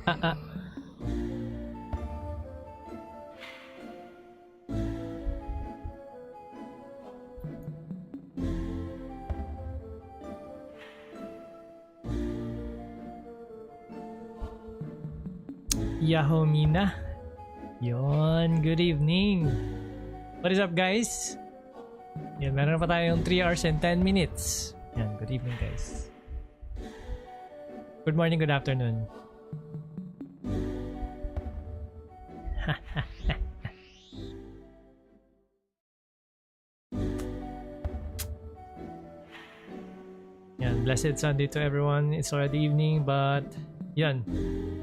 Yahoo Mina. Yon, good evening. What is up guys? Yan, meron pa tayong 3 hours and 10 minutes. Yan, good evening guys. Good morning, good afternoon. Yan, blessed Sunday to everyone. It's already evening, but yan.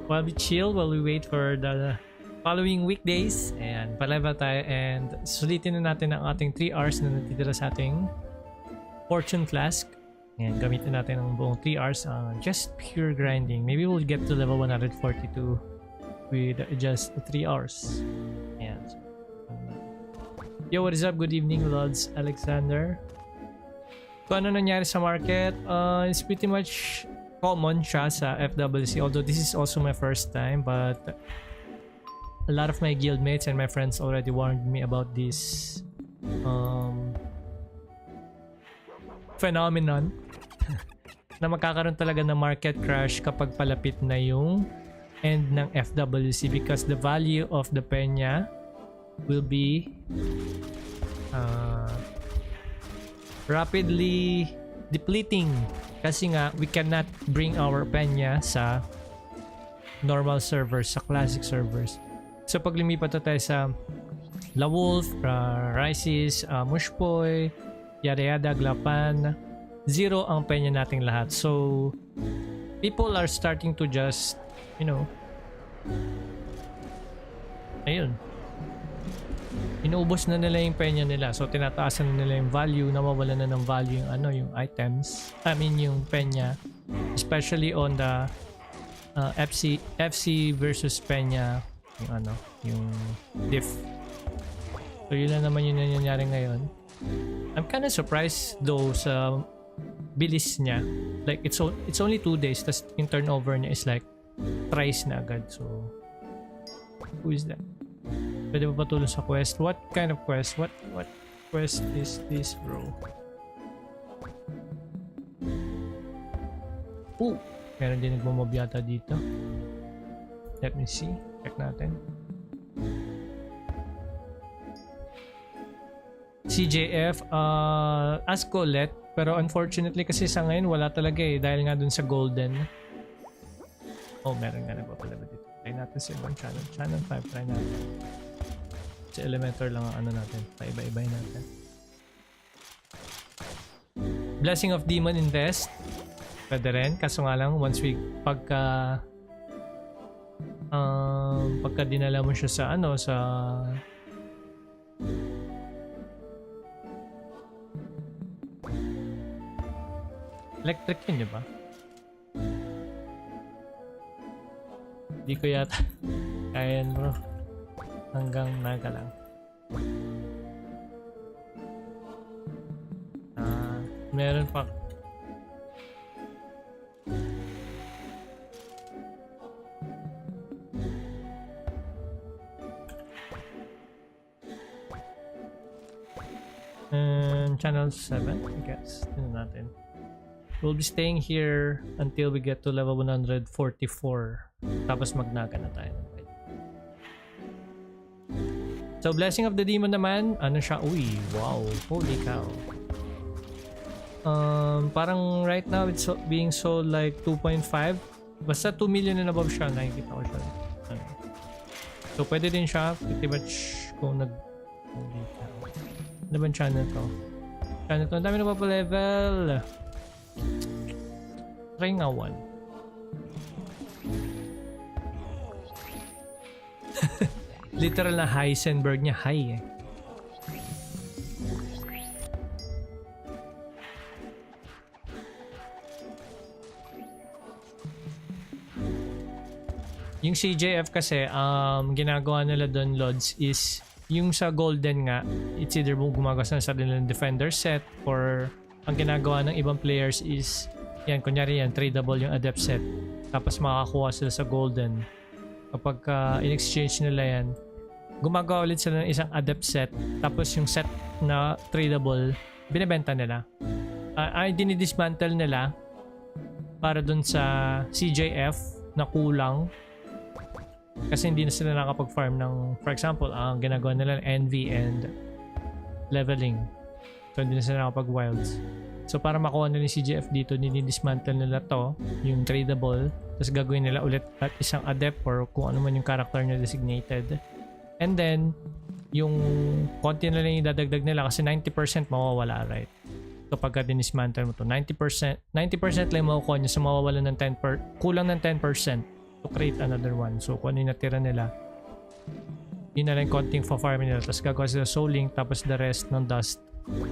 While we chill, while we wait for the following weekdays, and pa-level tayo and sulitin na natin ang ating 3 hours na natitira sa ating fortune flask. And gamitin natin ang buong 3 hours on just pure grinding. Maybe we'll get to level 142 with just 3 hours. And yo, what is up? Good evening, Lods Alexander. Kung ano nangyari sa market, it's pretty much common siya sa FWC, although this is also my first time, but a lot of my guildmates and my friends already warned me about this phenomenon na magkakaroon talaga ng market crash kapag palapit na yung end ng FWC, because the value of the penya will be rapidly depleting. Kasi nga, we cannot bring our penya sa normal servers, sa classic servers. So pag lumipat tayo sa La Wolf, Rises, Mushpoy, yada yada, Glapan, 0 ang penya nating lahat. So people are starting to just, you know, ayun, inuubos na nila yung penya nila. So tinataasan na nila yung value, nawawala na ng value yung ano, yung items, I mean yung penya, especially on the FC versus penya, yung ano, yung diff. So yun na naman yung nangyayari ngayon. I'm kind of surprised though sa bilis niya. Like it's only 2 days, tas yung turnover niya is like thrice na agad. So who is that? Pwede ba patulong sa quest? What kind of quest? What quest is this, bro? Oh, meron din nagmo-mob yata dito. Let me see. Check natin. CJF, ask Colette, pero unfortunately kasi sa ngayon wala talaga eh, dahil nga dun sa golden. Oh, meron nga nagpapalaba dito. Try natin sa ibang channel. Channel 5, try natin. Sa Elementor lang ang ano natin. Paiba-ibay natin. Blessing of Demon Invest. Pwede rin. Kaso nga lang, once we pagka dinala mo siya sa ano, sa electric yun, di ba? Di ko yata kaya yan, bro. Hanggang naga lang. Meron pa. Channel 7, I guess. Tignan natin. We'll be staying here until we get to level 144. Tapos magnaga na tayo. So Blessing of the Demon naman, ano siya? Uy, wow, holy cow. Parang right now it's being sold like 2.5. Basta 2 million and above siya, nakikita ko siya. So pwede din siya, pretty much kung holy cow. Ano ba channel to? Channel to, ang dami na pa level. Try nga 1. Literal na Heisenberg niya, high eh. Yung CJF kasi, ginagawa nila doon, Lods, is yung sa golden nga, it's either gumagawa sa sarili ng defender set, or ang ginagawa ng ibang players is yan, kunyari yan, tradable yung adept set. tapos makakakuha sila sa golden. Kapag in-exchange nila yan, gumagawa ulit sila ng isang adept set, tapos yung set na tradable, binibenta nila. Ay dinidismantle nila para dun sa CJF na kulang kasi hindi na sila nakapag-farm ng, for example, ang ginagawa nila envy and leveling, so hindi na sila nakapag-wilds. So para makuha nila yung CJF dito, dinidismantle nila to, yung tradable, tapos gagawin nila ulit at isang adept or kung ano man yung character na designated, and then yung konti na lang yung dadagdag nila kasi 90% mawawala, right? Kapag dinismantle mo to, 90% lang makukuha nyo, so mawawala ng kulang ng 10% to create another one. So kung ano yung natira nila, yun na lang konting farm nila, tapos gagawa sila soul link, tapos the rest ng dust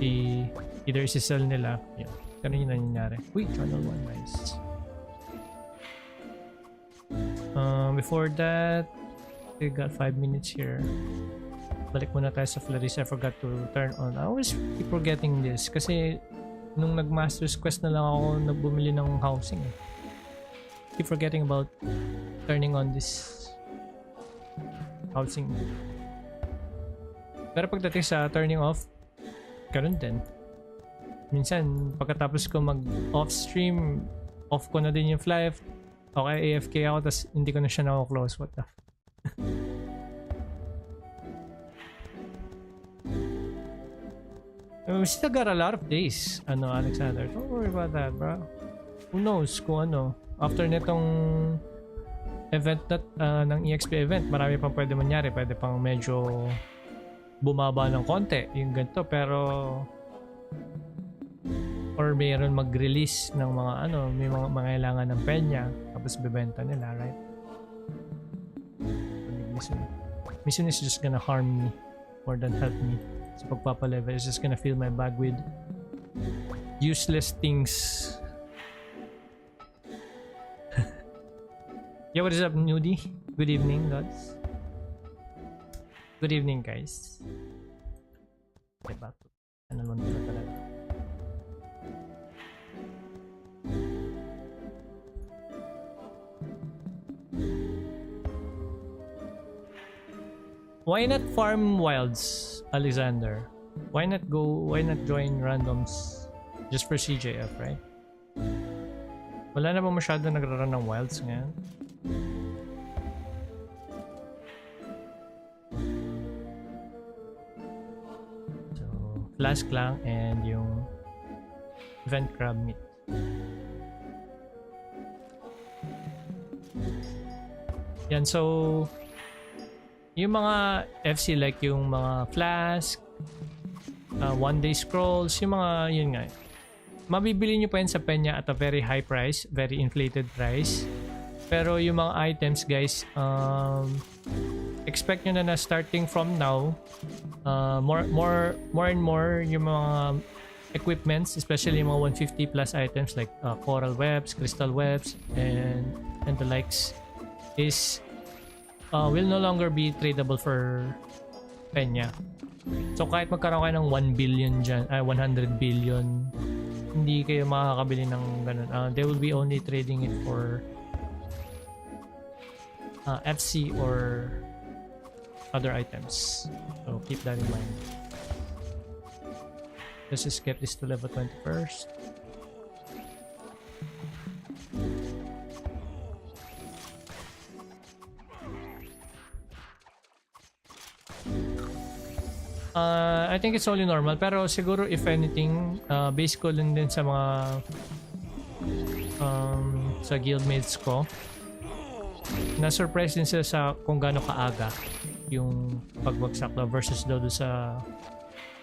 either isi-sell nila. Yun, ganun yun nangyayari. Uy, channel 1, nice. Before that, we got 5 minutes here. Balik muna tayo sa FLYFF. I forgot to turn on. I always keep forgetting this kasi nung nag-master's quest na lang ako nagbumili ng housing. Keep forgetting about turning on this housing. Pero pagdating sa turning off, ganun din. Minsan, pagkatapos ko mag-off stream, off ko na din yung FLYFF. Okay, AFK ako, tas hindi ko na siya na-close. What the we still got a lot of days, Alexander. Don't worry about that, bro. Who knows kung ano. After nitong event ng EXP event, marami pang pwede mangyari. Pwede pang medyo bumaba ng konti yung ganito, pero or mayroon mag-release ng mga may mga mangailangan ng penya tapos bebenta nila, right? Mission is just gonna harm me more than help me. So pagpapalevel is just gonna fill my bag with useless things. Yeah, what is up, Nudie? Good evening, gods. Good evening, guys. Okay, back to channel 1 na talaga. Why not farm wilds, Alexander? Why not join randoms just for CJF, right? Wala na ba masyado nagra-run ng wilds ngayon? So, flask lang and yung event crab meat. Yan, so yung mga FC like yung mga flask, one day scrolls, yung mga yun nga, mabibili nyo pa yan sa penya at a very high price, very inflated price. Pero yung mga items, guys, expect nyo na starting from now, more and more yung mga equipments, especially yung mga 150 plus items like coral webs, crystal webs, and the likes is will no longer be tradable for penya. So kahit magkaroon kayo ng 1 billion dyan, 100 billion, hindi kayo makakabili ng ganun. They will be only trading it for FC or other items. So keep that in mind. Let's just get this to level 20 first. I think it's only normal, pero siguro if anything, base ko lang din sa mga sa guildmates ko, na-surprise din sila sa kung gaano kaaga yung pagbagsak daw versus daw sa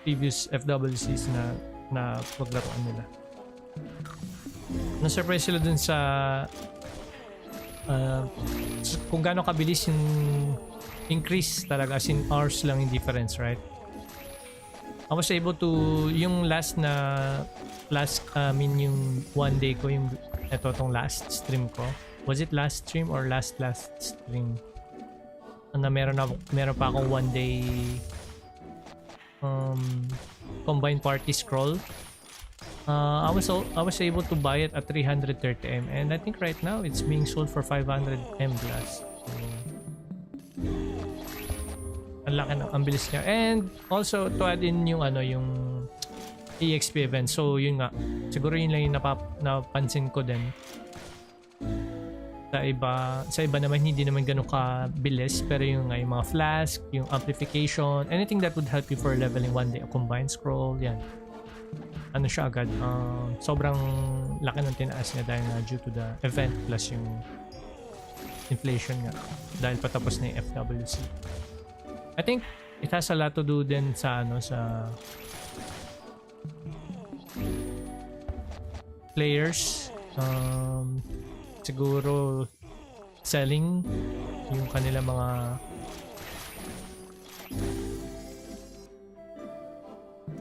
previous FWCs na paglaruan nila. Na-surprise sila dun sa kung gaano kabilis yung increase talaga, as in hours lang yung difference, right? I was able to, yung yung one day ko, yung tong last stream ko. Was it last stream or last stream? Na meron pa akong one day combined party scroll. I was able to buy it at 330M, and I think right now it's being sold for 500M plus. So, ang laki na, ang bilis niya. And also to add in yung yung EXP event. So yun nga, siguro yun lang yung napansin ko din. Sa iba naman hindi naman ganun kabilis, pero yung mga flask, yung amplification, anything that would help you for leveling one day, a combined scroll, yan. Ano siya agad, sobrang laki ng tinaas niya dahil due to the event plus yung inflation nga dahil patapos na yung FWC. I think it has a lot to do din sa sa players, siguro selling yung kanila mga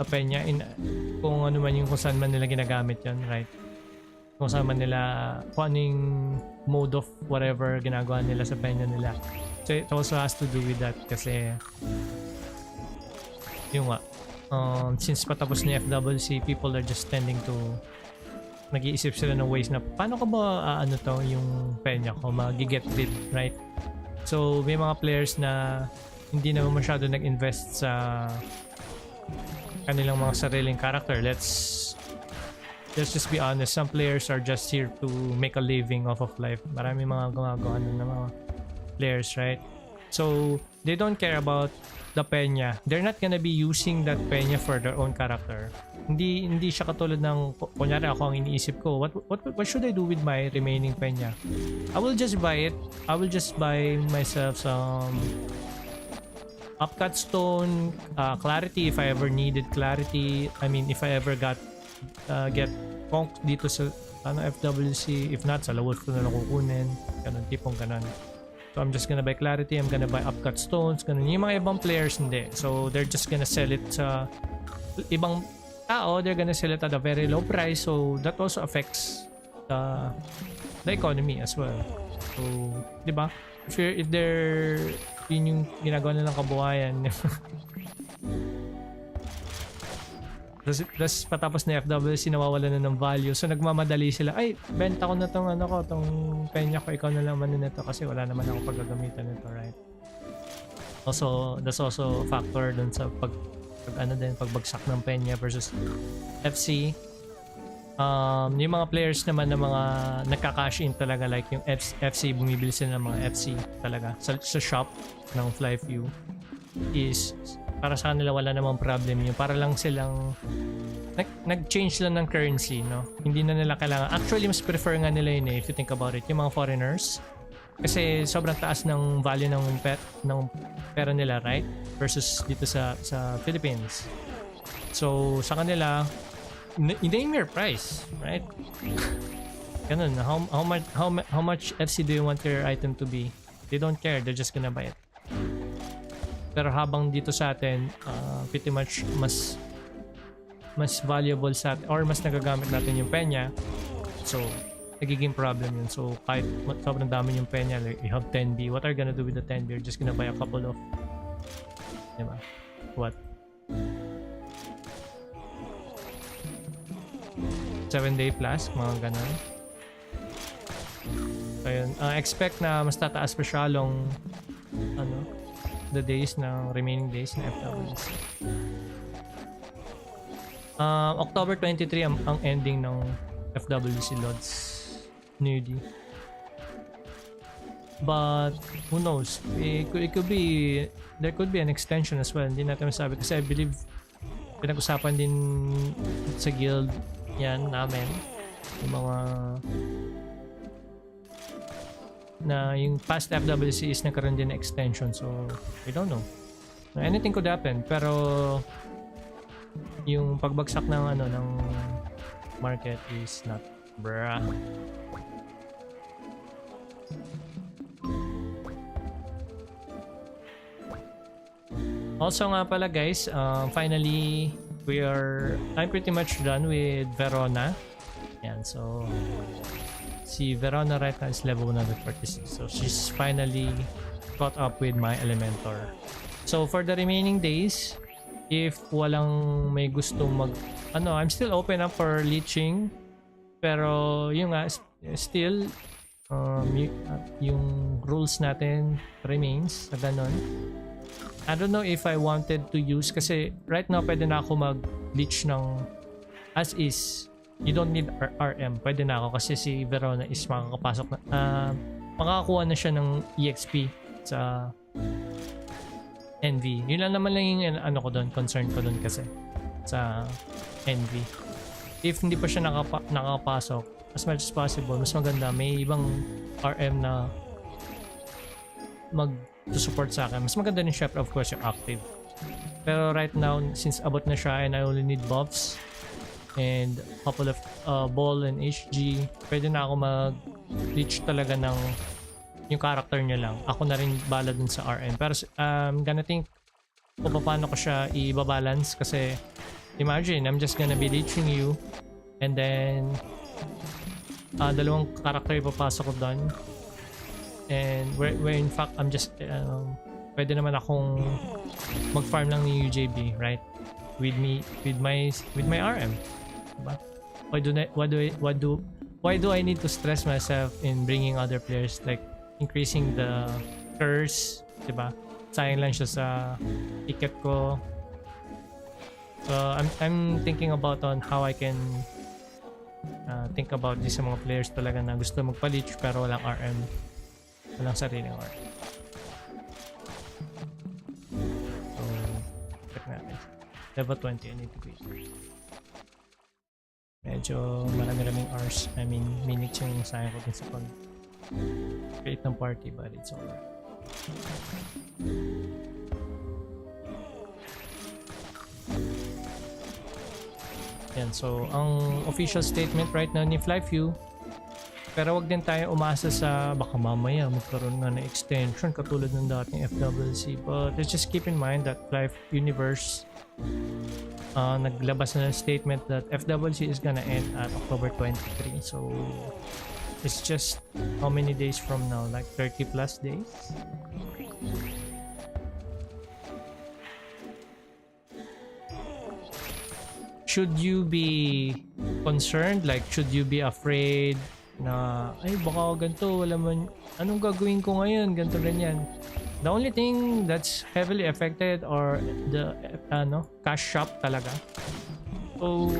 penya kung ano man yung kung saan man nila ginagamit yan, right? Kung saan man nila, kung anong mode of whatever ginagawa nila sa penya nila. So it also has to do with that kasi yung since patapos na FWC, people are just tending to nag-iisip sila ng ways na paano ko ba yung penya ko mag-get rid, right? So may mga players na hindi naman masyado nag-invest sa kanilang mga sariling character. Let's just be honest, some players are just here to make a living off of life. Marami mga gumagawa ng mga players, right? So they don't care about the penya. They're not gonna be using that penya for their own character. Hindi siya katulad ng kunyari ako ang iniisip ko, what should I do with my remaining penya? I will just buy it. I will just buy myself some upcut stone, clarity if I ever needed clarity. I mean, if I ever get conk dito sa FWC, if not sa lawot ko na lang kukunin, ganun, tipong ganun. So I'm just gonna buy clarity, I'm gonna buy upcut stones, ganun. Yung mga ibang players hindi, so they're just gonna sell it sa ibang tao, they're gonna sell it at a very low price, so that also affects the economy as well. So di ba, if they're yun yung ginagawa nilang kabuhayan. Tapos patapos na FWC, nawawala na ng value, so nagmamadali sila, ay benta ko na tong tong penya ko, ikaw na lang man nito kasi wala naman ako paggagamitan nito, right? Also that's also a factor dun sa pagbagsak ng penya versus FC. Yung mga players naman na mga nagka-cash in talaga, like yung FC, bumibili sila ng mga FC talaga sa shop ng FLYFF is para sa kanila wala namang problem yun, para lang silang nag-change lang ng currency, no? Hindi na nila kailangan, actually mas prefer nga nila yun if you think about it, yung mga foreigners, kasi sobrang taas ng value ng pera nila, right? Versus dito sa Philippines. So sa kanila, name your price, right? Ganun, how much FC do you want your item to be? They don't care, they're just gonna buy it. Pero habang dito sa atin, pretty much mas valuable sa atin, or mas nagagamit natin yung penya, so nagiging problem yun. So kahit sobrang dami yung penya, like you have 10B, what are you gonna do with the 10B? You're just gonna buy a couple of, diba? What? 7-day plus, mga ganun. So yun, expect na mas tataas pa siya long the days ng remaining days na FWC. October 23 ang ending ng FWC loads newly. But who knows, it could be, there could be an extension as well. Hindi natin masabi kasi I believe pinag-usapan din sa guild yan namin yung mga na yung past FWC is nagkaroon din na extension, so we don't know, anything could happen. Pero yung pagbagsak ng ng market is not bruh. Also nga pala guys, finally I'm pretty much done with Verona. Yan, so si Verona right now is level 146, so she's finally caught up with my Elementor. So for the remaining days, if walang may gustong I'm still open up for leeching. Pero yung nga, still, yung rules natin remains sa ganon. I don't know if I wanted to use, kasi right now pwede na ako mag-leech ng as is. You don't need RM. Pwede na ako kasi si Verona is makakapasok na, makakakuha na siya ng EXP sa NV. Yun lang naman lang yung ko doon, concern ko doon kasi sa NV. If hindi pa siya nakapasok, as much as possible, mas maganda may ibang RM na mag-support sa akin. Mas maganda din syempre of course yung active. Pero right now, since abot na siya and I only need buffs and a couple of ball and HG, pwede na ako mag-reach talaga ng yung character niya lang. Ako na rin bala dun sa RM. Pero gonna think kung paano ko siya i-balance kasi imagine, I'm just gonna be leeching you and then dalawang character ipapasok ko doon and where in fact I'm just pwede naman akong mag-farm lang ni UJB, right? With my RM. Diba? Why do I need to stress myself in bringing other players, like increasing the curse, diba? Sayang lang siya sa ticket ko. So I'm thinking about on how I can think about this sa mga players talaga na gusto magpa-leech pero walang RM, walang sariling RM. So check natin. Level 20 I need to be. Medyo marami-raming hours, I mean minutes yung sayang ko din sa pag create ng party, but it's alright. Yan, so ang official statement right now ni FLYFF, pero wag din tayo umasa sa baka mamaya magkaroon na ng extension katulad ng dating FWC, but let's just keep in mind that FLYFF Universe naglabas na ng statement that FWC is gonna end at October 23, so it's just how many days from now, like 30 plus days. Should you be concerned? Like, should you be afraid na, ay, baka ganito, wala man, anong gagawin ko ngayon, ganito, ganyan. The only thing that's heavily affected are the, cash shop talaga. So,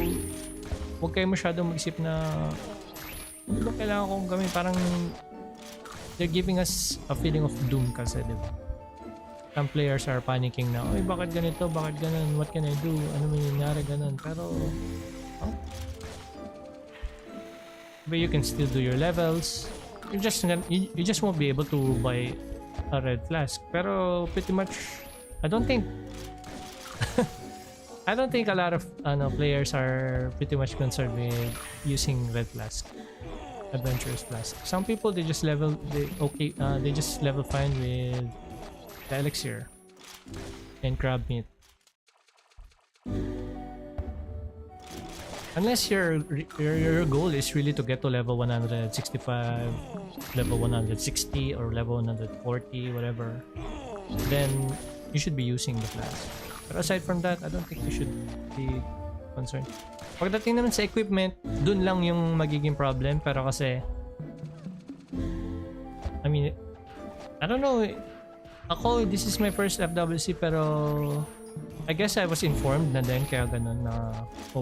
huwag kayo masyadong mag-isip na, ano ba kailangan kong gawin? Parang, they're giving us a feeling of doom kasi, di ba? Some players are panicking na, oy, bakit ganito, bakit ganun, what can I do, ano mangyayari, ganun. Pero, but you can still do your levels. You just won't be able to buy a red flask. Pero pretty much, I don't think a lot of players are pretty much concerned with using red flask, adventurous flask. Some people they just level fine with the elixir and crab meat. Unless your goal is really to get to level 165, level 160, or level 140, whatever, then you should be using the flask. But aside from that, I don't think you should be concerned. Pagdating naman sa equipment, dun lang yung magiging problem. Pero kasi, I mean, I don't know. Ako, this is my first FWC, pero I guess I was informed na din, kaya ganun na,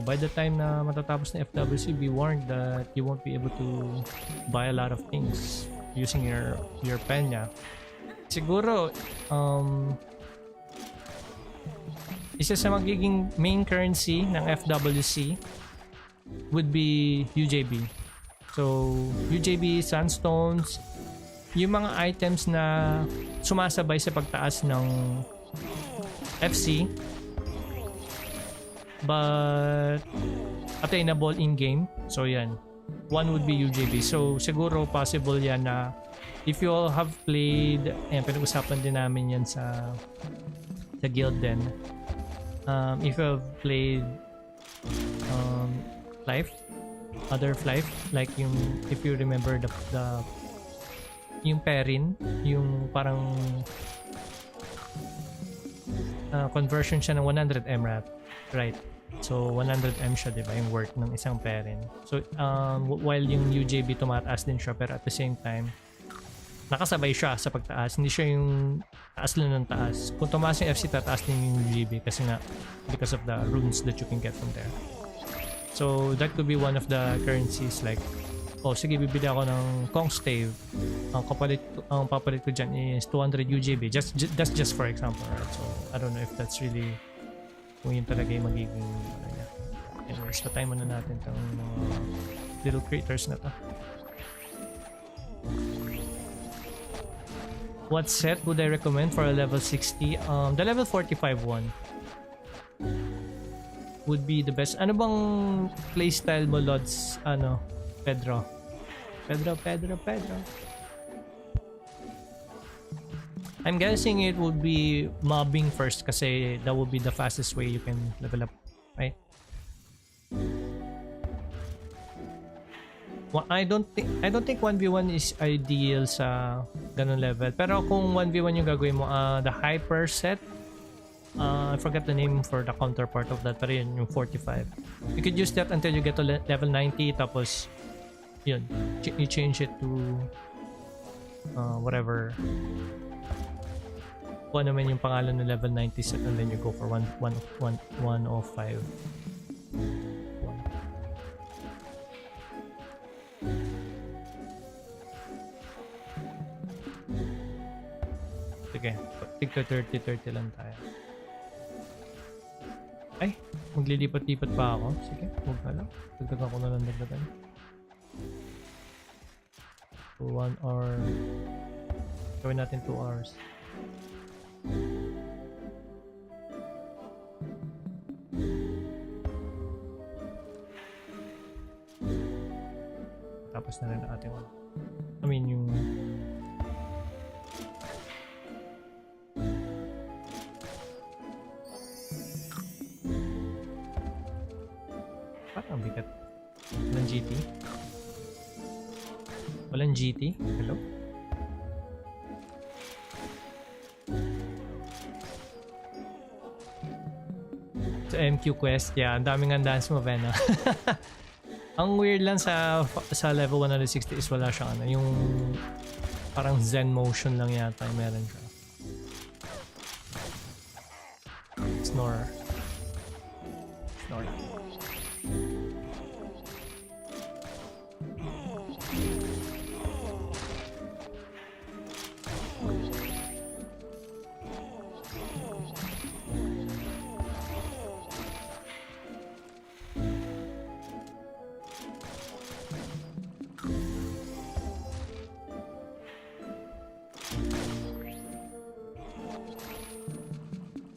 by the time na matatapos na FWC, be warned that you won't be able to buy a lot of things using your penya. Siguro, isa sa magiging main currency ng FWC would be UJB. So, UJB, Sandstones, yung mga items na sumasabay sa pagtaas ng FC but attainable in-game. So yan, one would be UJB. So siguro possible yan na if you all have played, pinag-usapan din namin yan sa guild din, if you have played other FLYFF, like yung, if you remember the yung Perrin, yung parang conversion siya ng 100 MRAP, right? So 100M siya, diba, yung worth ng isang parent. So while yung UJB tumataas din siya, pero at the same time nakasabay siya sa pagtaas. Hindi siya yung taas lang ng taas. Kung tumaas yung FC, tataas din yung UJB kasi nga because of the runes that you can get from there. So that could be one of the currencies, like, oh sige, bibili ako ng Kong Stave. Ang papalit ko dyan is 200 UJB. That's just for example, right? So I don't know if that's really kung yun talaga yung magiging ano niya. Anyways, patayin muna natin itong little creatures na to. What set would I recommend for a level 60? The level 45 one would be the best. Ano bang playstyle mo, Lods? Ano? Pedro. I'm guessing it would be mobbing first kasi that would be the fastest way you can level up, right? Well, I don't think 1v1 is ideal sa ganun level. Pero kung 1v1 yung gagawin mo, the hyper set, I forgot the name for the counterpart of that, pero yun yung 45. You could use that until you get to level 90, tapos yun, you change it to whatever, kung ano man yung pangalan ng level 90 set, and then you go for 105. Sige, tigto 30 lang tayo. Ay, maglilipat-lipat pa ako. Sige, huwag na lang. Dagdagan ko na lang dagdagan. So 1 hour. Gawin natin 2 hours. Tapos na rin ang ating one. I mean yung parang bigat. Walang GT. Walang GT. Hello? So MQ quest, yeah, ang daming dance mo, Vena. Ang weird lang sa level 160 is wala siyang ano, yung parang zen motion lang yata yung meron siya. Snore.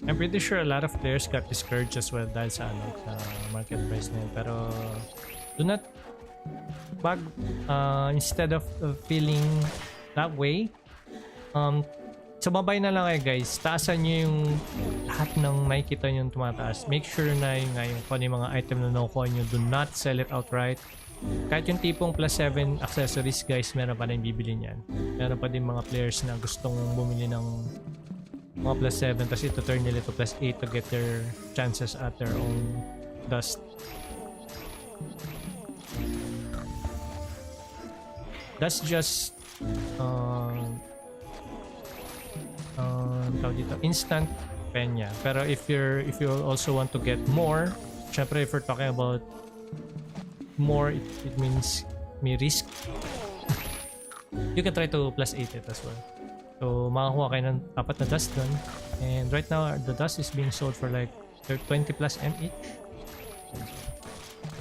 I'm pretty sure a lot of players got discouraged as well dahil sa ano, sa market price na yun. Pero do not instead of feeling that way, sumabay na lang kayo, guys. Taasan nyo yung lahat ng makikita nyo tumataas. Make sure na yung kung ano yung mga item na nakukuha nyo, do not sell it outright. Kahit yung tipong plus 7 accessories, guys, meron pa rin bibili niyan. Meron pa din mga players na gustong bumili ng mga plus 7 tapos ito turn nila to plus 8 to get their chances at their own dust. That's just tawag dito, instant penya. Pero if you also want to get more, syempre if we're talking about more, it means may risk. You can try to plus 8 it as well. So makakuha kayo ng 4 na dust dun. And right now the dust is being sold for like 20 plus M each.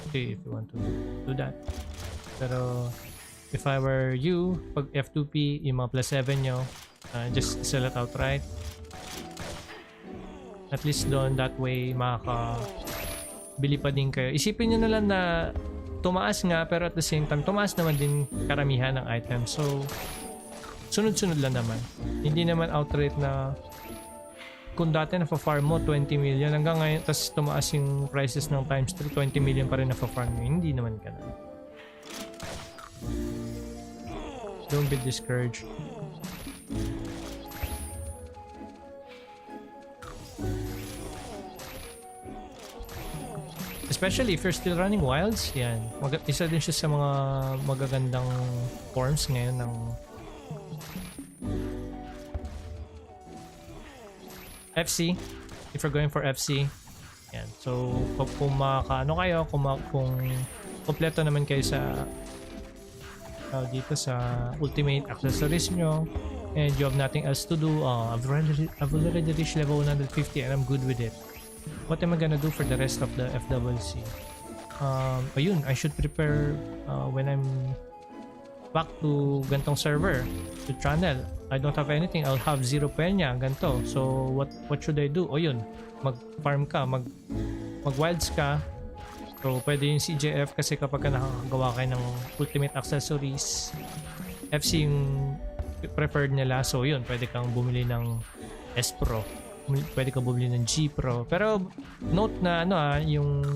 Okay, if you want to do that. Pero if I were you, pag F2P, yung mga plus 7 nyo, just sell it outright. At least doon, that way makakabili pa din kayo. Isipin nyo na lang na tumaas nga, pero at the same time tumaas naman din karamihan ng items. So sunod-sunod lang naman. Hindi naman outright na kung dati na-farm mo 20 million hanggang ngayon, tapos tumaas yung prices ng times 3, 20 million pa rin na-farm mo. Hindi naman ka na. Don't be discouraged. Especially if you're still running wilds, yan. Isa din siya sa mga magagandang forms ngayon ng FC. If you're going for FC, yan. So, kung makaano kayo, kung kompleto naman kayo sa dito sa ultimate accessories nyo, and you have nothing else to do, I've already reached level 150 and I'm good with it. What am I gonna do for the rest of the FWC? Ayun, I should prepare when I'm back to gantong server, to channel. I don't have anything. I'll have 0 penya, ganto. So what should I do? O yun, mag-farm ka, mag-wilds ka. So pwede yung CJF kasi kapag ka nakakagawa kayo ng ultimate accessories, FC yung preferred nila. So yun, pwede kang bumili ng S Pro, pwede kang bumili ng G Pro. Pero note na yung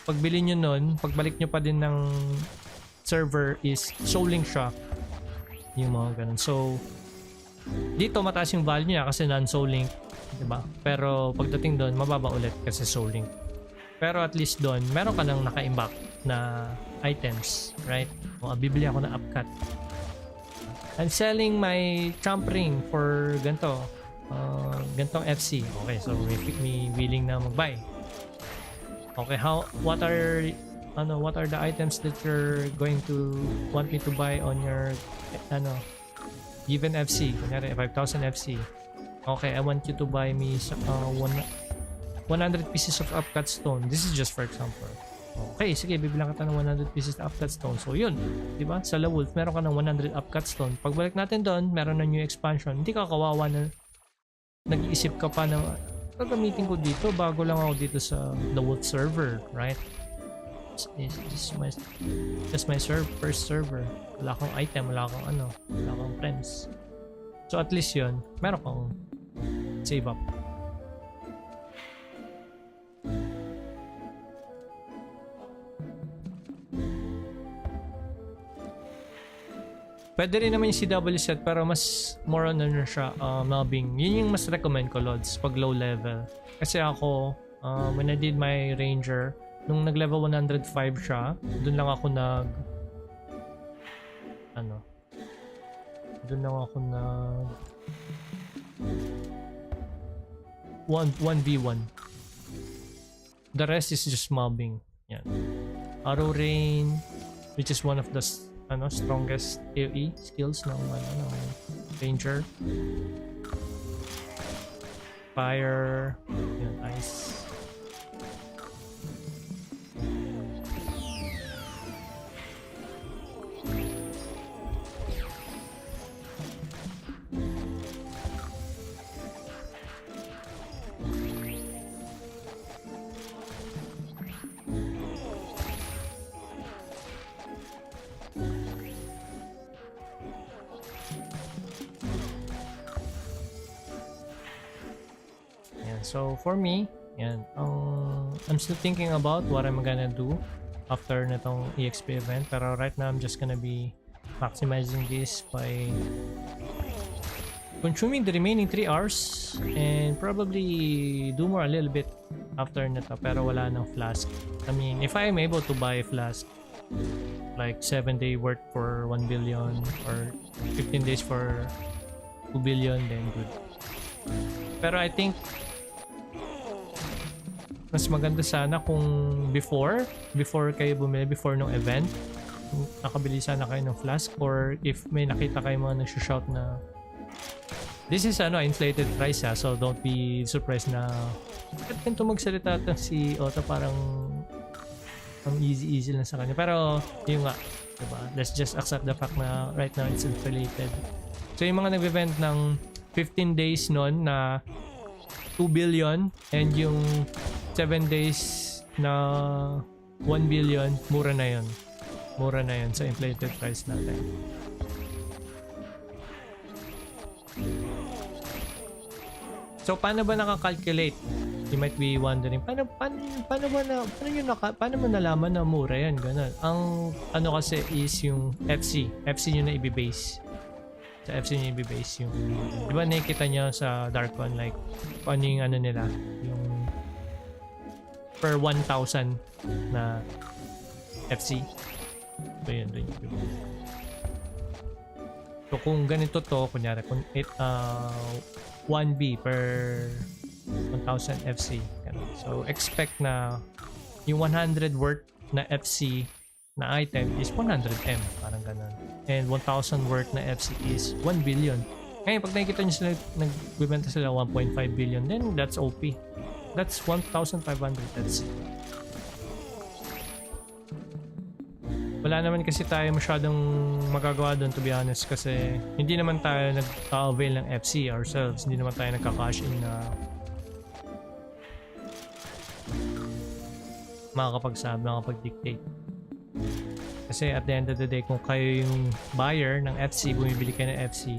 pagbili nyo nun, pagbalik nyo pa din ng server is Soul Link siya, yung mga ganun. So dito mataas yung value niya kasi non-Soul Link, diba? Pero pagdating doon mababa ulit kasi Soul Link. Pero at least doon meron ka nang naka-imbak na items, right? O bibili ako na upcut. I'm selling my champ ring for gantong FC. Okay, so may willing na mag-buy. Okay, what are the items that you're going to want me to buy on your given FC? Kunyari 5,000 FC. Okay, I want you to buy me 100 pieces of upcut stone. This is just for example. Okay, sige, bibilang kita ng 100 pieces of upcut stone. So yun, di ba? Sa La Wolf, meron ka ng 100 upcut stone. Pagbalik natin doon, meron na new expansion. Hindi ka kawawa na nag-iisip ka pa na gagamitin ko dito bago lang ako dito sa The Wolf server, right? This is my first server. Wala akong item, wala akong friends. So at least yun, meron kang save up. Pwede rin naman yung CW set pero mas more on siya, mobbing. Yun yung mas recommend ko, Lods, pag low level. Kasi ako, when I did my ranger, nung nag level 105 siya, dun lang ako dun lang ako 1v1. The rest is just mobbing. Yan. Arrow rain, which is one of the strongest AoE skills ng ranger. Fire, yan, ice. So for me, yan, I'm still thinking about what I'm gonna do after natong EXP event, pero right now I'm just gonna be maximizing this by consuming the remaining 3 hours and probably do more a little bit after nito, pero wala nang flask. I mean, if I am able to buy a flask like 7 day worth for 1 billion or 15 days for 2 billion, then good. Pero I think mas maganda sana kung before kayo bumili, before nung event, nakabili sana kayo ng flask, or if may nakita kayo mga nag-shout na this is inflated price so don't be surprised na ganito magsalita si Otto, parang ang easy lang sa kanya. Pero yung nga, diba? Let's just accept the fact na right now it's inflated. So yung mga nag-event ng 15 days nun na 2 billion and yung 7 days na 1 billion, mura na yun sa inflated price natin. So paano ba nakakalculate? You might be wondering, paano mo nalaman na mura yan? Ganun. Ang kasi is yung FC nyo na i-base. Sa FC nyo i-base yung, di ba nakikita nyo sa Dark One, like ano yung nila, yung per 1,000 na FC. So yun rin yung so kung ganito to, kunyari kung 1B per 1,000 FC, so expect na yung 100 worth na FC na item is 100M, parang ganun, and 1,000 worth na FC is 1 billion. Ngayon pag nakikita nyo sila nagbibenta sila 1.5 billion, then that's OP. That's 1,500 FC. Wala naman kasi tayo masyadong magagawa doon, to be honest, kasi hindi naman tayo nag-avail ng FC ourselves, hindi naman tayo nagka-cash in na makakapag-dictate. Kasi at the end of the day, kung kayo yung buyer ng FC, bumibili kayo ng FC,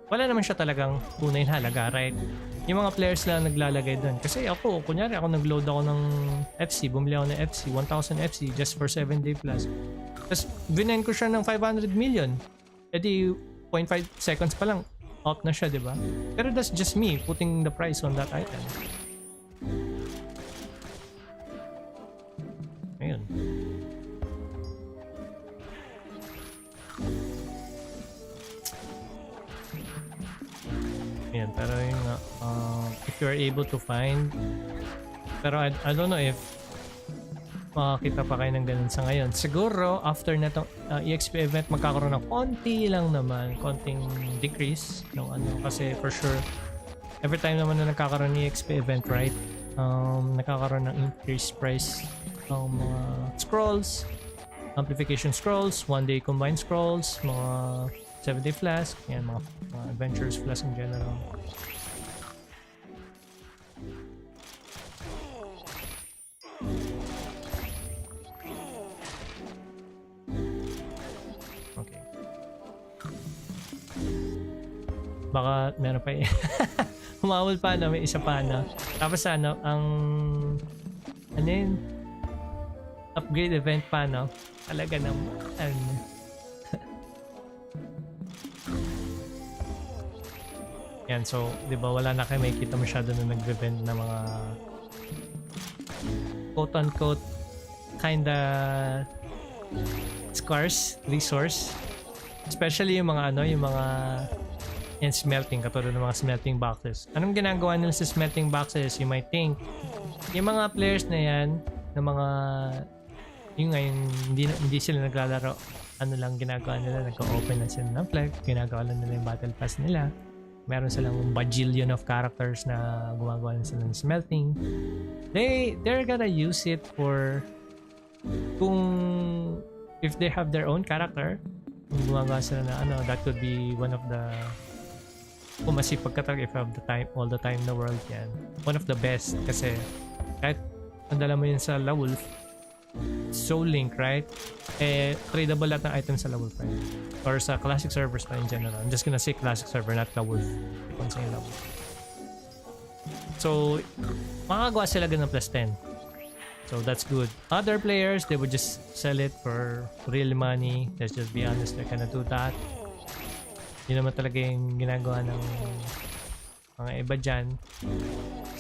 wala naman siya talagang tunay na halaga, right? Yung mga players lang naglalagay doon. Kasi ako, kunyari ako nag-load ako ng FC, bumili ako ng FC, 1,000 FC just for 7 day plus. Tapos binayin ko siya ng 500 million. E di 0.5 seconds pa lang, out na siya, di ba? Pero that's just me putting the price on that item. Ayun. Ayan, pero yung if you are able to find, pero I don't know if makakita pa kayo ng ganun sa ngayon. Siguro after na itong EXP event, magkakaroon ng konting decrease ng kasi for sure every time naman na nagkakaroon ng EXP event, right, nagkakaroon ng increased price ng mga scrolls, amplification scrolls, 1-day combined scrolls, mga 7-day flask, yan, mga adventures flask in general. Okay. Baka meron pa humawal pa na, may isa pa na. Tapos ang yun? Upgrade event pa, no? Talaga naman. Yan, so, di ba wala na kayo makikita masyado na nag-event na mga quote-unquote kinda scarce resource. Especially yung mga yung mga yan, smelting, katulad ng mga smelting boxes. Anong ginagawa nila sa smelting boxes? You might think, yung mga players na yan, na mga yung ngayon hindi sila naglalaro, ano lang ginagawa nila, nag-open na sila ng flag, ginagawa lang nila yung battle pass nila. Meron silang bajillion of characters na gumagawa na sila ng smelting. They're gonna use it for kung if they have their own character, kung gumagawa sila na that could be one of the kung masipag ka talaga if you have the time, all the time in the world, yan. One of the best kasi kahit nadala mo yun sa La Wolf, Soul Link, right? Tradable lahat ng items sa La Wolf, right? Or sa classic servers pa in general. I'm just gonna say classic server, not La Wolf. Kung sa La Wolf. So, makakagawa sila ganun ng plus 10. So, that's good. Other players, they would just sell it for real money. Let's just be honest, they're gonna do that. Yun naman talaga yung ginagawa ng mga iba dyan.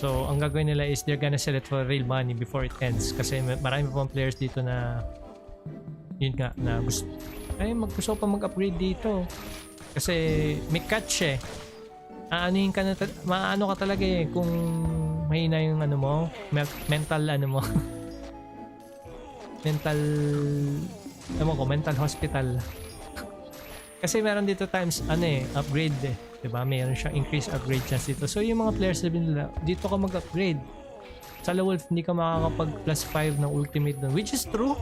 So, ang gagawin nila is they're gonna sell it for real money before it ends. Kasi marami pang players dito na yun nga, na gusto pa mag-upgrade dito. Kasi may catch aanuhin ka na, maano ka talaga kung mahina yung mo, mental mo. mental hospital. Kasi meron dito times upgrade diba? Mayroon siyang increase upgrade chance dito. So yung mga players sabi nila, dito ka mag-upgrade. Sa La Wolf hindi ka makakapag plus 5 ng ultimate doon, which is true.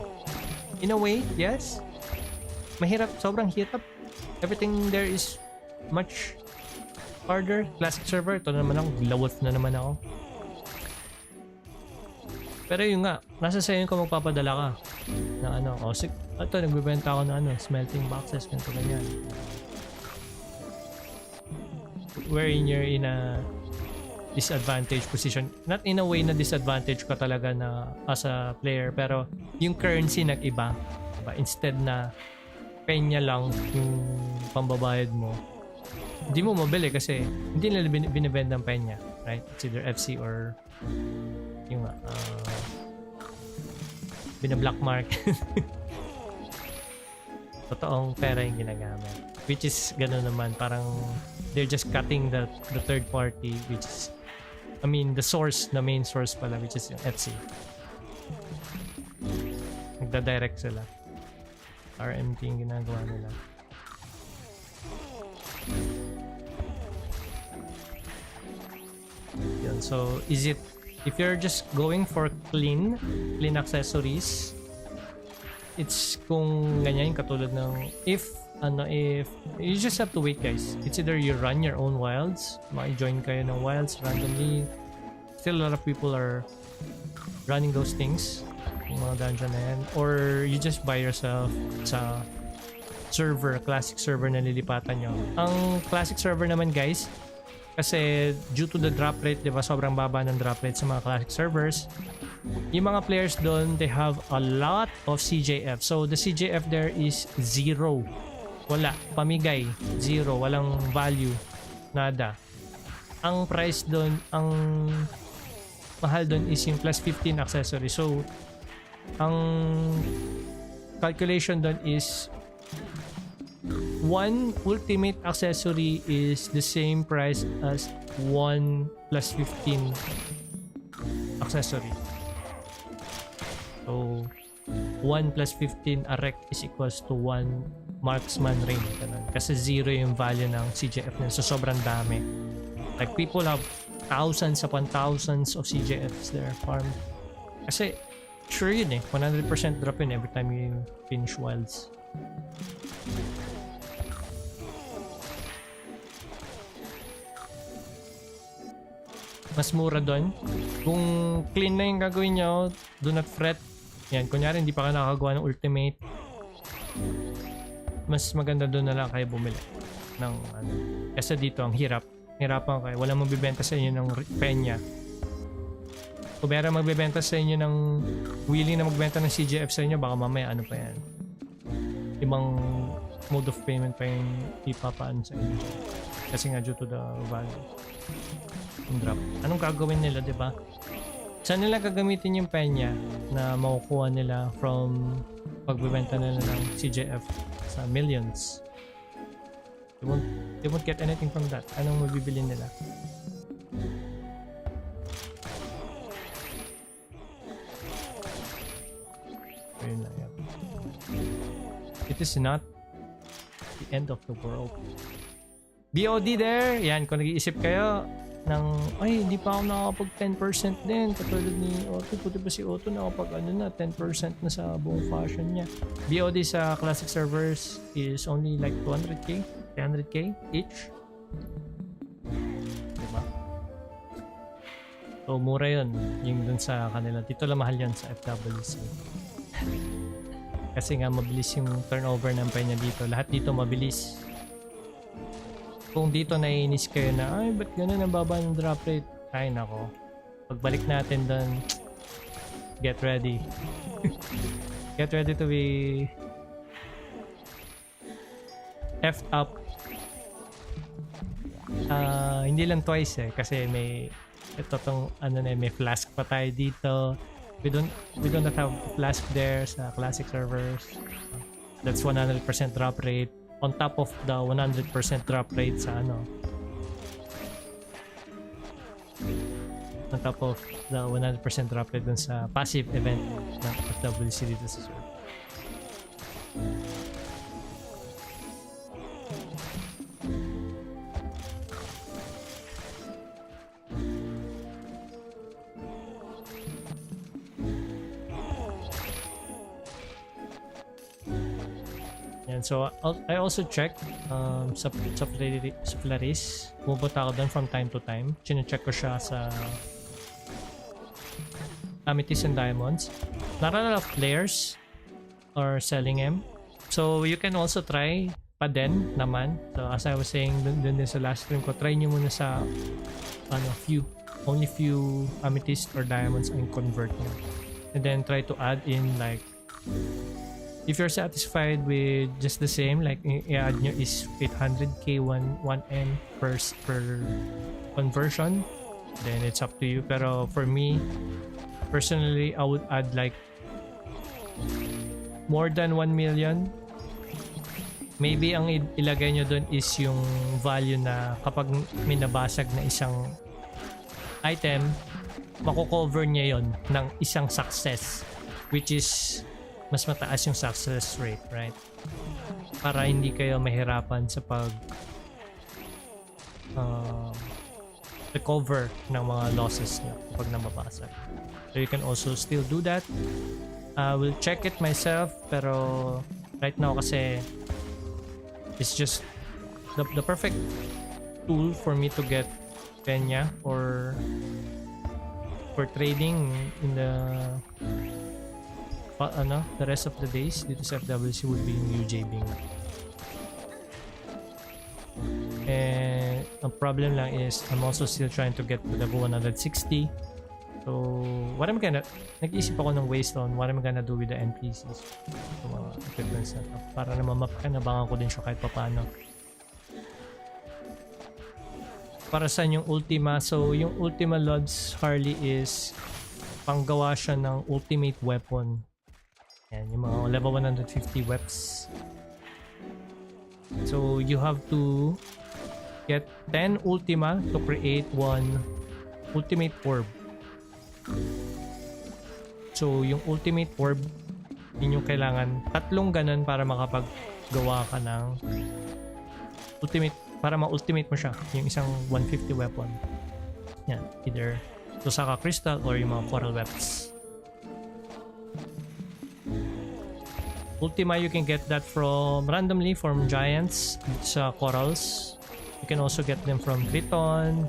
In a way, yes. Mahirap, sobrang hirap. Everything there is much harder. Classic server, ito na naman ako, La Wolf na naman ako. Pero yun nga, nasa sa'yo kung magpapadala ka na ito, nagbibenta ako ng smelting boxes, ganito ganyan. Wherein you're in a disadvantage position. Not in a way na disadvantage ka talaga na as a player, pero yung currency nag-iba. Diba? Instead na penya lang yung pambabayad mo, hindi mo mabili kasi hindi nila binibend ng penya, right? It's either FC or yung Binablock market. Totoong pera yung ginagamit. Which is gano'n naman, parang they're just cutting the third party, which is, I mean, the source, the main source pala, which is yung Etsy. Nagda-direct sila. RMT yung ginagawa nila. Yun, so is it, if you're just going for clean accessories, it's kung ganyan katulad ng if you just have to wait, guys. It's either you run your own wilds, join kayo ng wilds randomly. Still a lot of people are running those things, yung mga dungeon na yan, or you just buy yourself sa server, classic server na lilipatan nyo. Ang classic server naman, guys, kasi due to the drop rate, di ba, sobrang baba ng drop rate sa mga classic servers, yung mga players doon, they have a lot of CJF. So the CJF there is 0. Wala, pamigay, 0, walang value, nada. Ang price doon, ang mahal doon is yung plus 15 accessory. So ang calculation doon is one ultimate accessory is the same price as 1 plus 15 accessory. So 1 plus 15 erect is equals to 1 marksman range. Ganun. Kasi 0 yung value ng CJF nila. So sobrang dami. Like people have thousands upon thousands of CJFs there farm. Kasi sure yun eh. 100% drop yun every time you finish wilds. Mas mura doon. Kung clean na yung gagawin nyo, do not fret. Yan, kunyari hindi pa ka nakakagawa ng ultimate, mas maganda doon na lang kayo bumili ng ano. Kasi dito ang hirapan kayo, walang magbibenta sa inyo ng penya. Kung meron magbibenta sa inyo ng willing na magbenta ng CJF sa inyo, baka mamaya ano pa yan, ibang mode of payment pa yung ipapaan sa inyo kasi nga due to the value yung drop. Anong gagawin nila, diba? Saan nila gagamitin yung penya na makukuha nila from pagbibenta nila ng CJF sa millions? They won't get anything from that. Anong mabibili nila? Ayun na yan. It is not the end of the world. BOD there! Yan, kung nag-iisip kayo ng, ay, hindi pa ako nakapag 10% din. Katulad ni Otto. Puti ba si Otto nakapag ano na, 10% na sa buong fashion niya. BOD sa classic servers is only like 200k, 300k each. Diba? So, mura yun. Yung dun sa kanila. Dito lang mahal yun sa FWC. Kasi nga mabilis yung turnover ng penya dito. Lahat dito mabilis. Kung dito naiinis kayo na, ay, ba't ganun ang baba ng drop rate? Ay, nako. Pagbalik natin doon, get ready. Get ready to be effed up. Hindi lang twice eh, kasi may ito tong ano na, may flask pa tayo dito. We don't have flask there sa classic servers. That's 100% drop rate. On top of the 100% drop rate sa ano, on top of the 100% drop rate dun sa passive event ng FWC dito sa server. So I also check sa Flaris. Pupunta ako doon from time to time. Chine-check ko siya sa Amethyst and Diamonds. Not a lot of players are selling them. So you can also try pa din naman. So as I was saying dun din sa last stream ko, try nyo muna sa only few Amethyst or Diamonds and convert nyo. And then try to add in like, if you're satisfied with just the same, like i-add nyo is 800k 1M per conversion, then it's up to you. Pero for me, personally, I would add like more than 1 million, maybe ang ilagay nyo dun is yung value na kapag may nabasag na isang item, mako-cover niya yon ng isang success, which is mas mataas yung success rate, right? Para hindi kayo mahirapan sa pag recover ng mga losses niyo kapag nababasag. So you can also still do that. I will check it myself, pero right now kasi it's just the perfect tool for me to get penya for trading in the rest of the days dito sa FWC would be yung UJB. And ang problem lang is I'm also still trying to get to level 160. So what am I gonna, nag-iisip ako ng ways on what am I gonna do with the NPCs, yung mga equipments na to, para naman mapakinabangan ko din siya kahit papaano. Para sa yung Ultima, so yung Ultima Lods Harley is panggawa siya ng ultimate weapon. Yan, yung mga level 150 weps. So you have to get 10 Ultima to create one ultimate orb. So yung ultimate orb, yun yung kailangan tatlong ganun para makapaggawa ka ng ultimate, para ma-ultimate mo siya, yung isang 150 weapon. Yan, either Tosaka Crystal or yung mga Coral Weps. Ultima, you can get that from randomly from giants sa corals. You can also get them from Triton.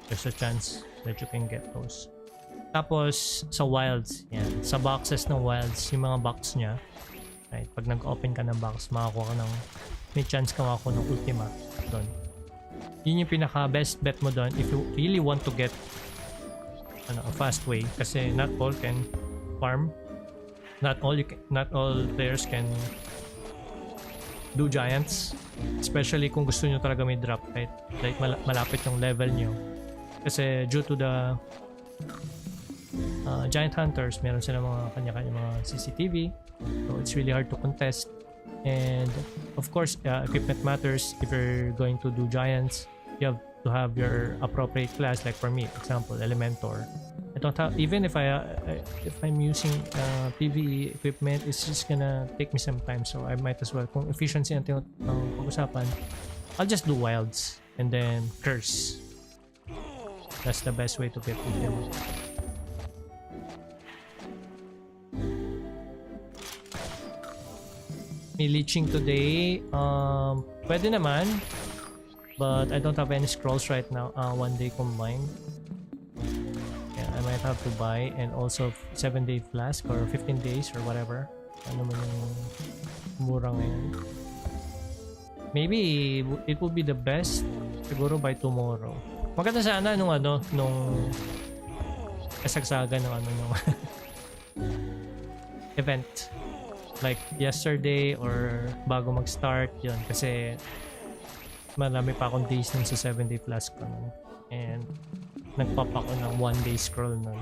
There's a chance that you can get those. Tapos sa wilds, yan, sa boxes ng wilds, yung mga box nya, right, pag nag-open ka ng box, makakuha ka ng, may chance ka makakuha ng Ultima doon. Yun yung pinaka best bet mo doon if you really want to get a fast way, kasi not all can farm, not all players can do giants, especially kung gusto nyo talaga may drop, right? Like malapit yung level nyo, kasi due to the giant hunters, meron sila mga kanya-kanya mga CCTV, so it's really hard to contest. And of course, equipment matters. If you're going to do giants, you have to have your appropriate class. Like for me, example, Elementor. I don't have, even if I'm using PvE equipment, it's just gonna take me some time. So I might as well, kung efficiency ang pag-usapan, I'll just do wilds and then curse. That's the best way to get with them. May leeching today, pwede naman, but I don't have any scrolls right now. One day combined, yeah, I might have to buy, and also 7-day flask or 15 days or whatever. Ano man yung mura ngayon. Maybe it will be the best siguro by tomorrow. Maganda sana nung kasagsagan ng nung event. Like yesterday or bago mag-start yun, kasi marami pa akong days nun sa 7-day flask ko nun, and nagpop ako ng 1-day scroll nun.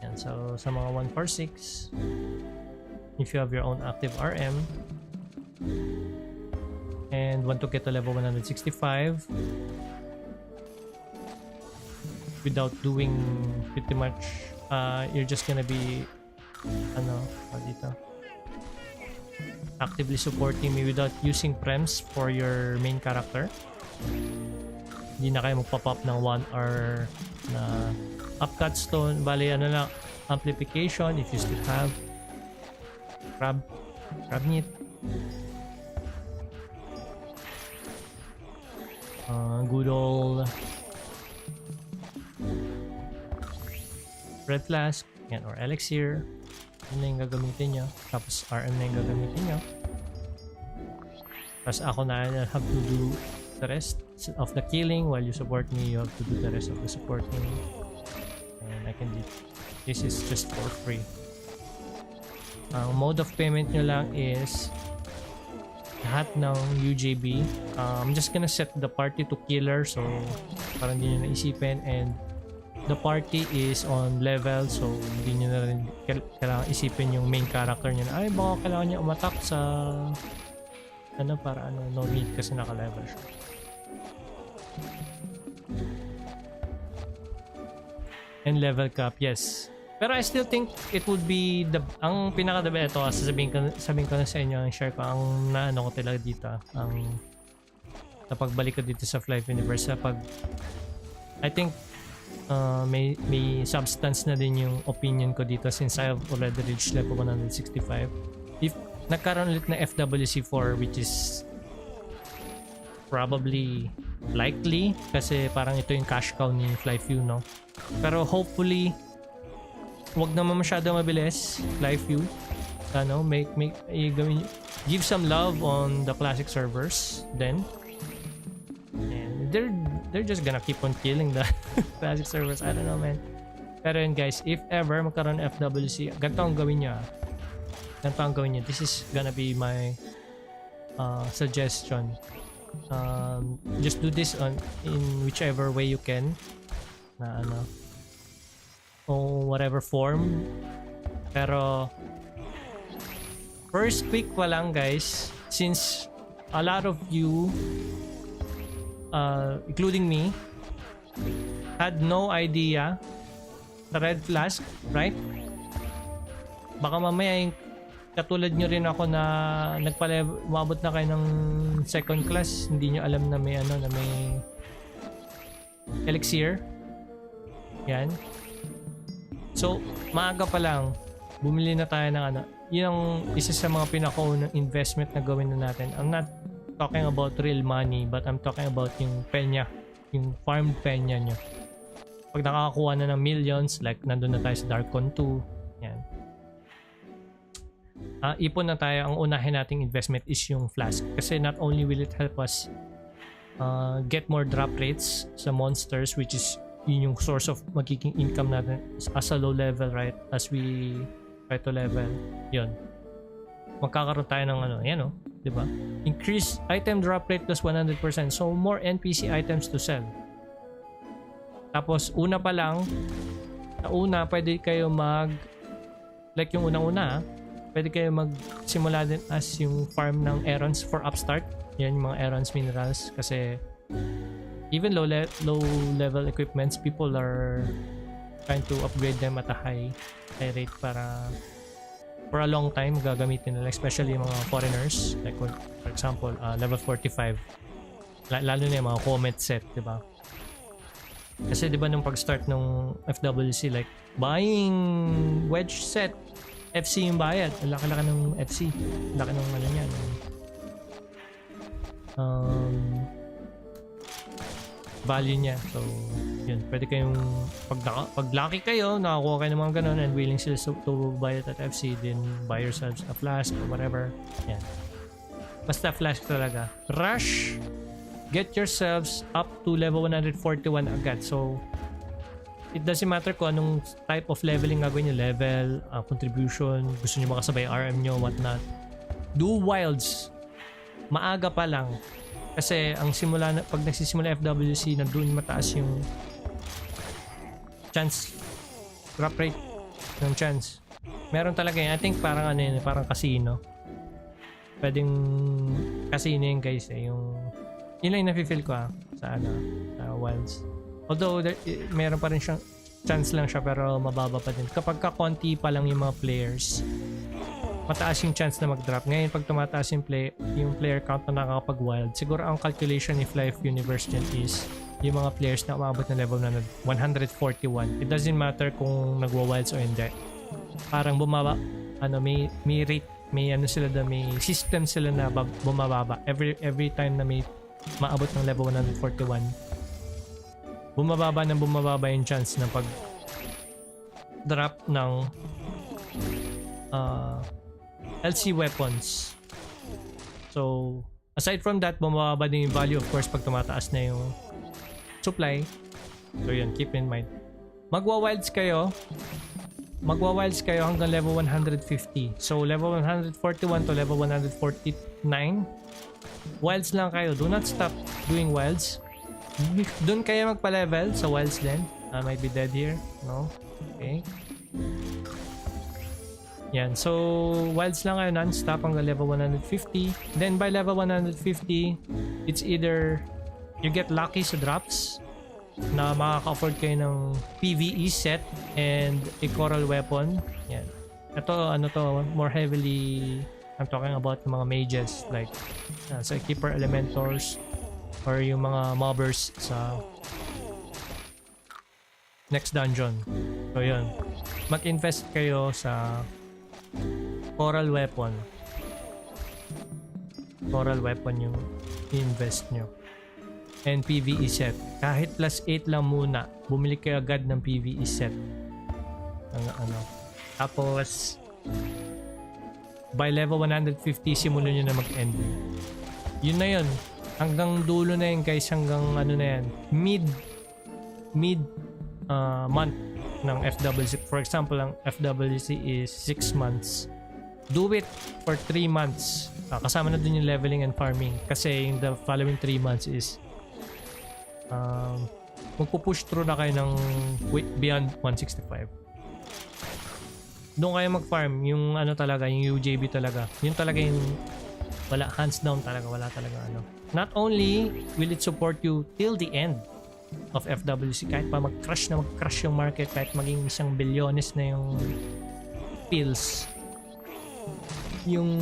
Yan, so sa mga 146, if you have your own active RM and want to get to level 165 without doing pretty much, you're just gonna be actively supporting me without using prems for your main character. Hindi na kayo magpa-pop ng 1 hour na upcut stone, bali lang, amplification if you still have crab meat, good old red flask, yan, or elixir. Yun na yung gagamitin nyo. Tapos RM na yung gagamitin nyo. Tapos ako na have to do the rest of the killing while you support me. You have to do the rest of the supporting, and I can do this is just for free. Ang mode of payment nyo lang is lahat ng UJB. I'm just gonna set the party to killer, so parang hindi nyo naisipin, and the party is on level, so hindi nyo na rin kailangan isipin yung main character nyo na ay baka kailangan nyo umatak sa ano para ano, no need kasi naka-level siya. And level cap, yes. Pero I still think it would be ang pinaka-the best. Ito, sabihin ko na sa inyo, ang share ko, ang naano ko talaga dito, ang napagbalik ko dito sa FLYFF Universe, pag I think may substance na din yung opinion ko dito since I've already reached level 165. If nagkaroon ulit na FWC 4, which is probably likely kasi parang ito yung cash cow ni FLYFF, no? Pero hopefully wag naman masyado mabilis, FLYFF. Ano, give some love on the classic servers then. And they're just gonna keep on killing the classic servers. I don't know, man. Pero yun guys, if ever magkaroon ng FWC, ganito ang gawin niya. This is gonna be my suggestion. Just do this in whichever way you can, na ano, o whatever form. Pero first week pa lang guys, since a lot of you including me had no idea the red flask, right? Baka mamaya yung katulad nyo rin ako na umabot na kayo ng second class, hindi nyo alam na may ano, na may elixir. Yan. So, maaga pa lang, bumili na tayo ng ano. Yun ang isa sa mga pinakaunang investment na gawin na natin. I'm not talking about real money, but I'm talking about yung penya, yung farmed penya nyo. Pag nakakakuha na ng millions, like nandun na tayo sa Darkon 2, yan. Ipon na tayo. Ang unahin nating investment is yung flask. Kasi not only will it help us get more drop rates sa monsters, which is yun yung source of magiging income natin as a low level, right? As we try to level, yun, magkakaroon tayo ng ano, yan o, diba? Increase item drop rate plus 100%, so more NPC items to sell. Tapos una pa lang, pwede kayo like yung unang-una, pwede kayo magsimula din as yung farm ng errands for upstart. Yan yung mga errands minerals, kasi even low level equipments, people are trying to upgrade them at a high rate para for a long time gagamitin nila, especially yung mga foreigners, like for example level 45, lalo na yung mga comet set, diba? Kasi diba nung pag-start nung FWC, like buying wedge set, FC yung bayad, laki-laki ng FC, laki ng ano niya, value niya. So yun, pwede kayong pag lucky kayo, nakakuha kayo ng mga ganun and willing sila to buy it at FC, then buy yourselves a flask or whatever. Yan, basta flask talaga. Rush, get yourselves up to level 141 agad. So it doesn't matter kung anong type of leveling gagawin nyo, level, contribution, gusto nyo makasabay RM nyo, whatnot. Do wilds maaga pa lang. Kasi ang pag nagsisimula FWC, na doon mataas yung chance, drop rate ng chance. Meron talaga yun. I think parang ano yun, parang casino. Pwedeng casino yun guys, yung yun lang yung nafe-feel ko sa wilds. Although meron pa rin siyang chance lang siya, pero mababa pa din. Kapag kakonti pa lang yung mga players, mataas yung chance na mag-drop. Ngayon, pag tumataas yung player count na nakakapag-wild, siguro ang calculation ni FLYFF Universe dyan is yung mga players na umabot na level na 141. It doesn't matter kung nagwa-wilds o hindi. Parang bumaba, may rate, may sila da, may system sila na bumababa. Every time na may maabot ng level 141, bumababa yung chance na pag drop ng LC weapons. So aside from that, bumababa din yung value, of course, pag tumataas na yung supply. So yun, keep in mind. Magwa-wilds kayo, magwa-wilds kayo hanggang level 150. So level 141 to level 149, wilds lang kayo. Do not stop doing wilds. Doon kayo magpa-level sa wilds din. I might be dead here. No? Okay. Yan. So wilds lang kayo non-stop hanggang level 150. Then by level 150, it's either you get lucky sa drops na makaka-afford kayo ng PvE set and a coral weapon. Yan. Ito, ano to, more heavily, I'm talking about the mga mages, like sa Keeper Elementors or yung mga mobbers sa next dungeon. So yun, mag-invest kayo sa coral weapon. Coral weapon yung i-invest nyo. And PvE set. Kahit plus 8 lang muna, bumili kayo agad ng PvE set. Ano. Tapos, by level 150, simulan nyo na mag-end. Yun na yun. Hanggang dulo na yun guys, hanggang ano na yan. Mid month ng FWC. For example, ang FWC is 6 months. Do it for 3 months. Kasama na dun yung leveling and farming. Kasi in the following 3 months is magpupush through na kayo ng beyond 165. Doon kayo mag-farm yung ano talaga, yung UJB talaga. Yun talaga yung wala, hands down talaga, wala talaga ano. Not only will it support you till the end of FWC, kahit pa mag-crush yung market, kahit maging 1 bilyones na yung pills, yung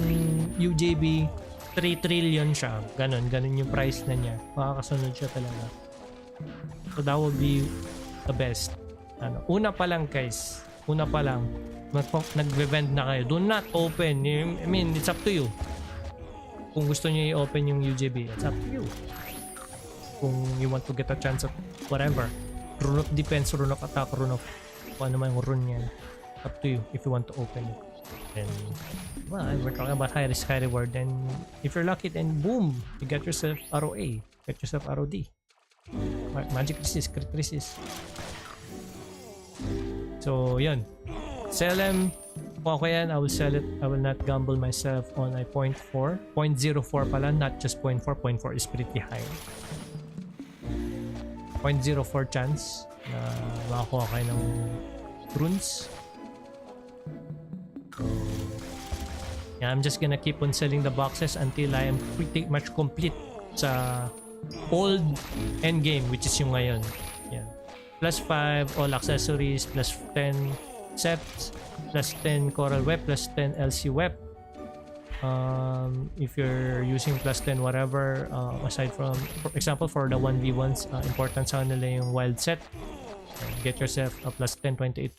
UJB 3 trillion siya, ganun yung price na niya, makakasunod siya talaga. So that will be the best. Ano, una pa lang guys, nag-vend na kayo. Do not open. I mean, it's up to you. Kung gusto niyo i-open yung UJB, it's up to you. Kung you want to get a chance at whatever, rune of defense, rune of attack, rune of kung ano man yung rune yan, up to you if you want to open it. And well, we're talking about high risk, high reward. And if you're lucky, then boom, you get yourself ROA, get yourself ROD. Magic resist, crit resist. So yun, sell them. Kung ako yan, I will sell it. I will not gamble myself on a 0.4 pala, not just 0.4. 0.4 is pretty high. 0.04 chance na makakuha kayo ng runes. So yeah, I'm just gonna keep on selling the boxes until I am pretty much complete sa old endgame, which is yung ngayon. Yeah. Plus 5 all accessories, plus 10 sets, plus 10 coral web, plus 10 LC web. If you're using plus 10 whatever, aside from, for example, for the 1v1s, important sa nila yung wild set. Get yourself a plus 10, 28.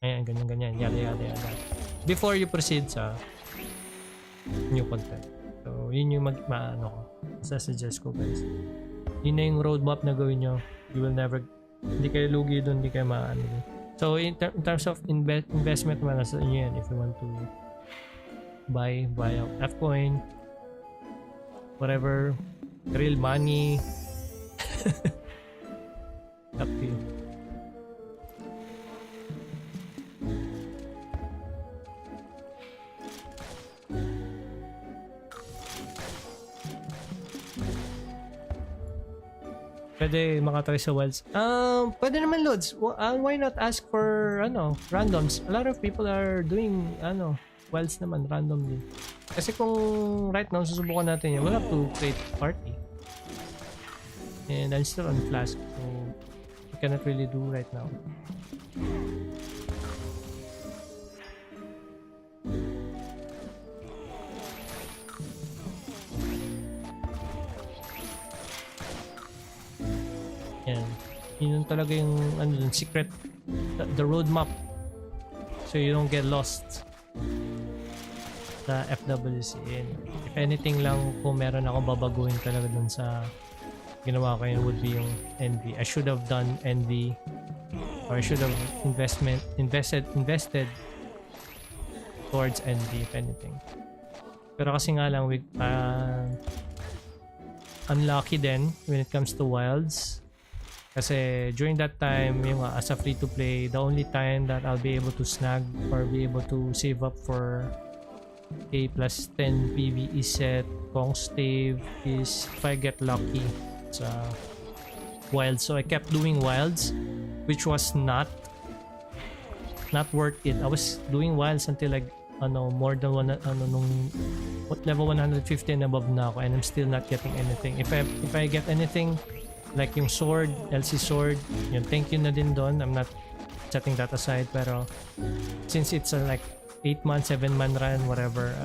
Ayan, ganyan, yada. Before you proceed sa new content. So, yun yung ano ko. Suggest ko guys. Yun na yung roadmap na gawin nyo. You will never, hindi kayo lugi doon, hindi kayo maano. So, in terms of investment man, nasa inyo yan. If you want to buy out F-coin, whatever, real money, up to you. Pwede makatry sa wilds. Pwede naman loads. Why not ask for randoms? A lot of people are doing wilds naman randomly. Kasi kung right now susubukan natin yan, we'll have to create party. And I'm still on flask, so we cannot really do right now. Yan. Yun talaga yung secret, the roadmap, so you don't get lost sa FWC. And if anything lang, kung meron akong babaguhin talaga dun sa ginawa ko, yun would be yung NV. I should have done NV, or I should have invested towards NV if anything. Pero kasi nga lang, unlucky then when it comes to wilds. Kasi during that time, yung as a free-to-play, the only time that I'll be able to snag or be able to save up for a plus 10 PvE set, Kong stave is if I get lucky sa wilds. So I kept doing wilds, which was not worth it. I was doing wilds until like more than level 150 and above na ako, and I'm still not getting anything. If I get anything like yung sword, LC sword, yun, thank you na din doon. I'm not setting that aside, pero since it's like 8 months, 7 man run, whatever,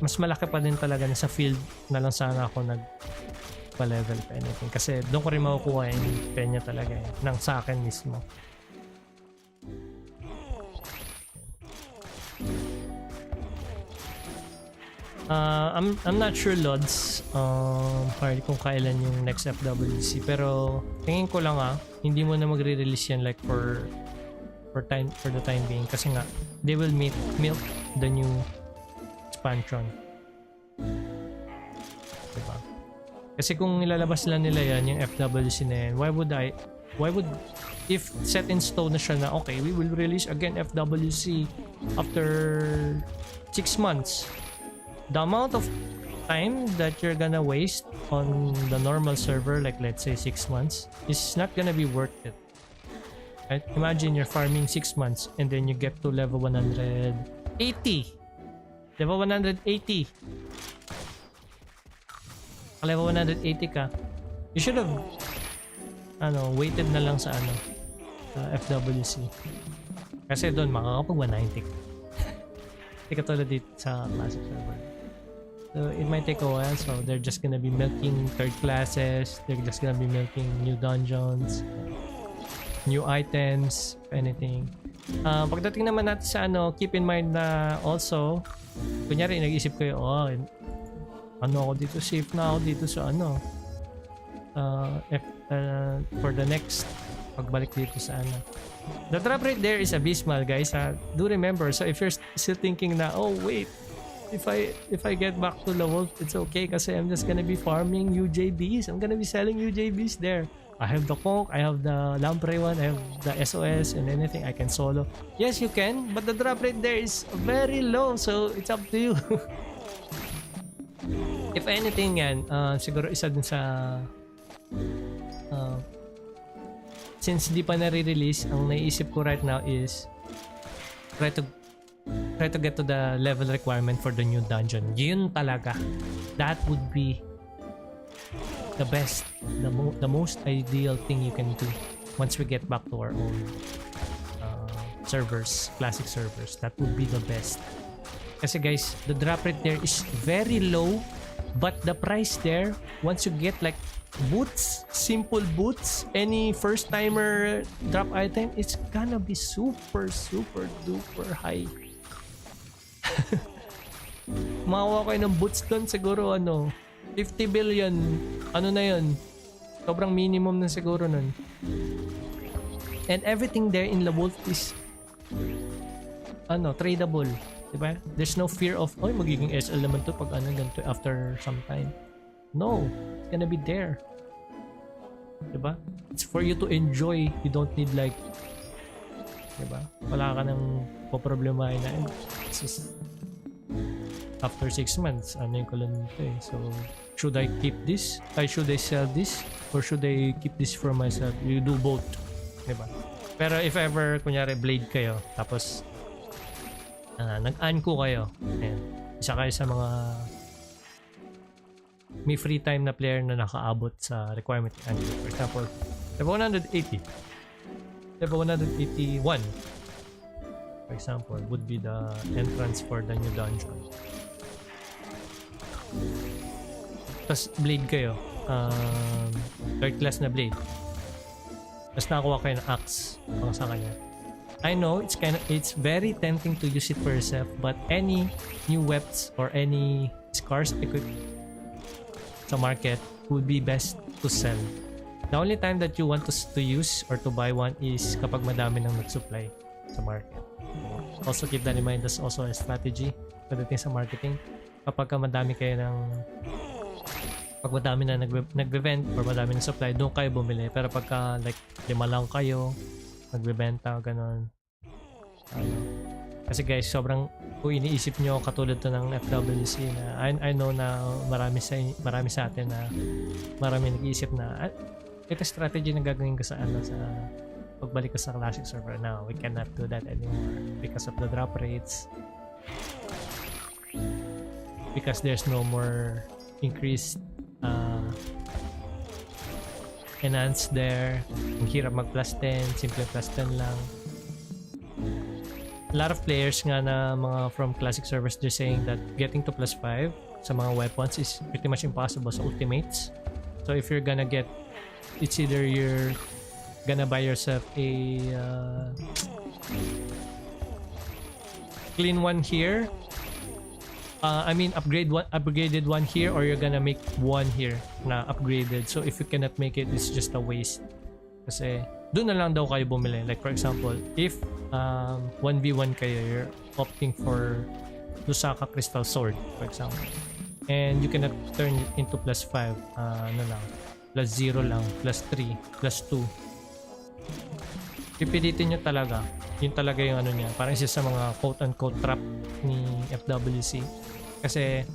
mas malaki pa din talaga na sa field na lang sana ako pa-level pa anything, kasi doon ko rin makukuha yung penya talaga ng sa akin mismo. I'm not sure, Lods, kung kailan yung next FWC, pero tingin ko lang hindi mo na magre-release yan like for the time being, kasi nga they will milk the new expansion, diba? Kasi kung ilalabas lang nila yan yung FWC na yan, why would if set in stone na siya na okay, we will release again FWC after 6 months, the amount of time that you're gonna waste on the normal server, like let's say 6 months, is not gonna be worth it. Right? Imagine you're farming 6 months and then you get to level 180. Level 180. Level 180 ka. You should have waited na lang sa FWC. Kasi doon makakapag 190 ka. Hindi katulad dito sa classic server. So it might take a while, so they're just gonna be milking third classes, they're just gonna be milking new dungeons, new items, anything. Pagdating naman natin sa keep in mind na also, kunyari nag-isip kayo, ako dito, safe na ako dito sa for the next pagbalik dito sa the drop rate there is abysmal, guys. Do remember, so if you're still thinking na, oh wait, if I get back to the wolf, it's okay kasi I'm just gonna be farming UJBs. I'm gonna be selling UJBs there. I have the Conk, I have the Lamprey one, I have the SOS, and anything I can solo. Yes, you can, but the drop rate there is very low, so it's up to you. If anything yan, siguro isa din sa since di pa nare-release, ang naisip ko right now is try to get to the level requirement for the new dungeon. Yun talaga. That would be the best, the most ideal thing you can do once we get back to our own servers, classic servers. That would be the best. Kasi guys, the drop rate there is very low, but the price there, once you get like boots, simple boots, any first timer drop item, it's gonna be super duper high. Makakuha kayo ng boots doon siguro 50 billion, na yun, sobrang minimum na siguro nun. And everything there in the wolf is tradable, diba? There's no fear of magiging SL naman to pag ganito after some time. No, it's gonna be there, diba? It's for you to enjoy. You don't need like, diba, wala ka nang poproblemahin na it's just after 6 months, yung kulang nito so should I keep this? Should I sell this? Or should I keep this for myself? You do both, diba? Pero if ever kunyari blade kayo, tapos nag-unco kayo, isa kayo sa mga may free time na player na nakaabot sa requirement ni unco. For example, level 180, level 181, for example, would be the entrance for the new dungeon. Tapos blade kayo, third class na blade, tapos nakakuha kayo ng axe pang sa kanya. I know it's very tempting to use it for yourself, but any new weapons or any scarce equipment sa market would be best to sell. The only time that you want to use or to buy one is kapag madami nang nag-supply sa market. Also keep that in mind, that's also a strategy pagdating sa marketing. Kapag madami kayo ng Pag madami na nagbe-vent or madami na supply, doon kayo bumili. Pero pagka like 5 lang kayo nagbebenta, ganun. Kasi guys, sobrang kung iniisip nyo katulad to ng FWC na I know na marami sa atin na marami nag-iisip na ito strategy na gagawin ko sa sa pagbalik ko sa classic server. Now we cannot do that anymore because of the drop rates, because there's no more increased enhance there. Ang hirap mag plus 10, simple plus 10 lang. A lot of players nga na mga from classic servers, they're saying that getting to plus 5 sa mga weapons is pretty much impossible sa ultimates. So if you're gonna get, it's either you're gonna buy yourself a clean one here, I mean upgraded one here, or you're gonna make one here na upgraded. So if you cannot make it, it's just a waste. Kasi doon na lang daw kayo bumili. Like for example, if 1v1 kayo, you're opting for Lusaka Crystal Sword, for example, and you cannot turn it into plus 5, ano lang, plus 0 lang, plus 3, plus 2. Pipilitin nyo talaga. Yun talaga yung ano niya. Parang isa sa mga quote-unquote trap ni FWC. Kasi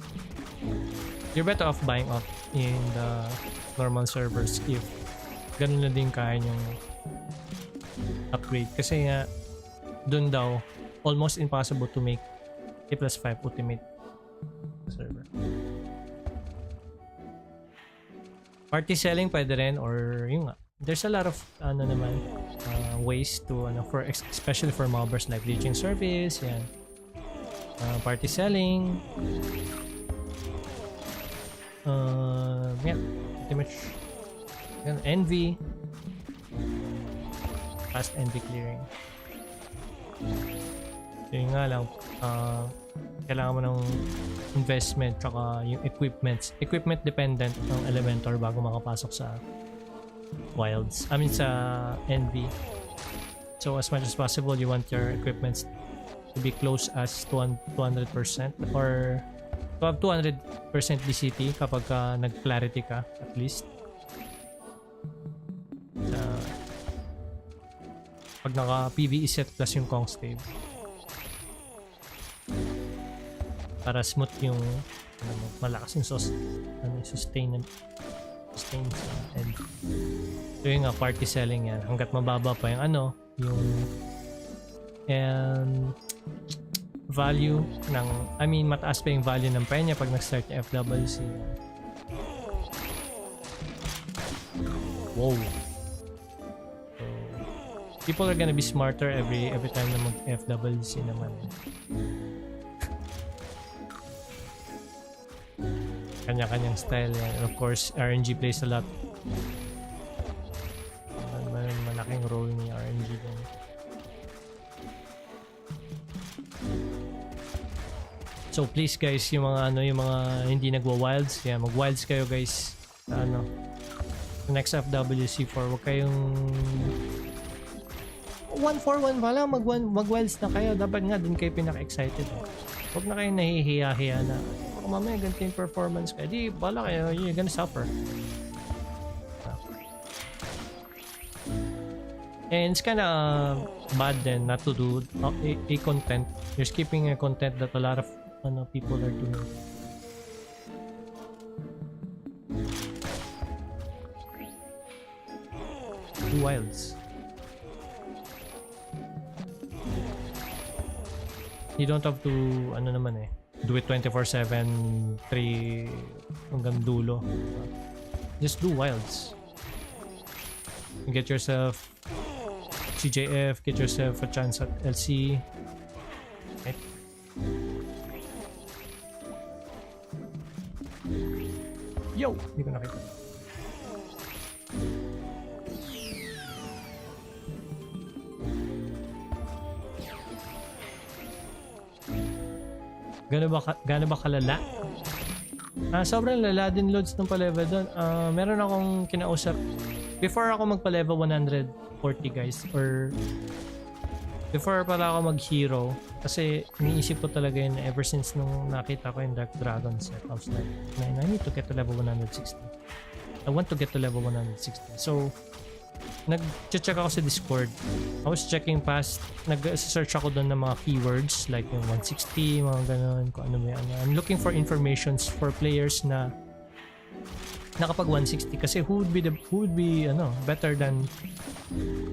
you're better off buying off in the normal servers if ganun na din kaya yung upgrade. Kasi nga dun daw almost impossible to make a plus 5 ultimate server. Party selling pwede rin, or yung nga, there's a lot of ano naman ways to for especially for mobbers like leeching service, yan. Party selling, yeah, pretty much yan. Envy, fast envy clearing. Yun nga lang, kailangan mo ng investment tsaka yung equipment dependent ng Elementor bago makapasok sa wilds, I mean sa envy. So as much as possible, you want your equipments to be close as 200% or to have 200% DCT kapag nag-clarity ka at least. Pag naka PvE set plus yung Kong stave, para smooth yung malakas yung sustain sa end. So yung nga, party selling yan hanggat mababa pa yung yung value ng, I mean mataas pa yung value ng penya pag nag-start yung FWC. Wow. So people are gonna be smarter every time na mag FWC naman. Kanya-kanyang style yan. And of course, RNG plays a lot. Malaking role ni RNG din. So please guys, yung mga yung mga hindi nagwa-wilds, yan, mag-wilds kayo guys. Next FWC4, wag kayong 1-4-1 pa lang, mag-wilds na kayo. Dapat nga din kayo pinaka-excited. Huwag na kayong nahihiya-hiya na mamaya ganito yung performance kayo. Di, bala kayo, you're gonna suffer. And it's kinda bad then not to do a content. You're skipping a content that a lot of people are doing. Do wilds. You don't have to do it 24/7, 3 hanggang dulo. Just do wilds. Get yourself CJF, get yourself a chance at LC. Right? Yo! Hindi ko nakita. Gano ba kalala? Sobrang lala din loads ng pa-level doon. Meron akong kinausap before ako magpa-level 140 guys, or Before pala ako mag-hero, kasi iniisip ko talaga yun ever since nung nakita ko yung Dark Dragon set. I was like, I need to get to level 160. I want to get to level 160. So, nag-check ako sa Discord. I was checking past, nag-search ako doon ng mga keywords like yung 160, mga ganun, kung ano ba yan. I'm looking for informations for players na nakapag 160 kasi who would be better than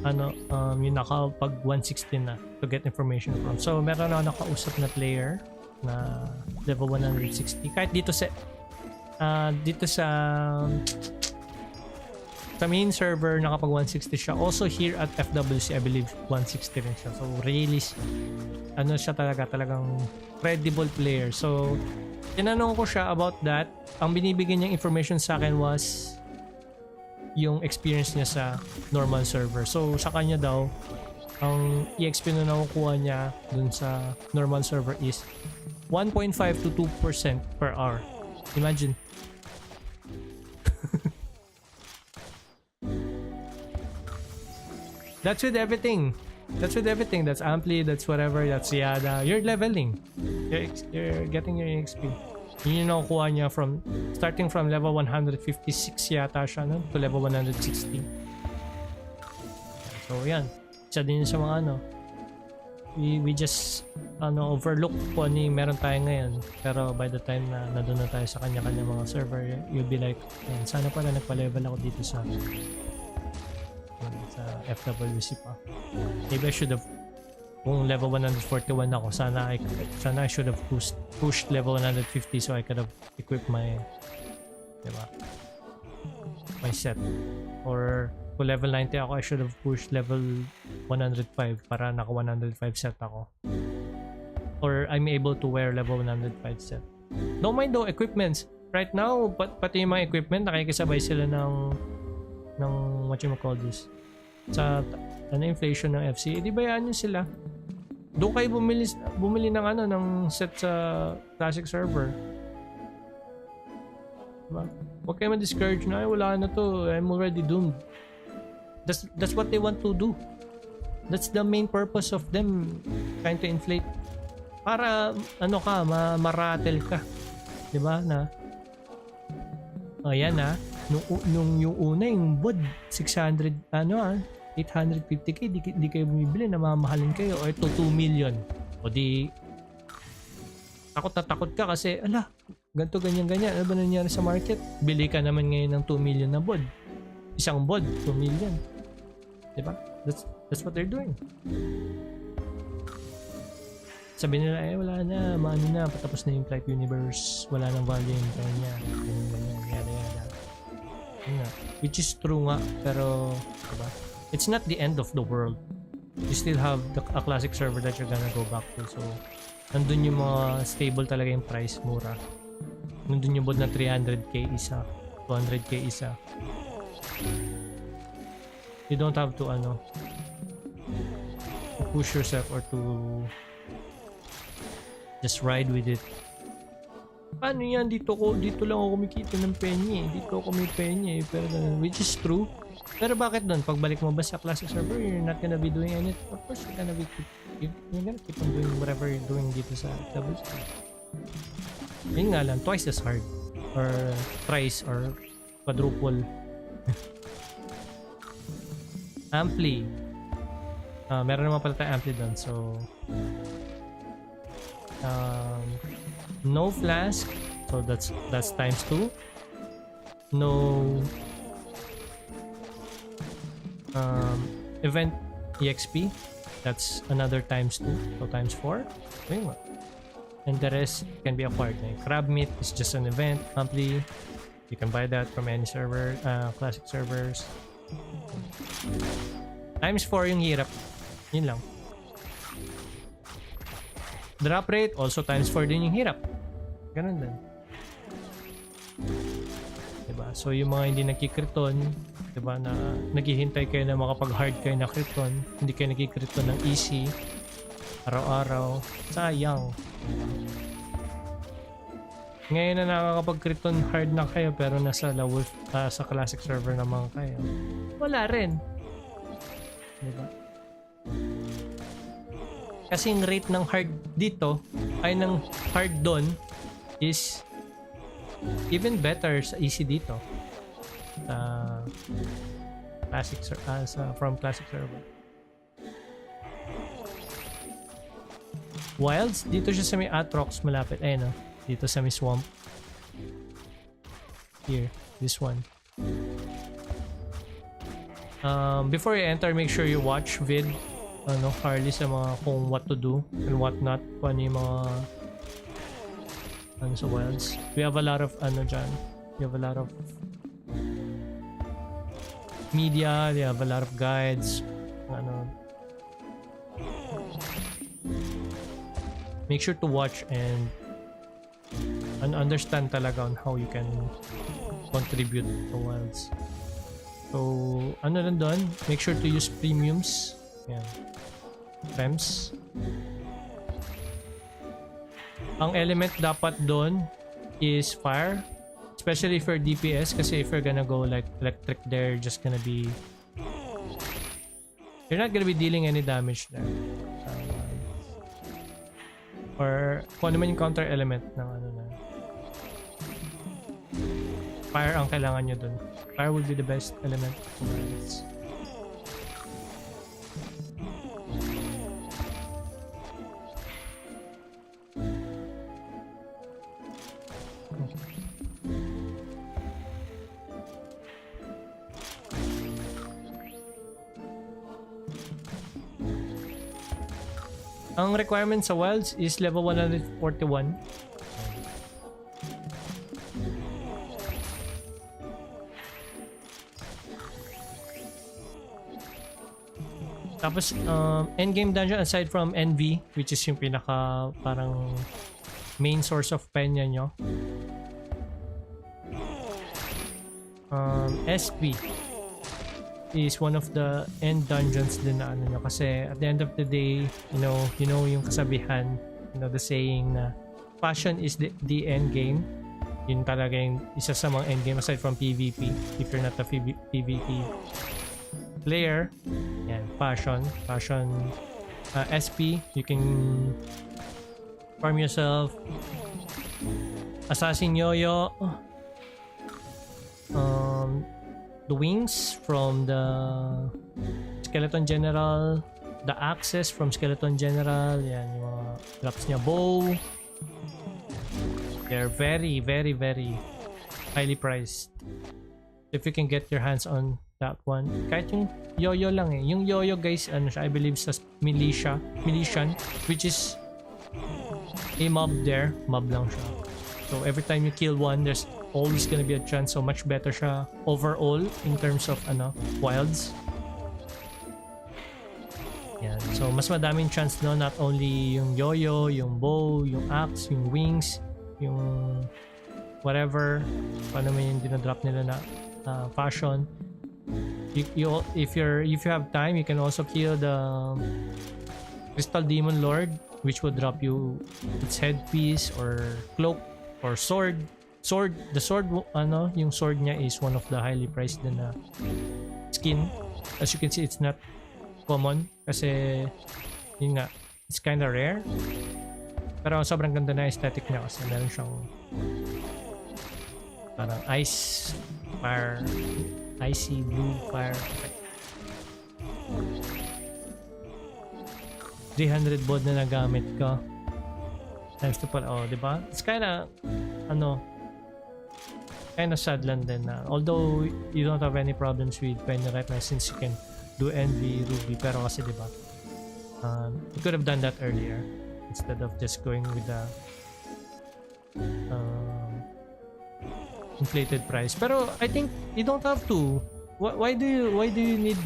yung nakapag 160 na to get information from. So meron ako nakausap na player na level 160 kahit dito sa main server nakapag 160 siya. Also here at FWC I believe 160 rin siya. So really siya talagang credible player. So tinanong ko siya about that. Ang binibigyan niyang information sa akin was yung experience niya sa normal server. So sa kanya daw, ang EXP na nakukuha niya dun sa normal server is 1.5 to 2% per hour. Imagine. That's with everything. That's Ampli, that's whatever, that's Yada. You're leveling. You're getting your EXP. Yun yung nakukuha niya starting from level 156 yata siya nun, to level 160. So yan. Isa din sa mga we just overlook kung ano yung meron tayo ngayon. Pero by the time na nandun na tayo sa kanya-kanya mga server, you'll be like, sana pala nagpa-level ako dito sa FWC pa. Maybe I should have, kung level 141 ako, sana I should have pushed level 150 so I could have equipped my set. Or kung level 90 ako, I should have pushed level 105 para naka 105 set ako. Or I'm able to wear level 105 set. Don't mind though equipments. Right now, pati yung mga equipment nakikisabay sila ng what you call this, sa inflation ng FC. Di ba yan yun sila? Doon kayo bumili ng ng set sa classic server. Diba? Huwag kayo ma-discourage na, wala na to, I'm already doomed. That's what they want to do. That's the main purpose of them trying to inflate. Para maratel ka. Diba? Na ayan nung yung una yung bod 600 850k di kayo bumibili, namamahalin kayo, o ito 2 million, o di takot ka kasi ganito ganyan ano ba nangyari sa market, bili ka naman ngayon ng 2 million na bod, isang bod 2 million, diba? That's what they're doing. Sabi nila wala na, patapos na yung FLYFF Universe, wala nang value yung kanya, ganyan, yada. Which is true nga, pero diba? It's not the end of the world. You still have a classic server that you're gonna go back to. So, nandun yung mga stable talaga yung price, mura. Nandun yung bod na 300k isa, 200k isa. You don't have to push yourself or to just ride with it. Paano yan? Dito lang ako kumikita ng penye. Dito ako may penye. Pero, which is true. Pero bakit doon? Pagbalik mo ba sa classic server, you're not gonna be doing anything. Of course, you're gonna keep on doing whatever you're doing dito sa WC. Yun nga lang, twice as hard. Or thrice or quadruple. Ampli. Meron naman pala tayo ampli doon. So, no flask, so that's times 2. No event EXP, that's another times 2, so times 4. And the rest can be acquired. Crab meat is just an event. Ampli, you can buy that from any server, classic servers. Times 4 yung hirap, yun lang. Drop rate, also times 4 din yung hirap. Ganun din. Diba? So yung mga hindi nagkikriton, diba, na naghihintay kayo na makapag-hard kayo na kriton, hindi kayo nagkikriton ng easy, araw-araw, sayang. Ngayon na nakakapag-kriton hard na kayo pero nasa sa classic server naman kayo, wala rin. Diba? Kasi yung rate ng hard dito ay ng hard doon is even better sa easy dito. From classic server. Wilds, dito siya sa may autoX malapit. Ayun o, dito sa may swamp. Here, this one. Before you enter, make sure you watch vid Harley sa mga kung what to do and what not. Kung ano yung mga sa wilds. We have a lot of dyan. We have a lot of media, they have a lot of guides. Make sure to watch and understand talaga on how you can contribute to wilds. So, lang doon, make sure to use premiums. Yan. Rems. Ang element dapat doon is fire. Especially for DPS, kasi if you're gonna go like electric there, just gonna be... You're not gonna be dealing any damage there. Or kung ano man yung counter element ng na. Fire ang kailangan nyo dun. Fire would be the best element. Ang requirement sa wilds is level 141. Tapos endgame dungeon aside from NV, which is yung pinaka parang main source of penya nyo. SP is one of the end dungeons din na nyo, kasi at the end of the day, you know yung kasabihan, the saying na passion is the end game. Yun talaga yung isa sa mga end game aside from PvP. If you're not a PvP player, yan, passion SP, you can farm yourself assassin yoyo, the wings from the skeleton general, the axes from skeleton general, yan yung mga drops niya, bow. They're very very very highly priced. If you can get your hands on that one, kahit yung yoyo lang yung yoyo guys, siya, I believe sa militian, which is a mob lang siya. So every time you kill one, there's always gonna be a chance, so much better siya overall in terms of wilds. Yan. So mas madaming chance not only yung yoyo, yung bow, yung axe, yung wings, yung whatever, paano man yung dinadrop nila na passion. If you have time, you can also kill the Crystal Demon Lord, which will drop you its headpiece or cloak or sword. The sword, yung sword niya is one of the highly priced na skin. As you can see, it's not common kasi yun nga, it's kinda rare. Pero sobrang ganda na aesthetic niya kasi meron siyang parang ice, fire, icy blue fire. 300 baud na nagamit ko. Times to pala, diba? It's kinda kinda sad lang din na although you don't have any problems with Penny right now since you can do NV, Ruby, pero kasi diba you could have done that earlier instead of just going with the inflated price. Pero I think you don't have to. Why do you need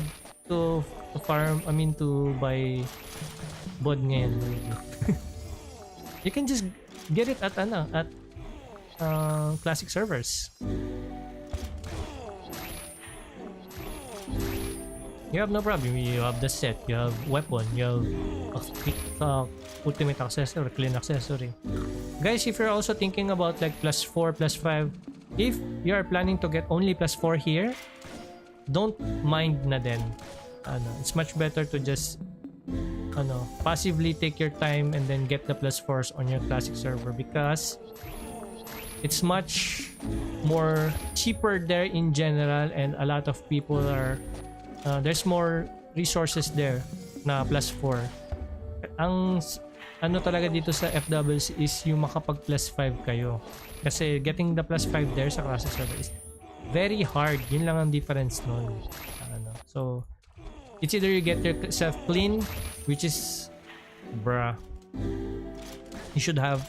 to farm, to buy bod ngayon? You can just get it at classic servers. You have no problem. You have the set, you have weapon, you have ultimate accessory, clean accessory. Guys, if you're also thinking about like +4, +5, if you are planning to get only +4 here, don't mind na din. It's much better to just passively take your time and then get the +4s on your classic server, because it's much more cheaper there in general, and a lot of people are there's more resources there na +4. Ang talaga dito sa FWC is yung makapag +5 kayo, kasi getting the +5 there sa classic server is very hard. Yun lang ang difference nun. So it's either you get yourself clean, which is you should have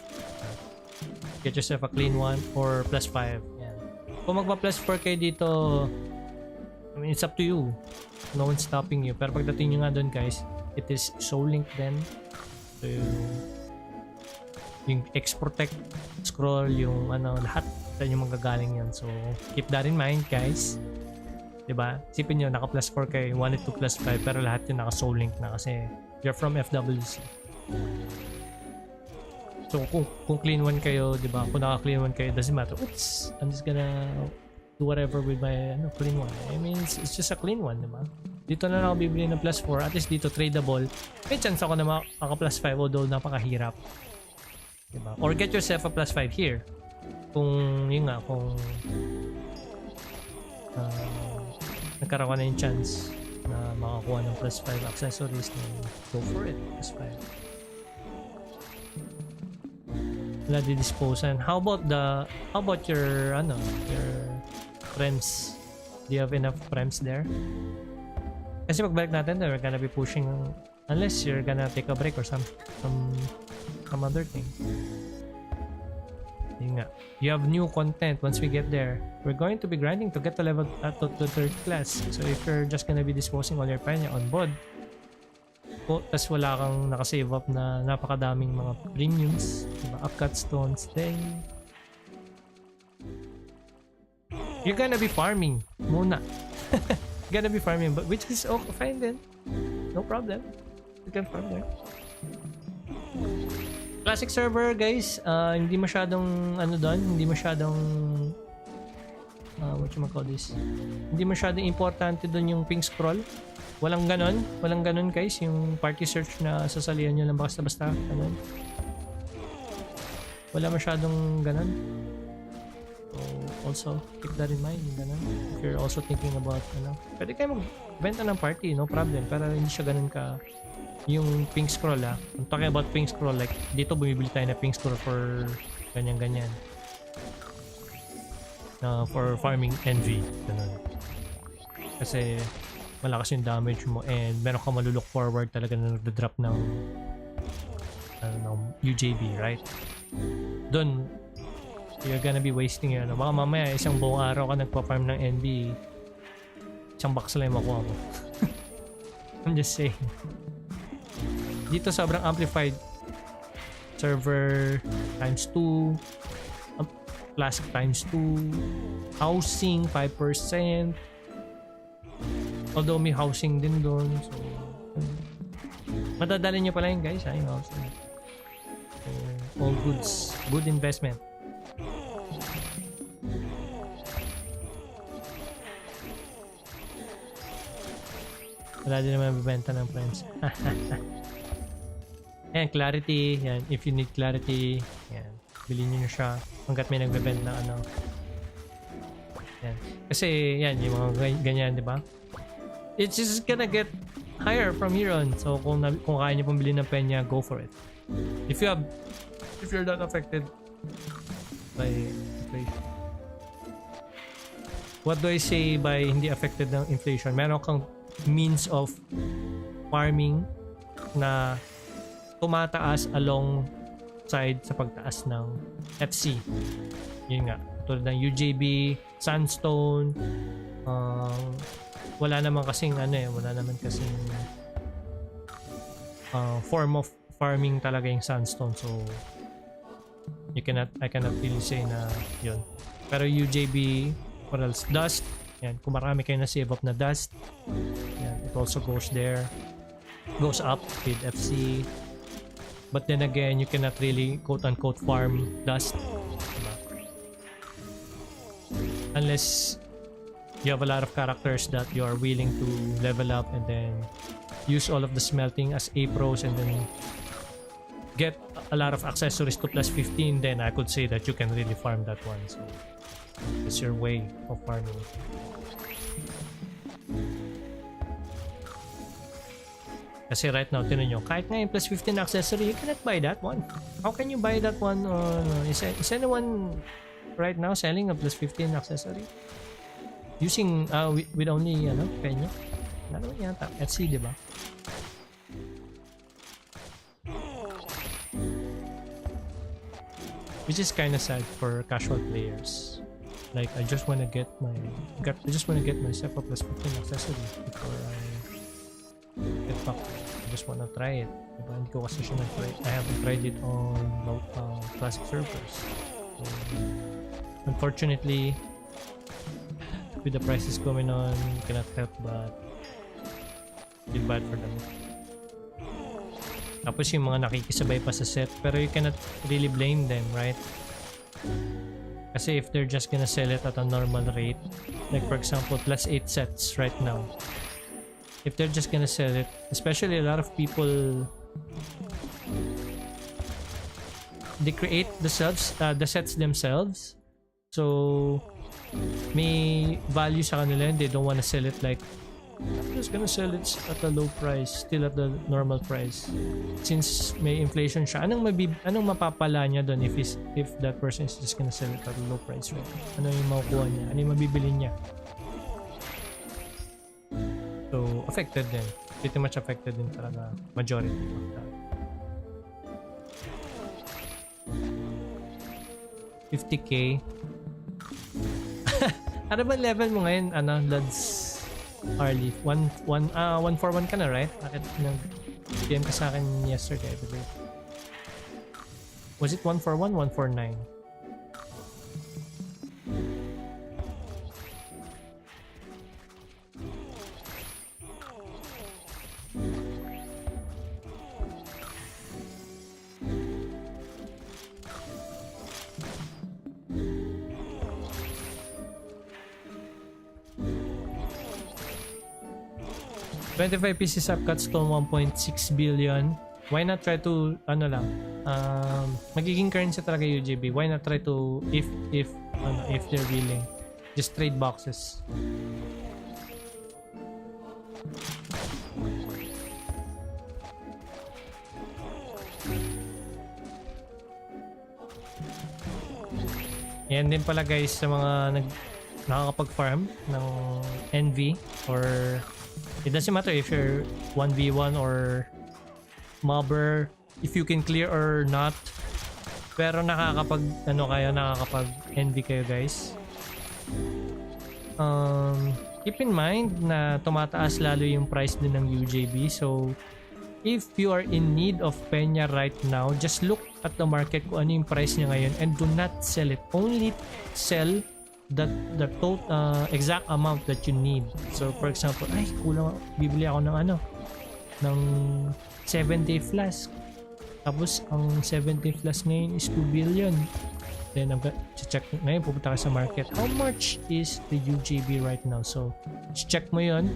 get yourself a clean one, or +5. Yan. Kung magpa +4 kayo dito, I mean, it's up to you. No one's stopping you. Pero pagdating nyo nga doon, guys, it is Soul Link then. So yung X-Protect, scroll, yung lahat sa inyo magagaling yan. So keep that in mind, guys. Diba? Sipin nyo, naka +4 kayo, you wanted to +5, pero lahat yun naka Soul Link na kasi you're from FWC. So kung clean one kayo, diba? Kung naka clean one kayo, doesn't matter. Oops! I'm just gonna do whatever with my clean one. I mean, it's just a clean one, diba? Dito na lang ako bibili ng +4. At least dito tradable. May chance ako na maka +5, although napakahirap. Diba? Or get yourself a +5 here. Kung yun nga, kung nagkaroon ka na yung chance na makakuha ng +5 accessories, then go for it. +5. Wala di-disposan. How about your frames? Do you have enough frames there? Kasi pagbalik natin, we're gonna be pushing, unless you're gonna take a break or some other thing. Yun nga. You have new content once we get there. We're going to be grinding to get to level to 3rd class. So if you're just gonna be disposing all your penya on board, tas wala kang nakasave up na napakadaming mga premiums, diba? Upcut stones, then you're gonna be farming muna. Gonna be farming, but which is okay, fine then. No problem. You can farm there. Classic server, guys, hindi masyadong hindi masyadong what you call this? Hindi masyadong importante doon yung ping scroll. Walang ganon, guys, yung party search na sasalihan nyo lang basta-basta, ganon. Wala masyadong ganon. So also keep that in mind, ganon. If you're also thinking about pwede kayo magbenta ng party, no problem, pero hindi siya ganon ka yung ping scroll. I'm talking about ping scroll, like dito bumibili tayo na ping scroll for ganyan for farming envy, ganon. Kasi malakas yung damage mo and meron ka malulook forward talaga na nagda-drop ng UJB, right? Doon you're gonna be wasting yun. Baka mamaya isang buong araw ka nagpa-farm ng NB, isang box lang yung makuha mo. I'm just saying. Dito sobrang amplified. Server times 2, classic times 2, housing 5%. Although may housing din doon, so madadali nyo pala yun, guys, yung housing. So, all goods, good investment. Wala din naman bibenta ng friends. Ayan, clarity. Yan, if you need clarity, yan, bilhin nyo siya hanggat may nagbebenta na yan. Kasi yan, yung mga ganyan, di ba? It's just gonna get higher from here on. So kung kaya nyo pang bilhin ng penya, go for it. If you're not affected by inflation. What do I say by hindi affected ng inflation? Meron kang means of farming na tumataas alongside sa pagtaas ng FC. Yun nga, tulad ng UJB, sandstone, wala naman kasing wala naman kasing form of farming talaga yung sandstone, so I cannot really say na yun. Pero UJB, or else dust, yan, kung marami kayo na save up na dust, yan, it also goes there, goes up with FC. But then again, you cannot really quote-unquote farm dust, diba? Unless you have a lot of characters that you are willing to level up and then use all of the smelting as A pros and then get a lot of accessories to plus 15, then I could say that you can really farm that one. So it's your way of farming. Kasi right now, tinan nyo, kahit nga yung plus 15 accessory, you cannot buy that one. How can you buy that one? Is anyone right now selling a plus 15 accessory? Using, with only, penyo? Ano yata? Etsy, diba? Which is kind of sad for casual players. Like, I just wanna get myself a plus 15 accessory before I get back. I just wanna try it. Diba? Hindi ko kasi siya nag-try. I haven't tried it on classic servers. So, unfortunately, with the prices going on, you cannot help but feel bad for them. Tapos yung mga nakikisabay pa sa set, pero you cannot really blame them, right? Kasi if they're just gonna sell it at a normal rate, like for example, plus 8 sets right now. If they're just gonna sell it, especially a lot of people, they create the sets themselves. So, may value sa kanila and they don't wanna sell it like, I'm just gonna sell it at a low price, still at the normal price. Since may inflation siya, anong mapapala niya doon if that person is just gonna sell it at a low price, right? Ano yung makukuha niya? Ano yung mabibili niya? So, affected din. Pretty much affected din talaga majority of that. 50k. Ano ba level mo ngayon? Lads? Early 141 ka na, right? Bakit nag-PM ka sa akin yesterday, I believe. Was it 141? 149? $25 pieces up cuts to 1.6 billion. Why not try to magiging currency talaga UJB. Why not try to if they're willing, just trade boxes. Yan din pala guys sa mga nakakapag-farm ng NV or it doesn't matter if you're 1v1 or mobber, if you can clear or not. Pero nakakapag envy kayo guys. Keep in mind na tumataas lalo yung price din ng UJB. So if you are in need of Peña right now, just look at the market kung ano yung price niya ngayon and do not sell it. Only sell the total exact amount that you need. So for example, ay kulang, bibili ako ng 7-day flask. Tapos ang 7-day flask ngayon is 2 billion. Then I'm gonna check ngayon, pupunta ka sa market. How much is the UJB right now? So check mo yun.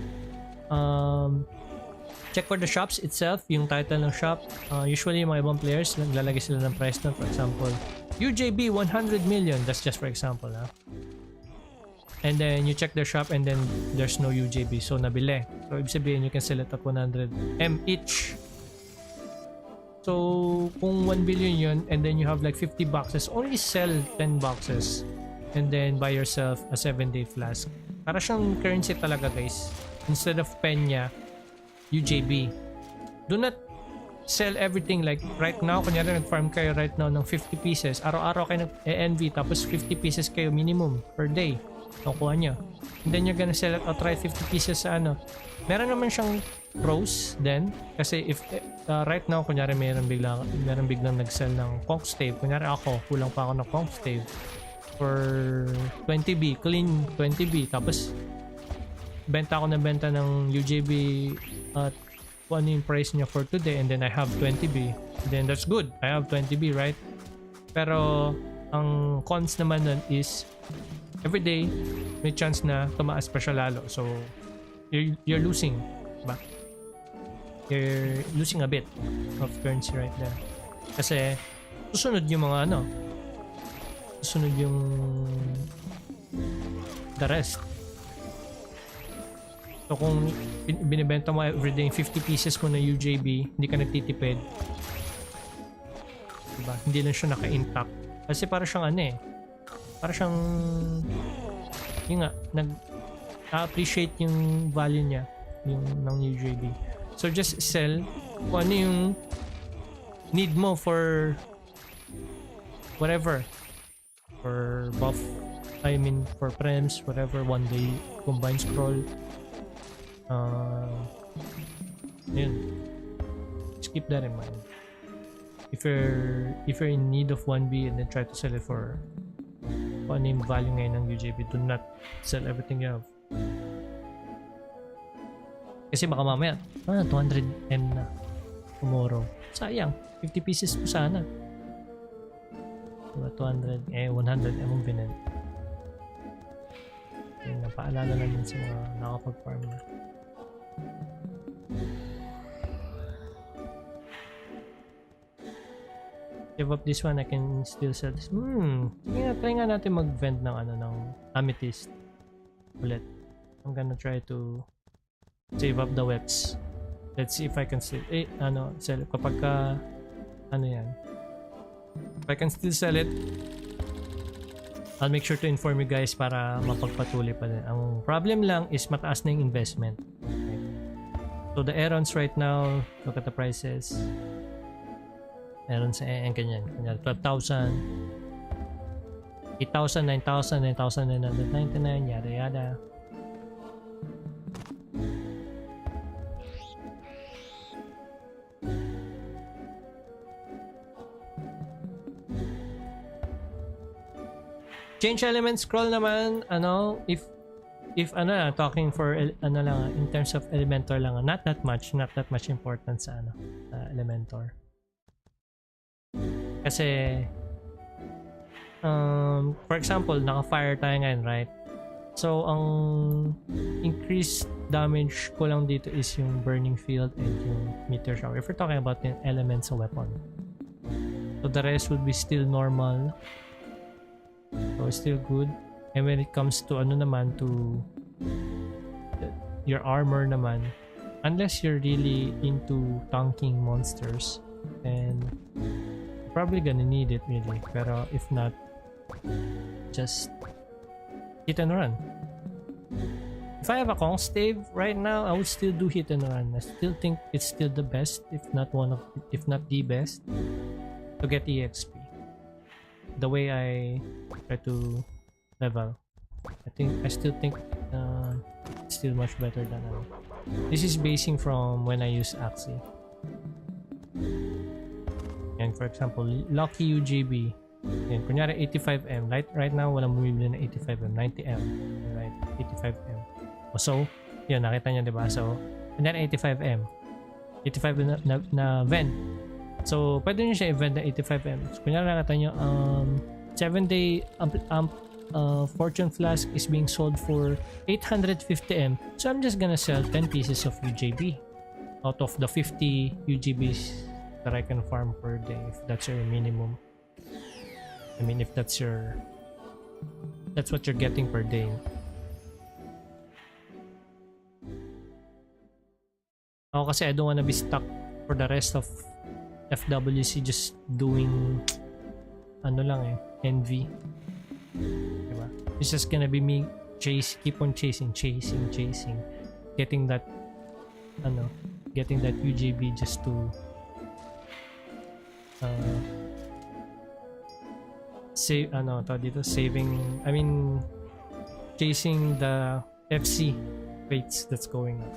Check for the shops itself, yung title ng shop. Usually yung mga ibang players naglalagay sila ng price na, for example UJB 100 million, that's just for example and then you check their shop and then there's no UJB, so nabili. So ibig sabihin you can sell it at 100 M each. So kung 1 billion yun and then you have like 50 boxes, only sell 10 boxes and then buy yourself a 7-day flask. Para siyang currency talaga guys. Instead of Peña, UJB. Do not sell everything like right now. Kunyari nag-farm kayo right now ng 50 pieces. Araw-araw kayo nag-NV tapos 50 pieces kayo minimum per day. Nakuha nyo. And then you're gonna sell it outright 50 pieces sa Meron naman siyang pros then. Kasi if right now, kunyari meron biglang nag-sell ng conch stave. Kunyari ako, kulang pa ako ng conch stave for 20B, clean 20B. Tapos benta ng UJB at kung ano yung price niya for today and then I have 20B. Then that's good. I have 20B, right? Pero ang cons naman nun is every day may chance na tumaas pa siya lalo. So you're losing, diba? you're losing a bit of currency right there. Kasi susunod yung mga ano, susunod yung the rest. So kung binibenta mo everyday 50 pieces mo na UJB, hindi ka nagtitipid, diba? Hindi lang siya naka-intact. Kasi para siyang ano eh, para siyang yun nga, nag-appreciate yung value niya, yung ng UJB. So just sell kung ano yung need mo for whatever, for buff, I mean for prems, whatever, one day combined scroll, yun, just keep that in mind. If you're in need of 1B and then try to sell it for kung ano yung value ngayon ng UJB, do not sell everything you have. Kasi baka mamaya 200M na tomorrow, sayang, 50 pieces po sana, diba? 200, 100M ang binan. Yun, napaalala na din sa mga nakapag-farm na. Give up this one, I can still sell this. Sige nga, try nga natin mag-vend ng ano, ng amethyst ulit. I'm gonna try to save up the webs. Let's see if I can still sell kapag ka ano yan. If I can still sell it, I'll make sure to inform you guys para mapagpatuloy pa din. Ang problem lang is mataas na yung investment. Okay. So the errands right now, look at the prices. Meron sa ganyan. 12,000, 8,000, 9,000, 9,999, yada yada. Change element scroll naman, if talking for in terms of Elementor lang, not that much importance sa Elementor. Kasi for example, naka-fire tayo ngayon, right? So ang increased damage ko lang dito is yung burning field and yung meteor shower if we're talking about the elements sa weapon. So the rest would be still normal, so still good. And when it comes to to your armor naman, unless you're really into tanking monsters, then probably gonna need it really, pero if not, just hit and run. If I have a constave right now, I would still do hit and run. I still think it's still the best, if not the best, to get EXP. The way I try to level, I still think it's still much better than this is basing from when I use Axie. And for example, Lucky UJB, yan, kunyari 85M, right now walang bumibili na 85M, 90M, right? 85M. So, yun, nakita nyo, diba? So, and then 85M, 85 na vent. So, pwede nyo siya i-vent na 85M. So, kunyari nakita nyo, 7-day Fortune Flask is being sold for 850M. So, I'm just gonna sell 10 pieces of UJB out of the 50 UJBs that I can farm per day, if that's your minimum. I mean, if that's what you're getting per day. Ako kasi I don't wanna be stuck for the rest of FWC just doing NV. Diba? It's just gonna be me keep on chasing, getting that UJB just to chasing the FC rates that's going up.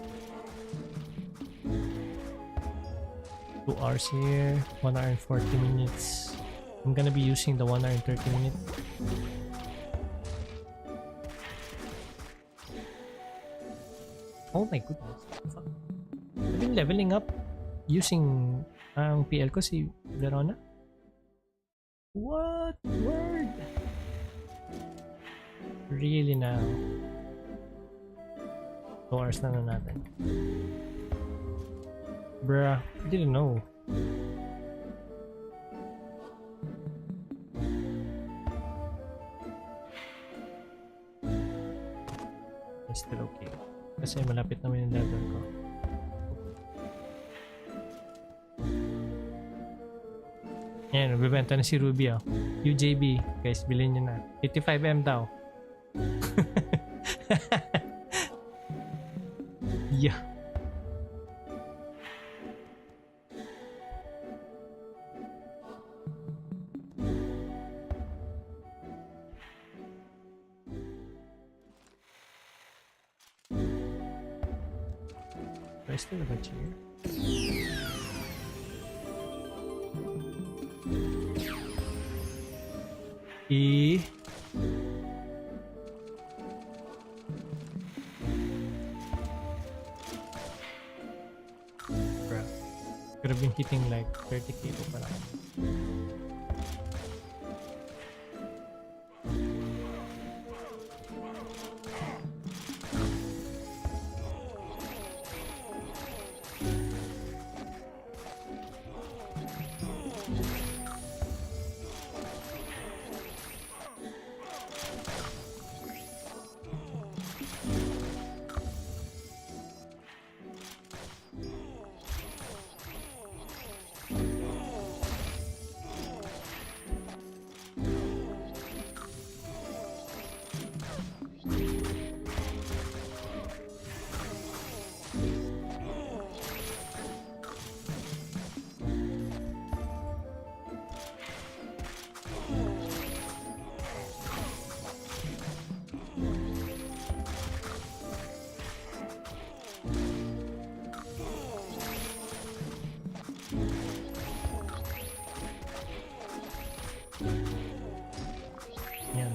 2 hours here, 1 hour and 40 minutes. I'm gonna be using the 1 hour and 30 minute. Oh my goodness. Fuck. I've been leveling up using ang PL ko si Verona. What? Word? Really now? 2 hours na natin. Bruh, didn't know. It's still okay. Kasi malapit naman yung level ko. Ayan, nagbibenta na si Ruby, oh. UJB, guys, bilhin nyo na. 85M daw. Yeah. I still have a chair. Bruh. Could have been hitting like 30k pa lang.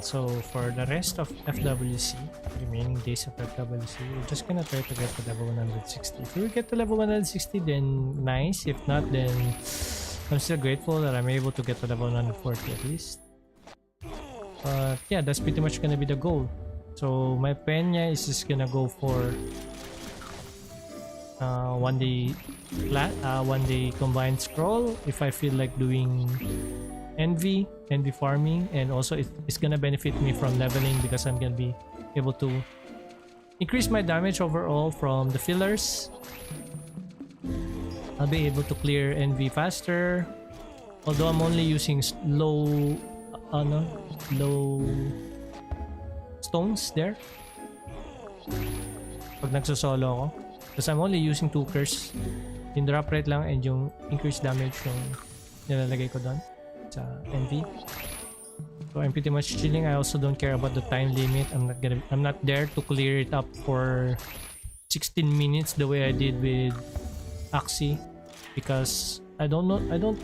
So for the rest of FWC, remaining days of FWC, we're just gonna try to get to level 160. If we get to level 160, then nice. If not, then I'm still grateful that I'm able to get to level 140 at least. But yeah, that's pretty much gonna be the goal. So my Peña is just gonna go for one day combined scroll if I feel like doing envy farming, and also it's gonna benefit me from leveling because I'm gonna be able to increase my damage overall from the fillers. I'll be able to clear envy faster, although I'm only using low stones there pag nagsosolo ako, because I'm only using 2 curse, yung drop rate lang and yung increased damage yung nilalagay ko doon sa envy. So I'm pretty much chilling. I also don't care about the time limit. I'm not there to clear it up for 16 minutes the way I did with Axie, because I don't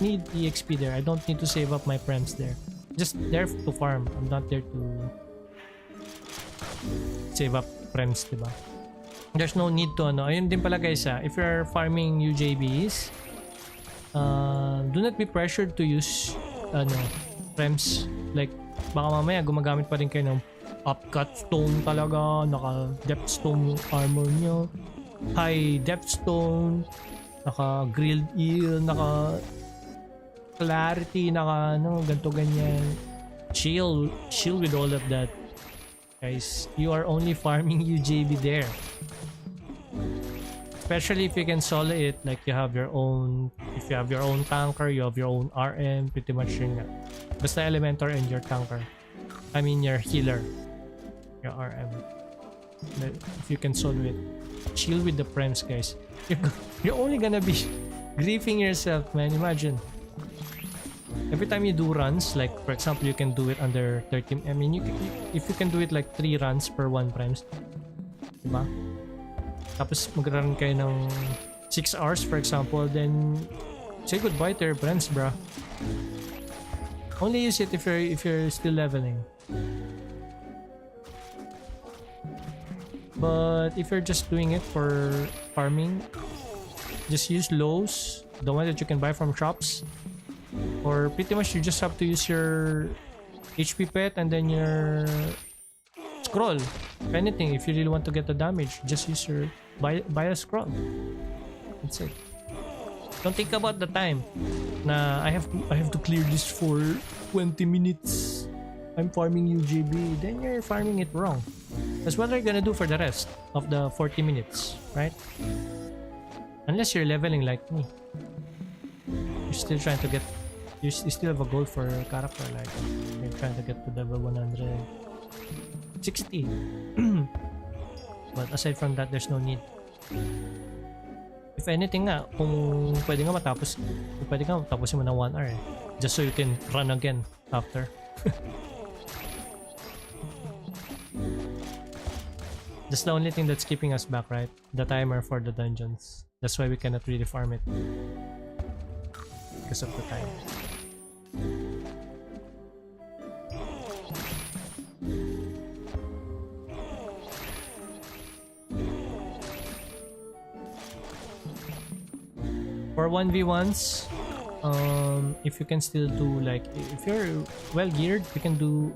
need EXP there. I don't need to save up my prems there. Just there to farm. I'm not there to save up prems, diba? There's no need to ayun din pala guys, if you're farming UJBs, do not be pressured to use prems. Like baka mamaya gumagamit pa rin kayo ng upcut stone talaga, naka depth stone armor nyo, high depth stone, naka grilled eel, naka clarity, naka ganto ganyan. Chill with all of that, guys. You are only farming UJB there, especially if you can solo it. Like if you have your own tanker, you have your own RM, pretty much yun nga. Basta elementor and your tanker, I mean your healer, your RM. If you can solo it, chill with the prems, guys. You're only gonna be griefing yourself, man. Imagine every time you do runs, like for example you can do it under 30. I mean, if you can do it like 3 runs per 1 prems, diba? Tapos mag-run kayo ng 6 hours for example, then say goodbye to your prems, bro. Only use it if you're still leveling. But if you're just doing it for farming, just use lows, the one that you can buy from shops, or pretty much you just have to use your HP pet and then your scroll. If anything, if you really want to get the damage, just use your buy a scroll. That's it. Don't think about the time. Na I have to clear this for 20 minutes. I'm farming UJB. Then you're farming it wrong. That's what you're gonna do for the rest of the 40 minutes, right? Unless you're leveling like me. You're still trying to get... You still have a goal for your character, like you're trying to get to level 160. But aside from that, there's no need. If anything nga, kung pwede nga matapos, pwede nga tapusin mo ng 1 hour eh. Just so you can run again after. That's the only thing that's keeping us back, right? The timer for the dungeons. That's why we cannot really farm it. Because of the time. For 1v1s, if you can still do like, if you're well geared, you can do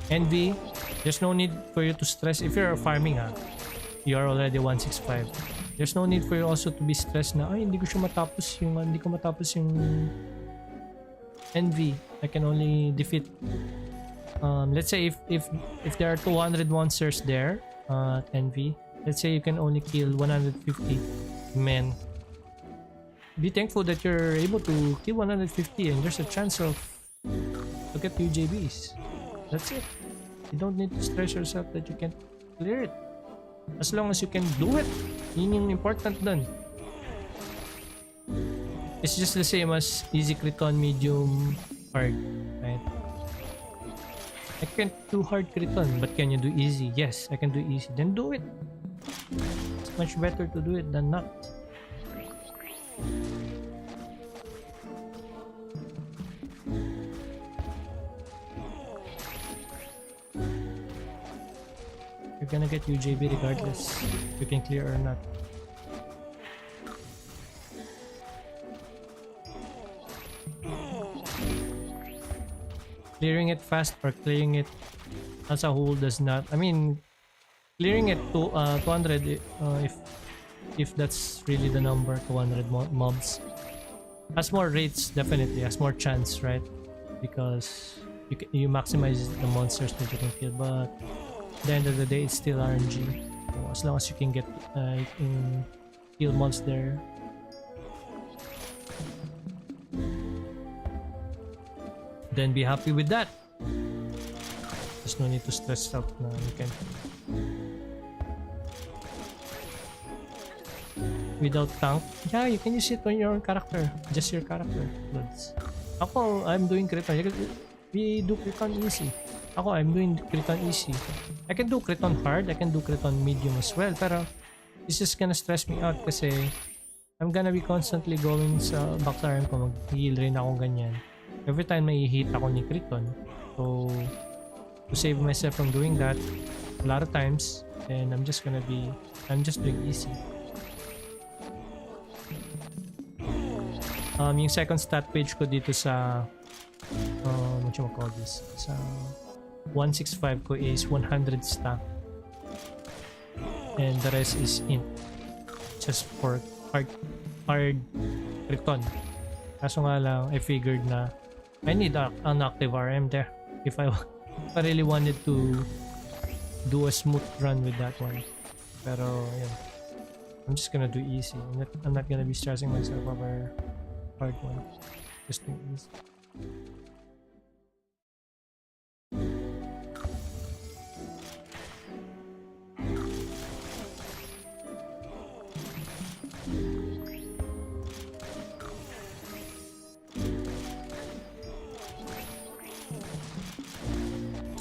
NV. There's no need for you to stress. If you're farming, you're already 165. There's no need for you also to be stressed na, ay, hindi ko matapos yung NV. I can only defeat, let's say if there are 200 monsters there at NV, let's say you can only kill 150 men. Be thankful that you're able to kill 150 and there's a chance of to get UJBs. That's it. You don't need to stress yourself that you can't clear it. As long as you can do it, yun yung important dun. It's just the same as easy, criton, medium, hard, right? I can't do hard criton, but can you do easy? Yes, I can do easy. Then do it. It's much better to do it than not. You're gonna get UJB regardless if you can clear or not. Clearing it fast or clearing it as a whole does not, I mean, clearing it to 200 if that's really the number, 200 mobs has more rates, definitely has more chance, right? Because you maximize the monsters that you can kill, but at the end of the day it's still RNG. So as long as you can get you can kill monster, then be happy with that. There's no need to stress out na you can. Without tank, yeah, you can use it on your character, just your character. Ako, I'm doing Criton. We do Criton easy. Ako, I'm doing Criton easy. I can do Criton hard, I can do Criton medium as well, pero it's just gonna stress me out kasi I'm gonna be constantly going sa backline ko, mag-heal rin ako ganyan. Every time may hit ako ni Criton. So, to save myself from doing that, a lot of times, then I'm just doing easy. Yung second stat page ko dito sa what you call this, sa 165 ko is 100 stack and the rest is int, just for hard Criton. Kaso nga lang, I figured na I need an active RM there if I really wanted to do a smooth run with that one. Pero yun, I'm just gonna do easy. I'm not gonna be stressing myself over hard one. Just do easy.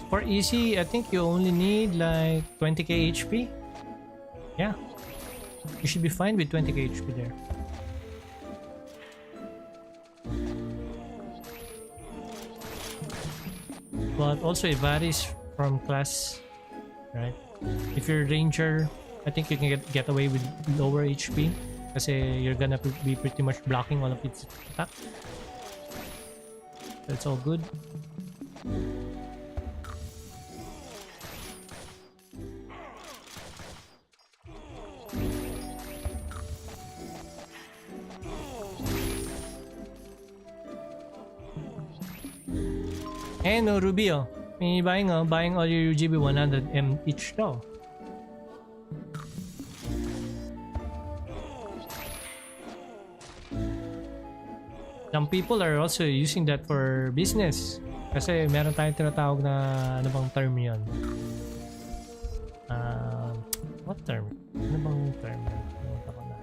For easy, I think you only need like 20k HP. Yeah, you should be fine with 20k HP there. But also it varies from class, right? If you're ranger, I think you can get away with lower HP kasi you're gonna be pretty much blocking all of its attack. That's all good. Eh no, Ruby oh. May buying all your UGB 100M each daw. Some people are also using that for business. Kasi meron tayong tinatawag na ano bang term yun? What term? Ano bang term yun? Nakita ko na.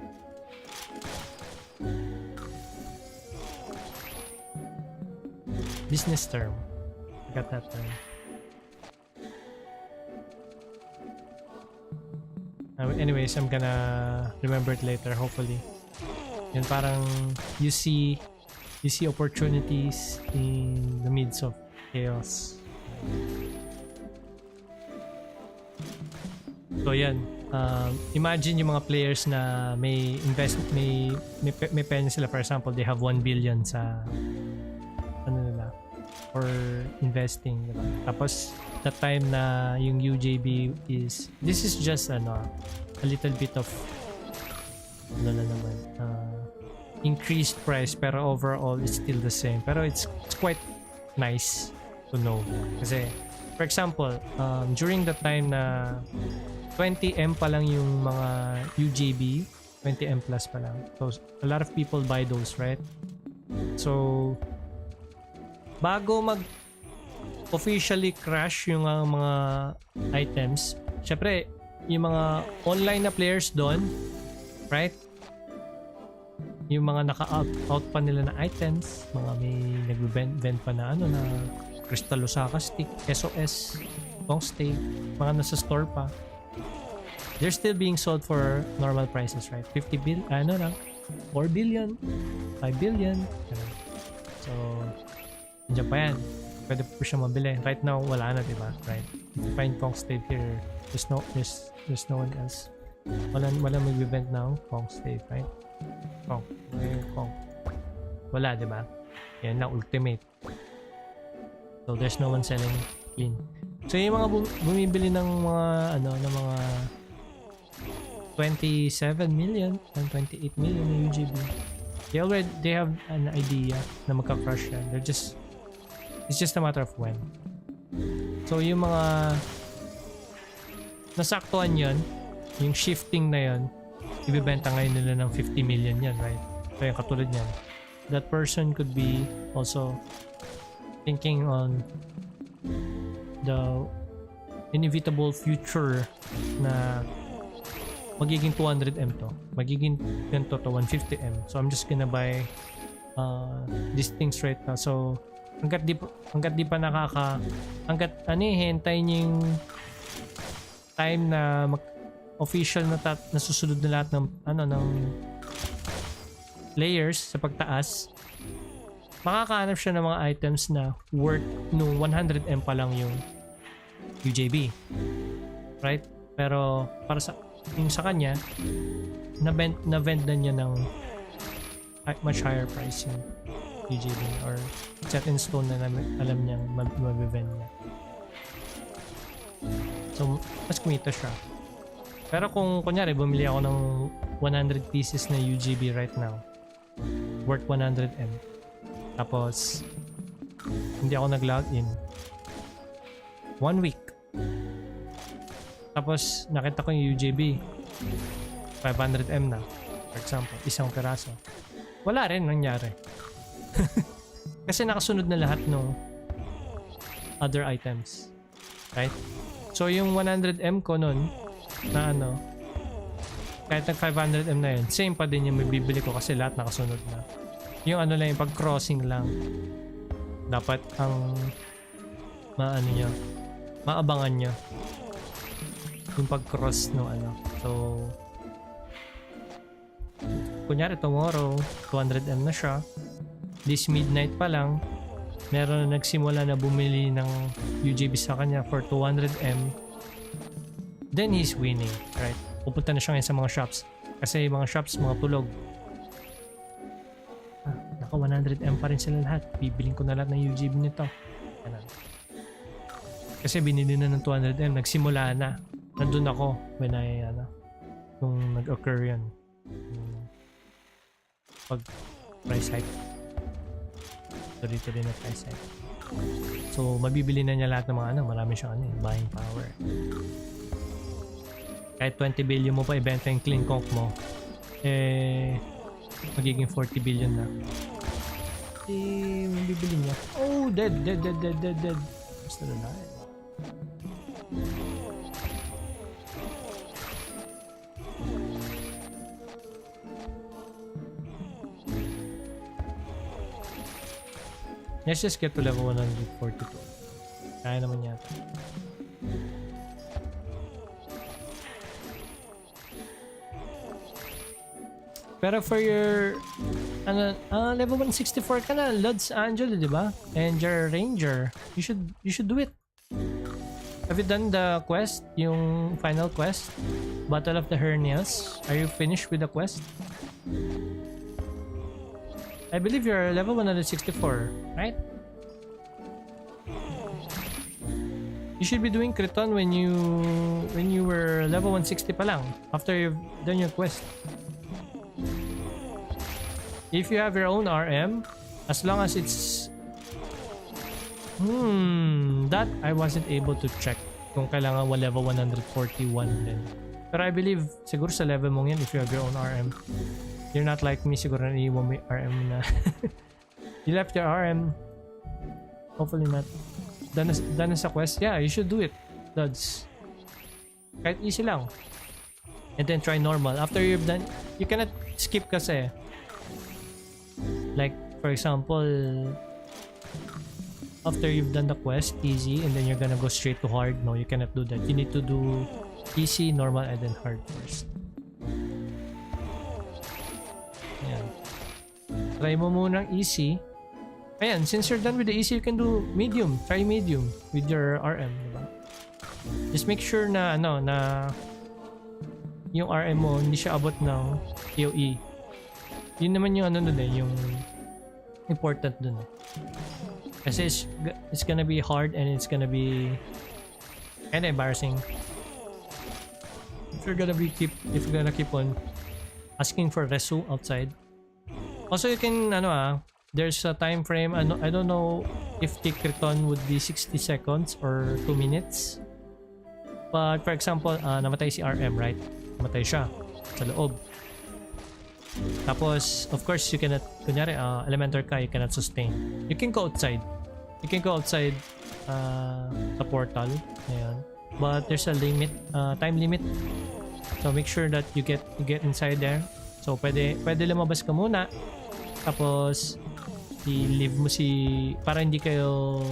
Business term. I got that term. Anyways, I'm gonna remember it later, hopefully. Yun parang you see opportunities in the midst of chaos. So yan, imagine yung mga players na may penya sila. For example, they have 1 billion sa ano nila for investing, diba? Tapos the time na yung UJB is, this is just a little bit of ano na naman, increased price, pero overall it's still the same, pero it's quite nice to know. Kasi for example, during the time na 20M pa lang yung mga UJB, 20M plus pa lang, so a lot of people buy those, right? So bago mag officially crash yung mga items, syempre yung mga online na players doon, right? Yung mga naka-out pa nila na items, mga may nag-vend pa na na Crystal Osaka stick, SOS, long stay, mga nasa store pa. They're still being sold for normal prices, right? 50 billion, 4 billion, 5 billion. So, nandiyan pa yan. Pwede po siya mabili. Right now, wala na, diba? Right? If you find Kong State here, there's no one else. Wala mag-event now, Kong State, right? Kong. Wala, diba? Yan na, ultimate. So, there's no one selling clean. So, yung mga bumibili ng mga, ng mga 27 million and 28 million na UGB. They have an idea na magka-crush yan. It's just a matter of when. So, yung mga nasaktuhan yun, yung shifting na yun, ibibenta ngayon nila ng 50 million yan, right? So, yung katulad yan. That person could be also thinking on the inevitable future na magiging 200M to. Magiging ganito to 150M. So, I'm just gonna buy these things right now. So, hanggat di pa hintay niyo yung time na official na nasusunod na lahat ng layers sa pagtaas, makakahanap siya ng mga items na worth nung 100M pa lang yung UJB, right? Pero para sa kanya, na-vend na niya ng much higher price yung UJB, or set in stone na alam niyang mabibend niya. So, mas kumita siya. Pero kung kunyari bumili ako ng 100 pieces na UGB right now, worth 100M, tapos hindi ako nag-log in 1 week, tapos nakita ko yung UGB 500M na, for example, isang piraso, wala rin nangyari. Kasi nakasunod na lahat ng other items, right? So yung 100M ko nun na kahit nag 500M na yun, same pa din yung mabibili ko kasi lahat nakasunod na. Yung lang, yung pag-crossing lang, dapat ang maabangan nyo yung pag-cross no So kunyari tomorrow 200M na siya, this midnight pa lang meron na nagsimula na bumili ng UJB sa kanya for 200M, then he's winning, right? Pupunta na siya ngayon sa mga shops kasi yung mga shops mga tulog. Naka 100M pa rin sila lahat, bibiling ko na lahat ng UJB nito. Kasi binili na ng 200M, nagsimula na, nandun ako when nung nag-occur yan, pag price hike, tuloy-tuloy na price hike. So mabibili na niya lahat ng mga ano, marami siyang ano, buying power. Kahit 20 billion mo pa ibenta yung clean conk mo, magiging 40 billion na. Mabibili niya. Oh, dead. Still alive. Let's just get to level 142. Kaya naman yata. Pero for your level 164 ka na, Lods Angelo, di ba? And your Ranger, you should do it. Have you done the quest, yung final quest, Battle of the Hernias? Are you finished with the quest? I believe you're level 164, right? You should be doing Kriton when you were level 160 pa lang, after you've done your quest. If you have your own RM, as long as it's that I wasn't able to check kung kailangan level 141 din. Pero I believe siguro sa level mong yan, if you have your own RM. You're not like me, siguro na iiwan mo yung RM na. You left your RM. Hopefully not. Done na sa quest. Yeah, you should do it. Duds. Kahit easy lang. And then try normal. After you've done, you cannot skip kasi. Like, for example, after you've done the quest, easy, and then you're gonna go straight to hard. No, you cannot do that. You need to do easy, normal, and then hard first. Ayan. Try mo munang easy. Ayan, since you're done with the easy, you can do medium. Try medium with your RM, diba? Just make sure na yung RM mo hindi siya abot ng AOE. Yun naman yung dun yung important dun. Kasi it's gonna be hard and it's gonna be kinda embarrassing. If you're gonna keep on asking for resu outside. Also, you can there's a time frame. I don't know if tick return would be 60 seconds or 2 minutes. But for example, namatay si RM, right? Namatay siya sa loob. Tapos, of course, you cannot, kunyari, elemental ka, you cannot sustain. You can go outside. You can go outside sa portal. Ayan. But there's a limit, time limit. So make sure that you get inside there. So pwede lumabas ka muna. Tapos i-leave mo para hindi kayo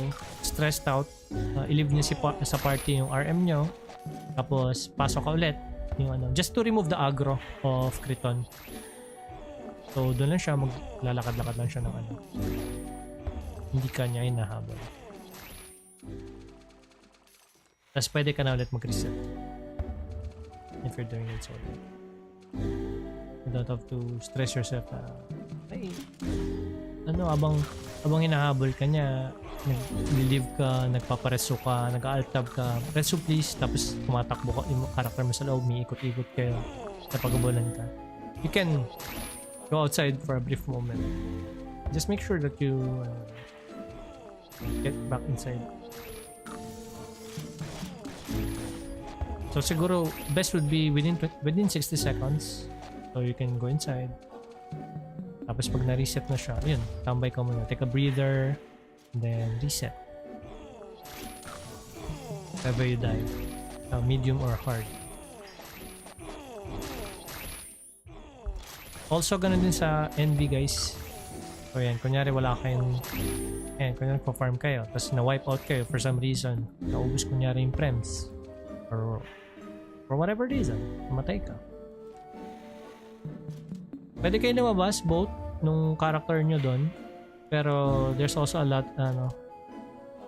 stressed out. I-leave niyo sa party yung RM nyo. Tapos pasok ka ulit yung just to remove the aggro of Kriton. So doon lang siya, maglalakad-lakad lang siya ng hindi ka niya hinahabol. Tapos pwede ka na ulit mag-reset if you're doing it solo. You don't have to stress yourself abang hinahabol ka niya, nag-live ka, nagpapareso ka, nag-alt-tab ka, reso please, tapos tumatakbo ka, yung karakter mo sa loob, may ikot-ikot kayo, napagabulan ka. You can go outside for a brief moment. Just make sure that you get back inside. So siguro best would be within 60 seconds. So you can go inside. Tapos pag na-reset na siya, yun, tambay ka muna. Take a breather, and then reset. Whenever you die. Medium or hard. Also, ganun din sa NV, guys. So yan, kunyari wala kayong kunyari pa-farm kayo, tapos na-wipe out kayo for some reason, naubos kunyari yung prems, or for whatever reason, namatay ka. Pwede kayo lumabas both nung character nyo doon, pero there's also a lot,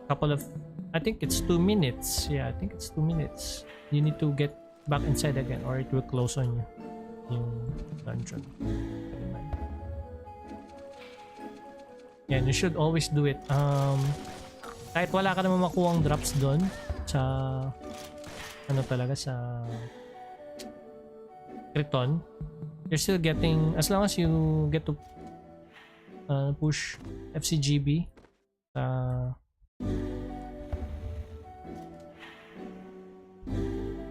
couple of, I think it's 2 minutes. Yeah, I think it's 2 minutes. You need to get back inside again or it will close on you yung dungeon. Yeah, you should always do it. Kahit wala ka naman makuhang drops doon sa talaga sa Kriton, you're still getting, as long as you get to push FCGB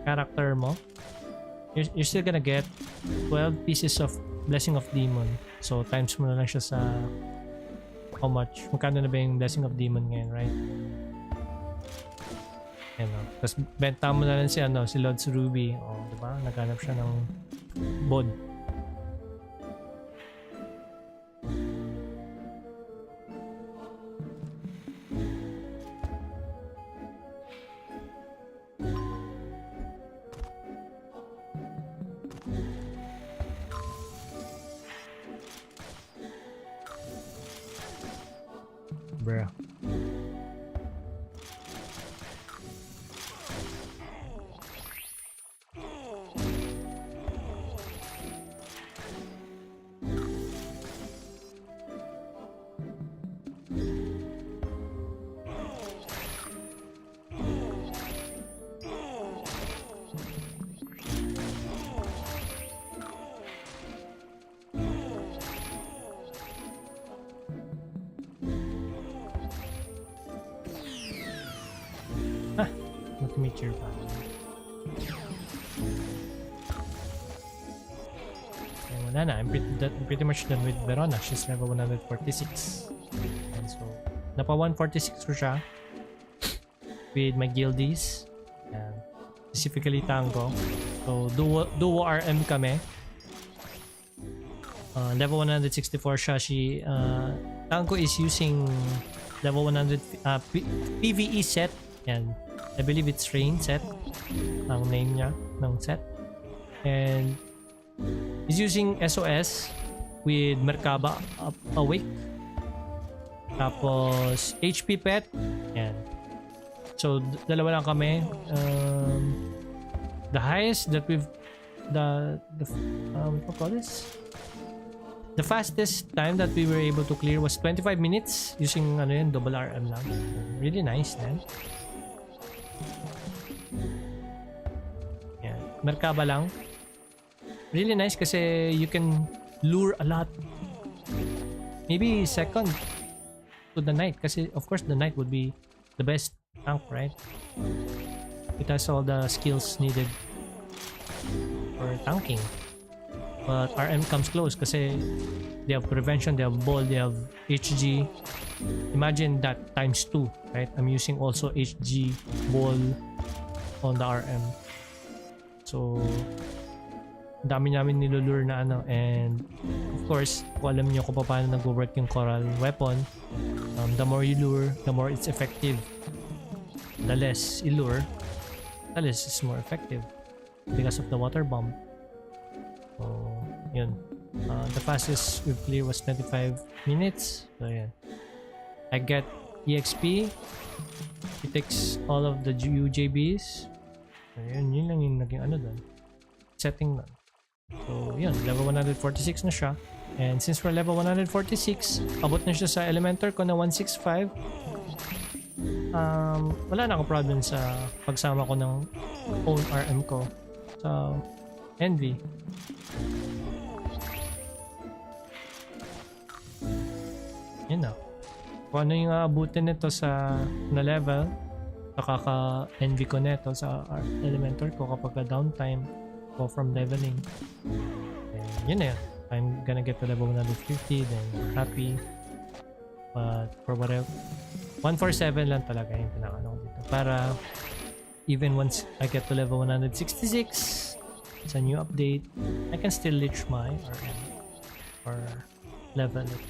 character mo, you're still gonna get 12 pieces of Blessing of Demon. So times mo na lang siya sa how much, magkano na ba yung Blessing of Demon ngayon, right? Yan o. Tapos benta mo na lang si si Lord's Ruby. O, diba? Naghanap siya ng bod. Bruh. Not to meet your family. And wala na. I'm pretty much done with Verona. She's level 146. And so, napa 146 ko siya with my guildies. And specifically Tango. So, duo RM kami. Level 164 siya. Tango is using level 100 PvE set. And I believe it's Rain set ang name niya ng set, and he's using SOS with Merkaba Awake, tapos HP pet, yan. So dalawa lang kami. The highest that we've what call this? The fastest time that we were able to clear was 25 minutes using double RM lang. Really nice, man. Yeah, Merkaba lang. Really nice kasi you can lure a lot. Maybe second to the knight kasi of course the knight would be the best tank, right? It has all the skills needed for tanking. But RM comes close kasi they have prevention, they have ball, they have HG. Imagine that times 2, right? I'm using also HG ball on the RM. So, dami namin nilulure na and of course, kung alam niyo kung paano nag-work yung coral weapon, the more you lure, the more it's effective. The less you lure, the less it's more effective because of the water bomb. So, yun. The fastest we've cleared was 25 minutes. So, yan. I get EXP. It takes all of the UJBs. So, yun lang yung naging doon. Setting lang. So, yun. Level 146 na siya. And since we're level 146, abot na siya sa Elementor ko na 165. Wala na akong problem sa pagsama ko ng own RM ko sa Envy. Yun na. Kung ano yung aabutin nito sa na level, nakaka-envy ko neto sa Elementor ko kapag downtime ko from leveling. And yun na yun. I'm gonna get to level 150, then happy. But for whatever, 147 lang talaga yung pinakano dito. Para even once I get to level 166, it's a new update, I can still reach my RM or level it.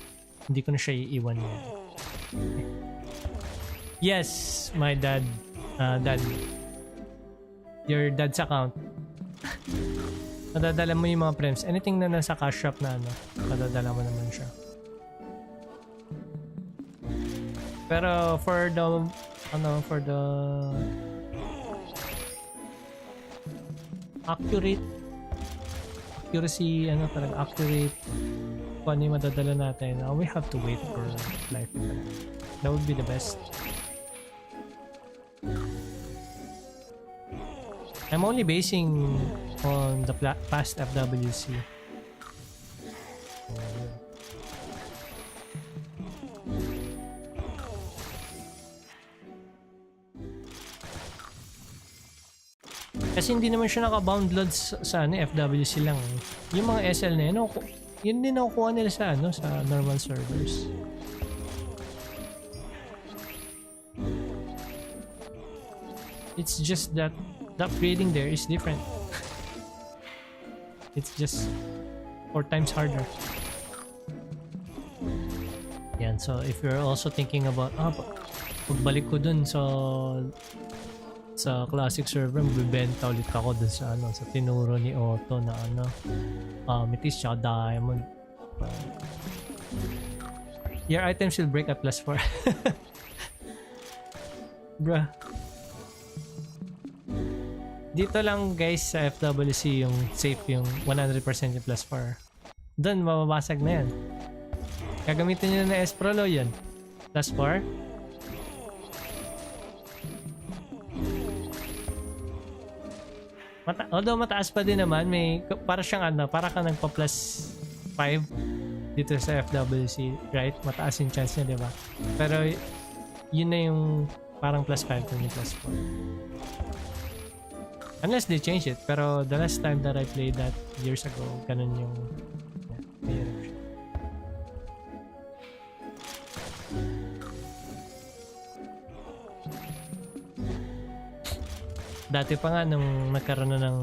Hindi ko na siya iiwan yan. Yes, my dad. Dad. Your dad's account. Madadala mo yung mga prems. Anything na nasa cash shop na madadala mo naman siya. Pero for the accuracy, talaga accurate kung ano yung madadala natin, we have to wait for life. That would be the best. I'm only basing on the past FWC. Kasi hindi naman siya naka-bound loads sa ano, FWC lang. Yung mga SL na yun, yun din nakukuha nila sa ano, sa normal servers. It's just that the upgrading there is different. It's just 4 times harder. Yan, so if you're also thinking about pagbalik ko dun sa classic server, magbibenta ulit ako dun sa ano, sa tinuro ni Otto na ano, Amethyst tsaka Diamond. Your items will break at +4. Bruh. Dito lang guys sa FWC yung safe, yung 100% yung +4. Doon mababasag na yan. Gagamitin nyo na S-Prolo yun. +4. Although mataas pa din naman, may para siyang ano, para ka nagpa +5 dito sa FWC, right? Mataas yung chance niya, di ba? Pero yun na yung parang +5 kung yung +4. Unless they change it, pero the last time that I played that years ago, ganun yung mahirap siya. Dati pa nga nung nagkaroon na ng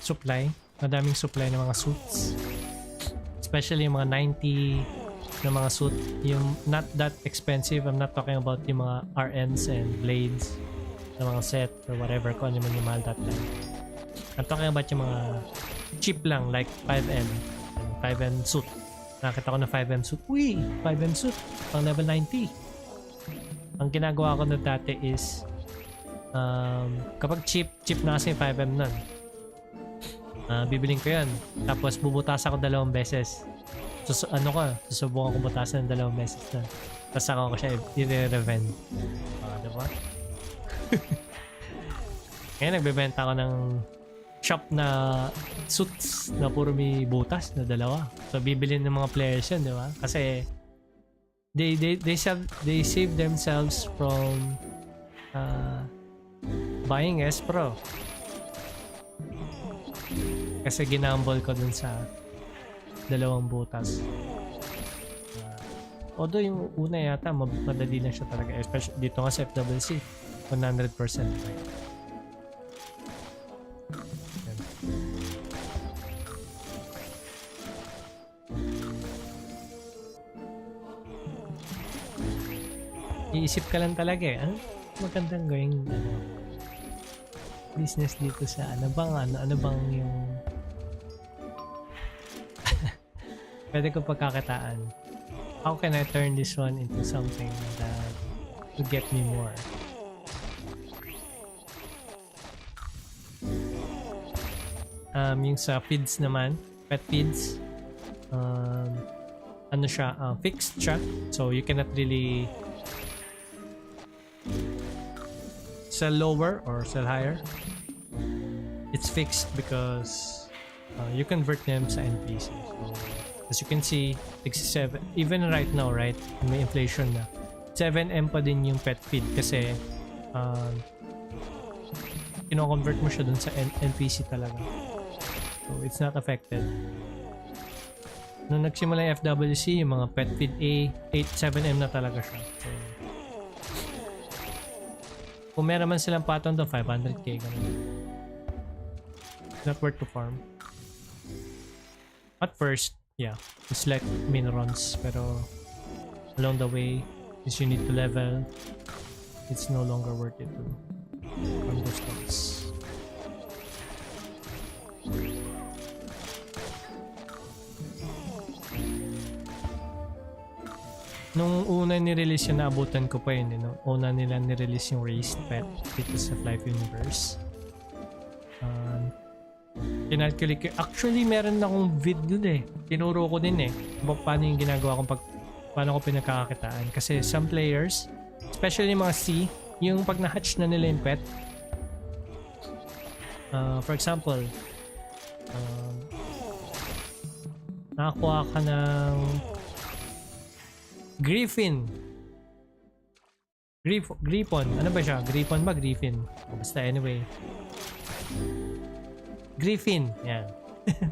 supply, madaming supply ng mga suits, especially yung mga 90 na mga suit, yung not that expensive. I'm not talking about yung mga RNs and blades na mga set or whatever, kung ano man yung mahal that time. I'm talking about yung mga cheap lang, like 5M suit. Nakita ko na 5M suit. Uy! 5M suit pang level 90. Ang ginagawa ko na dati is kapag cheap na kasi 5M nun, bibiling ko yun, tapos bubutas ako 2 beses. Susubukan ko butasan ng 2 beses na. Tapos saka ko siya i-revend. Diba? Ngayon nagbebenta ako ng shop na suits na puro may butas na 2. So bibili ng mga players yun, diba? Kasi they save themselves from buying S-Pro. Kasi ginambol ko dun sa 2 butas. Although yung una yata madali na siya talaga, especially dito nga sa FWC 100%. Iisip ka lang talaga eh, magandang gawing business dito sa ano bang yung pwede ko pagkakitaan. How can I turn this one into something that will get me more? Yung sa feeds naman, pet feeds, ano siya, fixed siya. So you cannot really sell lower or sell higher. It's fixed because you convert them sa NPC. So as you can see, 67, even right now, right, may inflation na, 7M pa din yung pet feed kasi kino-convert mo siya dun sa NPC talaga. So it's not affected. Nung nagsimula yung FWC, yung mga pet feed 7M na talaga siya. So kung meron man silang patong to 500k ganun. Not worth to farm. At first, yeah, it's like min runs, pero along the way, since you need to level, it's no longer worth it to farm those stocks. Nung una ni-release yun, naabutan ko pa yun. Nung una nila ni-release yung Raised Pet dito sa FLYFF Universe. Kinalculate ko. Actually, meron akong video eh. Tinuro ko din eh. Paano yung ginagawa kong paano ko pinagkakakitaan. Kasi some players, especially mga C, yung pag na-hatch na nila yung pet. For example, nakakuha ka ng Griffin. Griffon. Ano ba siya? Griffon ba? Griffin. Basta anyway. Griffin. Yan.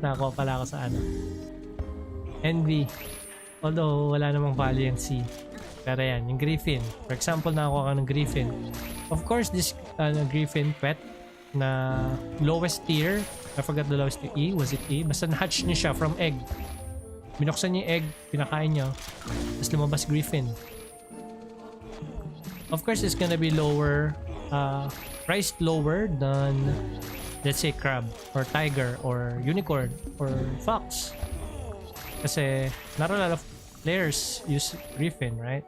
Nakakuha pala ako sa ano. NV. Although wala namang value yung C. Pero yan, yung Griffin. For example, nakakuha ka ng Griffin. Of course, this Griffin pet na lowest tier. I forgot the lowest tier. E? Was it E? Basta na-hatch niya siya from egg. Binuksan niya yung egg, pinakain niya. Tapos lumabas Griffin. Of course, it's gonna be lower, priced lower than, let's say, crab, or tiger, or unicorn, or fox. Kasi, not a lot of players use Griffin, right?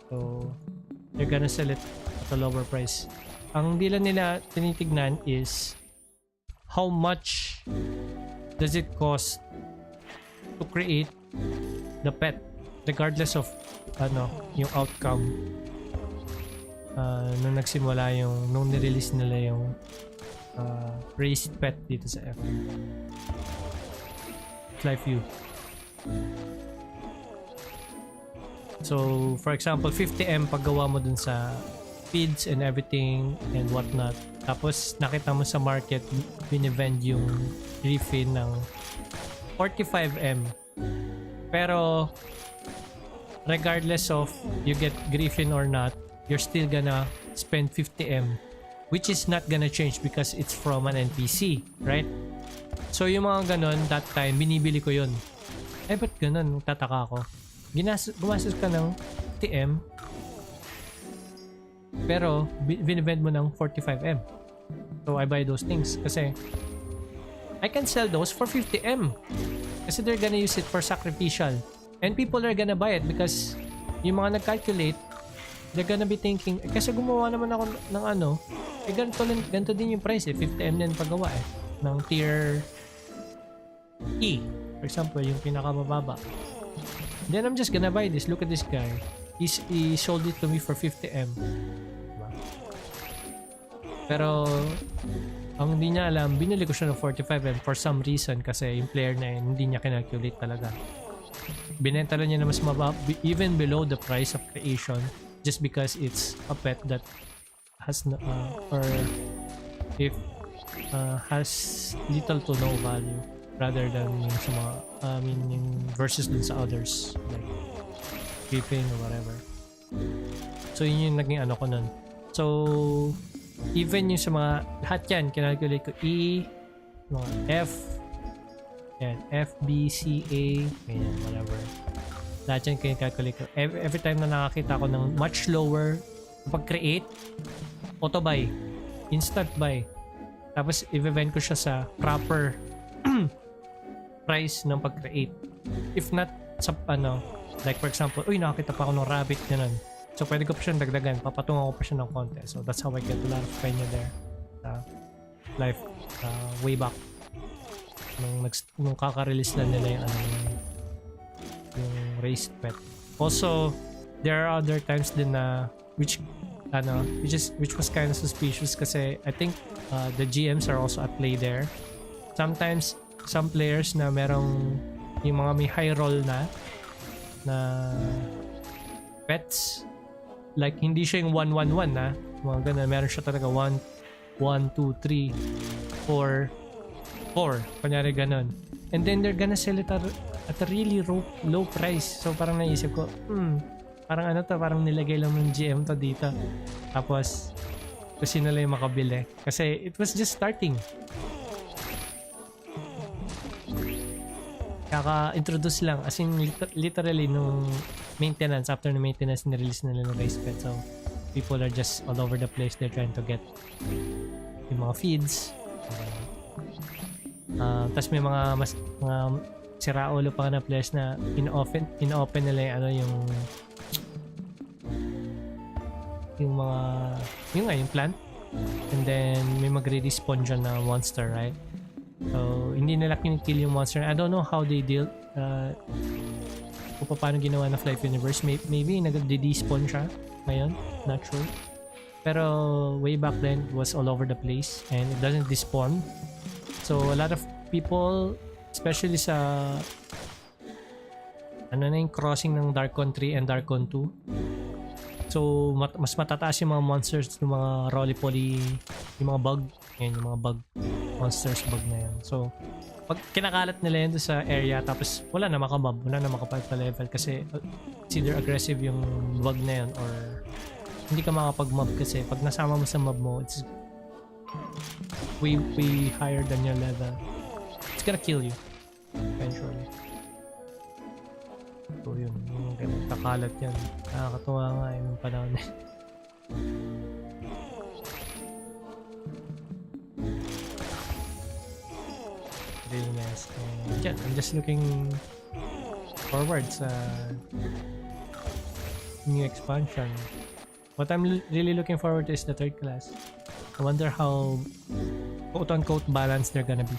So, they're gonna sell it at a lower price. Ang di lang nila tinitignan is how much does it cost to create the pet, regardless of ano yung outcome. Nung nagsimula nung nirelease nila yung raised pet dito sa FLYFF. So for example, 50M paggawa mo dun sa feeds and everything and whatnot, tapos nakita mo sa market binivend yung Griffin ng 45M, pero regardless of you get Griffin or not, you're still gonna spend 50M, which is not gonna change because it's from an NPC, right? So yung mga ganon, that time binibili ko yun. Ba't ganon? Tataka ako. Gumastos ka ng 50M, pero binibend mo ng 45M. So I buy those things kasi I can sell those for 50M kasi they're gonna use it for sacrificial and people are gonna buy it because yung mga nag-calculate, they're gonna be thinking, kasi gumawa naman ako ng ano, ganito din yung price 50M din paggawa ng tier E, for example, yung pinakamababa. Then I'm just gonna buy this. Look at this guy, he sold it to me for 50M. Pero ang hindi niya alam, binili ko siya ng 45M for some reason kasi yung player na yun, hindi niya kinalculate talaga. Binenta lang niya na mas mababa, even below the price of creation, just because it's a pet that has or if has little to no value rather than yung sa mga yung versus dun sa others like Griffin or whatever. So yun yung naging ano ko nun. So even yung sa mga lahat yan, kinalculate ko E, mga F, yan, F, B, C, A, ganyan, whatever. Lahat yan kinalculate ko. Every time na nakakita ko ng much lower pag-create, auto buy, instant buy. Tapos i-vend ko siya sa proper price ng pag-create. If not, sa ano, like for example, uy, nakakita pa ako ng rabbit, ganun. So, pwede ko pa siyang dagdagan. Papatungan ko pa siya ng konti. So, that's how I get a lot of revenue there. Life, way back. Nung kaka-release na nila yung, yung raised pet. Also, there are other times din na, which was kind of suspicious kasi I think the GMs are also at play there. Sometimes, some players na merong yung mga may high roll na pets, like hindi siya yung 1-1-1 na mga ganun, meron siya talaga 1, 2, 3, 4 kunyari ganun, and then they're gonna sell it at a really low price. So parang naisip ko, parang ano to, parang nilagay lang ng GM to dito, tapos kasi nila yung makabili kasi it was just starting, kaka-introduce lang, as in literally nung maintenance, after the maintenance nirelease nila ng race pet. So people are just all over the place, they're trying to get yung mga feeds, tapos may mga siraulo pa na players na in-open nila yung yung plant, and then may magre-respawn dyan na monster, right? So hindi nila kinikill yung monster. I don't know how they deal kung paano ginawa na FLYFF Universe. Maybe nag-despawn siya ngayon, not sure. Pero way back then it was all over the place and it doesn't despawn. So a lot of people, especially sa ano na yung crossing ng Darkon 3 and Darkon 2. So mas matataas yung mga monsters, yung mga roly-poly, yung mga bug. Yan, yung mga bug monsters, bug na yan. So pag kinakalat nila yun sa area, tapos wala na makamob, wala na makapag-level kasi it's either aggressive yung bug na yun or hindi ka makapag-mob kasi pag nasama mo sa mob mo, it's way higher than your level. It's gonna kill you eventually. So yun, yung kakalat yan. Nakakatuwa nga yung panahon na really nice. Yeah, I'm just looking forward sa new expansion. What I'm really looking forward to is the third class. I wonder how quote-unquote balanced they're gonna be.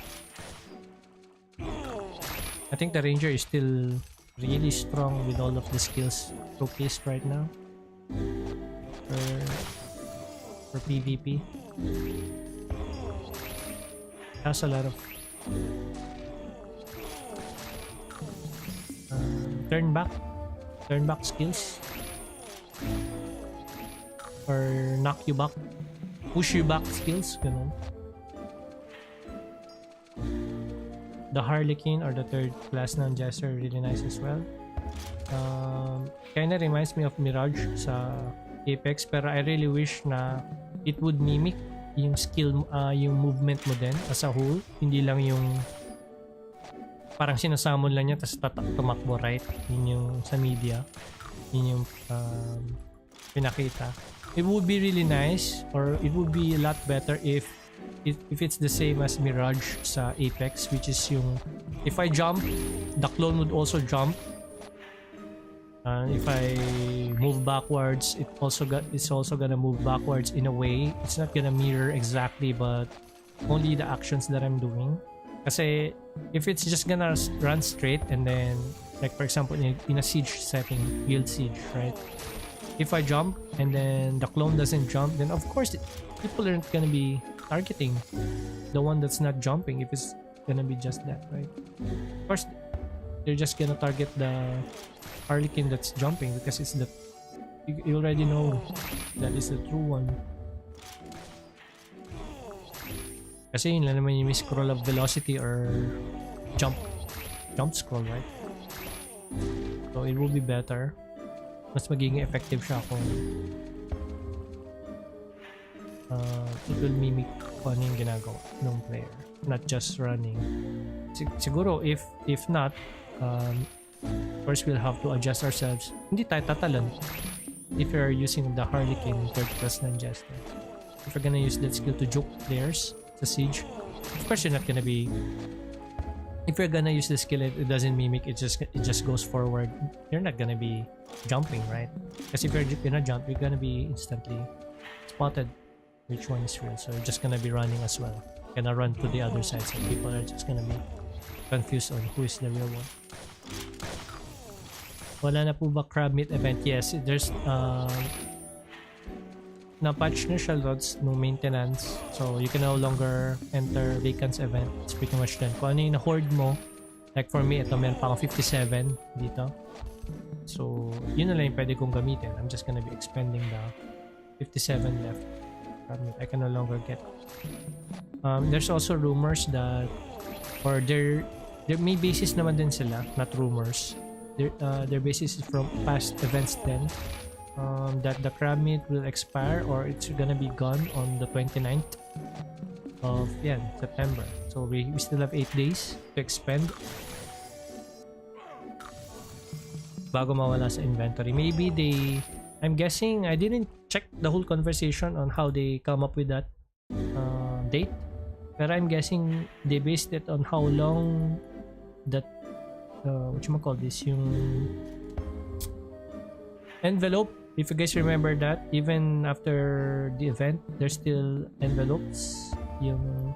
I think the ranger is still really strong with all of the skills showcased right now for PvP. Has a lot of turn back skills or knock you back, push you back skills, ganun. The Harlequin or the third class ng Jester really nice as well. Kinda reminds me of Mirage sa Apex, pero I really wish na it would mimic yung skill, yung movement mo din as a whole, hindi lang yung parang sinasamon lang niya tapos tumakbo, right? Yun yung sa media, yun yung pinakita. It would be really nice, or it would be a lot better if it's the same as Mirage sa Apex, which is yung if I jump, the clone would also jump. If I move backwards, it's also gonna move backwards in a way. It's not gonna mirror exactly, but only the actions that I'm doing. Kasi if it's just gonna run straight and then, like for example in a siege setting, guild siege, right? If I jump and then the clone doesn't jump, then of course people aren't gonna be targeting the one that's not jumping if it's gonna be just that, right? Of course they're just gonna target the Harlequin that's jumping because it's the you already know that is the true one. Kasi yun lang naman yung scroll of velocity or jump scroll, right? So it will be better, mas magiging effective siya kung it will mimic kung ano yung ginagawa ng player, not just running. Siguro if not, first we'll have to adjust ourselves. Hindi tayo tatalan if you're using the Harlequin third class ng Jester. If you're gonna use that skill to juke players sa siege, of course you're not gonna be, if you're gonna use the skill, it doesn't mimic, it just goes forward, you're not gonna be jumping, right? Because if you're gonna jump, you're gonna be instantly spotted which one is real, so you're just gonna be running as well, gonna run to the other side, so people are just gonna be confused on who is the real one. Wala na po ba crab meat event? Yes, there's na-patch na siya loads no maintenance, so you can no longer enter vacants event. It's pretty much done. Kung ano yung na-hoard mo, like for me, ito meron pa akong 57 dito, so yun na lang yung pwede kong gamitin. I'm just gonna be expending the 57 left. I can no longer get. There's also rumors that, or there may basis naman din sila, not rumors. Their basis is from past events then, that the crab meat will expire or it's gonna be gone on the 29th of September. So we still have 8 days to expend bago mawala sa inventory. Maybe I'm guessing, I didn't check the whole conversation on how they come up with that date, but I'm guessing they based it on how long that yung envelope. If you guys remember that, even after the event, there's still envelopes, yung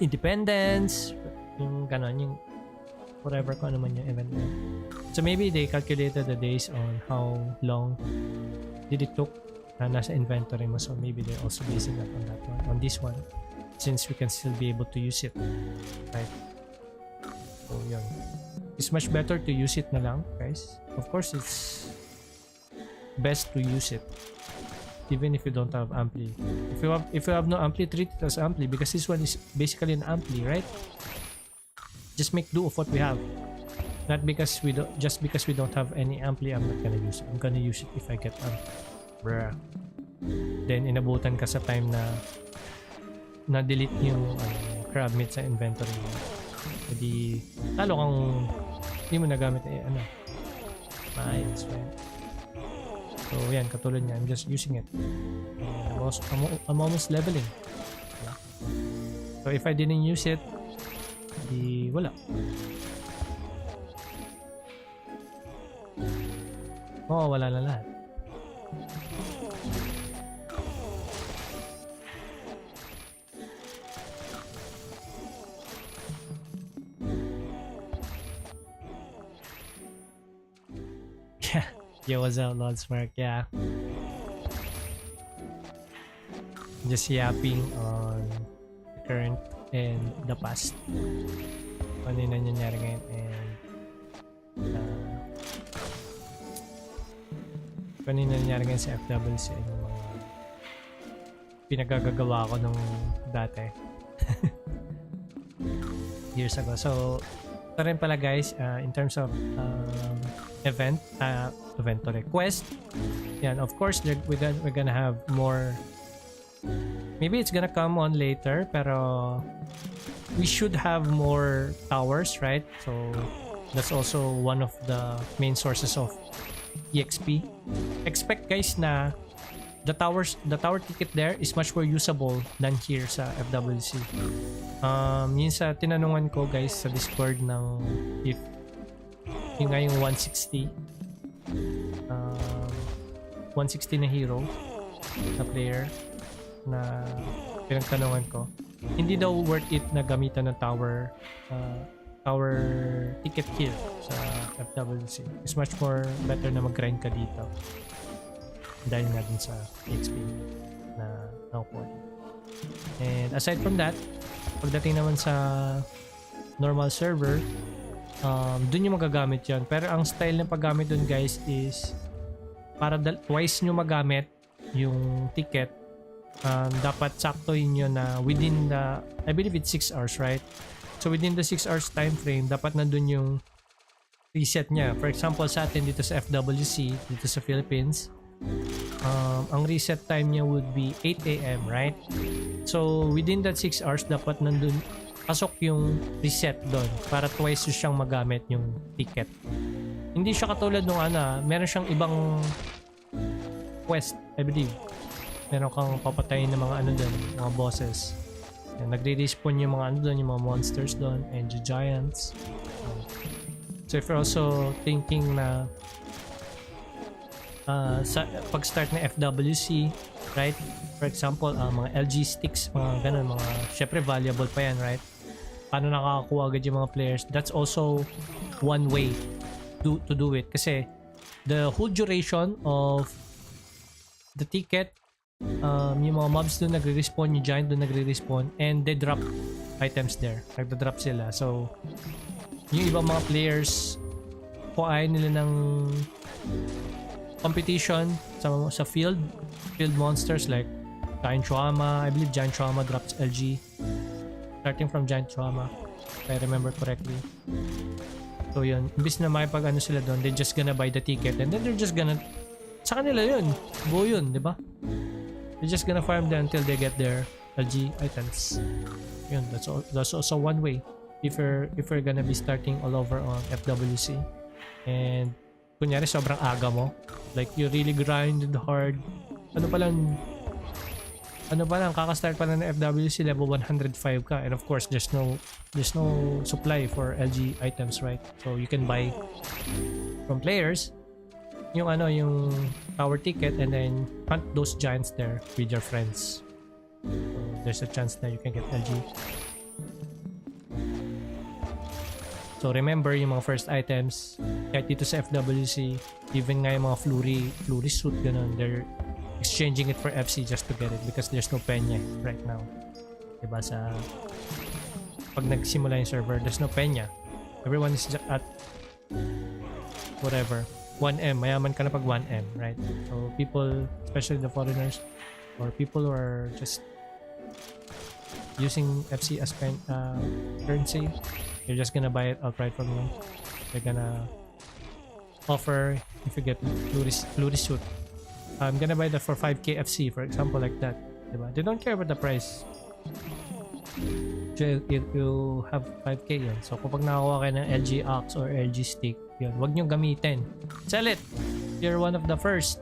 independence, yung ganon, yung whatever kung ano man yung event na. So maybe they calculated the days on how long did it took na nasa inventory mo, so maybe they're also basing that on that one, on this one, since we can still be able to use it, right? So yun. it's much better to use it na lang, guys. Of course, it's best to use it even if you don't have ampli. If you have no ampli, treat it as ampli because this one is basically an ampli, right? Just make do of what we have. Not because we don't, just because we don't have any ampli, I'm not gonna use it. I'm gonna use it if I get ampli. Bruh. Then inabutan ka sa time na na-delete yung crab meat sa inventory mo. Hindi talo kang hindi mo nagamit nice, right? So yan, katulad niya, I'm just using it. I'm almost leveling. Yeah. So if I didn't use it, di wala. Oh, wala na lahat. Yeah. Yo, what's up, Lord Smirk? Yeah. Just yapping on the current and the past. Ano yung nangyayari ngayon and ano yung nangyayari ngayon sa FWC and yung mga pinagagagawa ko nung dati. Years ago. So, ito rin pala guys, in terms of event to request. Yan, of course, we're gonna have more. Maybe it's gonna come on later, pero we should have more towers, right? So that's also one of the main sources of EXP. Expect guys na the tower ticket there is much more usable than here sa FWC. Yun sa tinanungan ko guys sa Discord ng if yung nga yung 160 na hero na player na pinagtanungan ko, hindi daw worth it na gamitan ng tower ticket here sa FWC. It's much more better na mag-grind ka dito dahil nga din sa XP na nakukuha. And aside from that, pagdating naman sa normal server, dun yung magagamit yan. Pero ang style ng paggamit dun guys is para twice nyo magamit yung ticket, dapat saktohin nyo na within the, I believe it's 6 hours, right? So within the 6 hours time frame, dapat nandun yung reset niya. For example, sa atin dito sa FWC, dito sa Philippines, ang reset time niya would be 8 AM, right? So within that 6 hours, dapat nandun pasok yung reset doon para twice siyang magamit yung ticket. Hindi siya katulad nung meron siyang ibang quest, I believe. Meron kang papatayin ng mga doon, mga bosses. And nagre-respawn yung mga doon, yung mga monsters doon, and the giants. So if you're also thinking na sa pag-start ng FWC, right? For example, mga LG sticks, mga ganun, mga syempre valuable pa yan, right? Paano nakakakuha agad yung mga players? That's also one way to do it. Kasi the whole duration of the ticket, yung mga mobs doon nagre-respawn, yung giant doon nagre-respawn, and they drop items there. Nagda-drop sila. So, yung ibang mga players, kung ayaw nila ng competition sa field monsters like Giant Trauma, I believe Giant Trauma drops LG. Starting from Giant Trauma, if I remember correctly. So yun, imbis na makipag sila doon, they're just gonna buy the ticket and then they're just gonna, sa kanila yun, buo yun, di ba? They're just gonna farm them until they get their LG items. Yun, that's also one way if you're gonna be starting all over on FWC. And kunyari sobrang aga mo, like you really grinded hard, kaka-start pa lang ng FWC, level 105 ka, and of course there's no supply for LG items, right? So you can buy from players yung tower ticket and then hunt those giants there with your friends. So there's a chance that you can get LG. So remember yung mga first items kahit dito sa FWC, even nga yung mga flurry suit ganun, they're exchanging it for FC just to get it because there's no penya right now. Diba sa pag nagsimula yung server, there's no penya. Everyone is at whatever 1M. Mayaman ka na pag 1M, right? So people, especially the foreigners or people who are just using FC as currency, you're just gonna buy it outright from them. They're gonna offer if you get Flurry suit. I'm gonna buy that for 5k FC, for example, like that. Diba? They don't care about the price. You have 5k yun. So kapag nakakuha kayo ng LG Ox or LG stick, yun, wag nyo gamitin. Sell it! You're one of the first.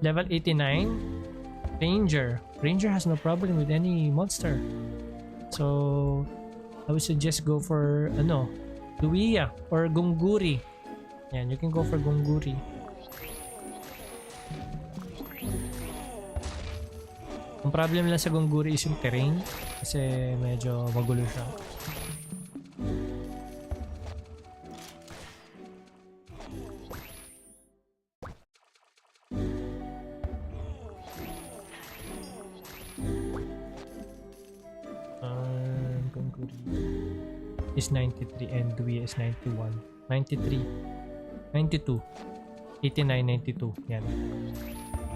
Level 89. Ranger. Ranger has no problem with any monster. So I would suggest go for Luia or Gunguri. Yan, you can go for Gunguri. Ang problem lang sa Gunguri is yung terrain kasi medyo magulo siya. Gunguri is 93 and Luia is 91. 93. 92. 89, 92. Yan.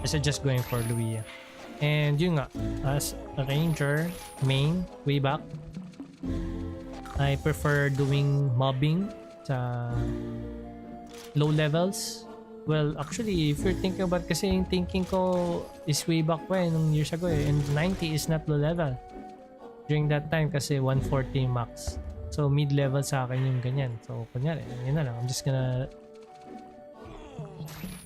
I suggest going for Luia. And yun nga, as a ranger main way back, I prefer doing mobbing sa low levels. Well, actually, if you're thinking about, kasi yung thinking ko is way back nung years ago and 90 is not low level. During that time kasi 140 max. So mid level sa akin yung ganyan. So kunyari, yun na lang. I'm just gonna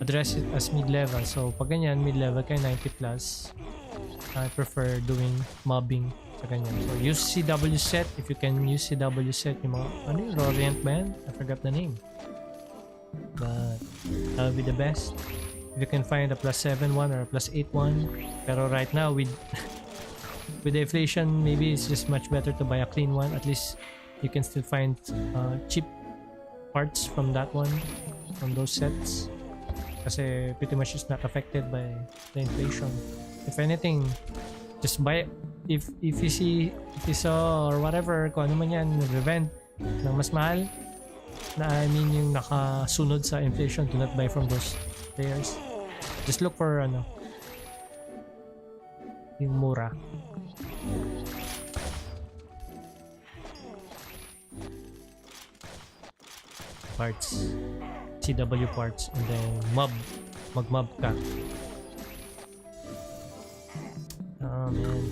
address it as mid level. So pag ganyan, mid level kayo 90 plus, I prefer doing mobbing sa ganyan. So use CW set if you can use CW set. Yung mga Orient band, I forgot the name, but that would be the best if you can find a plus 7-1 or a plus 8-1. Pero right now with the inflation, maybe it's just much better to buy a clean one. At least you can still find cheap parts from that one, from those sets, kasi pretty much it's not affected by the inflation. If anything, just buy it. If you saw or whatever, kung ano man yan, nag-revent ng mas mahal, na I mean yung nakasunod sa inflation, do not buy from those players. Just look for yung mura. Parts, CW parts, and then mag-mob ka. Oh man.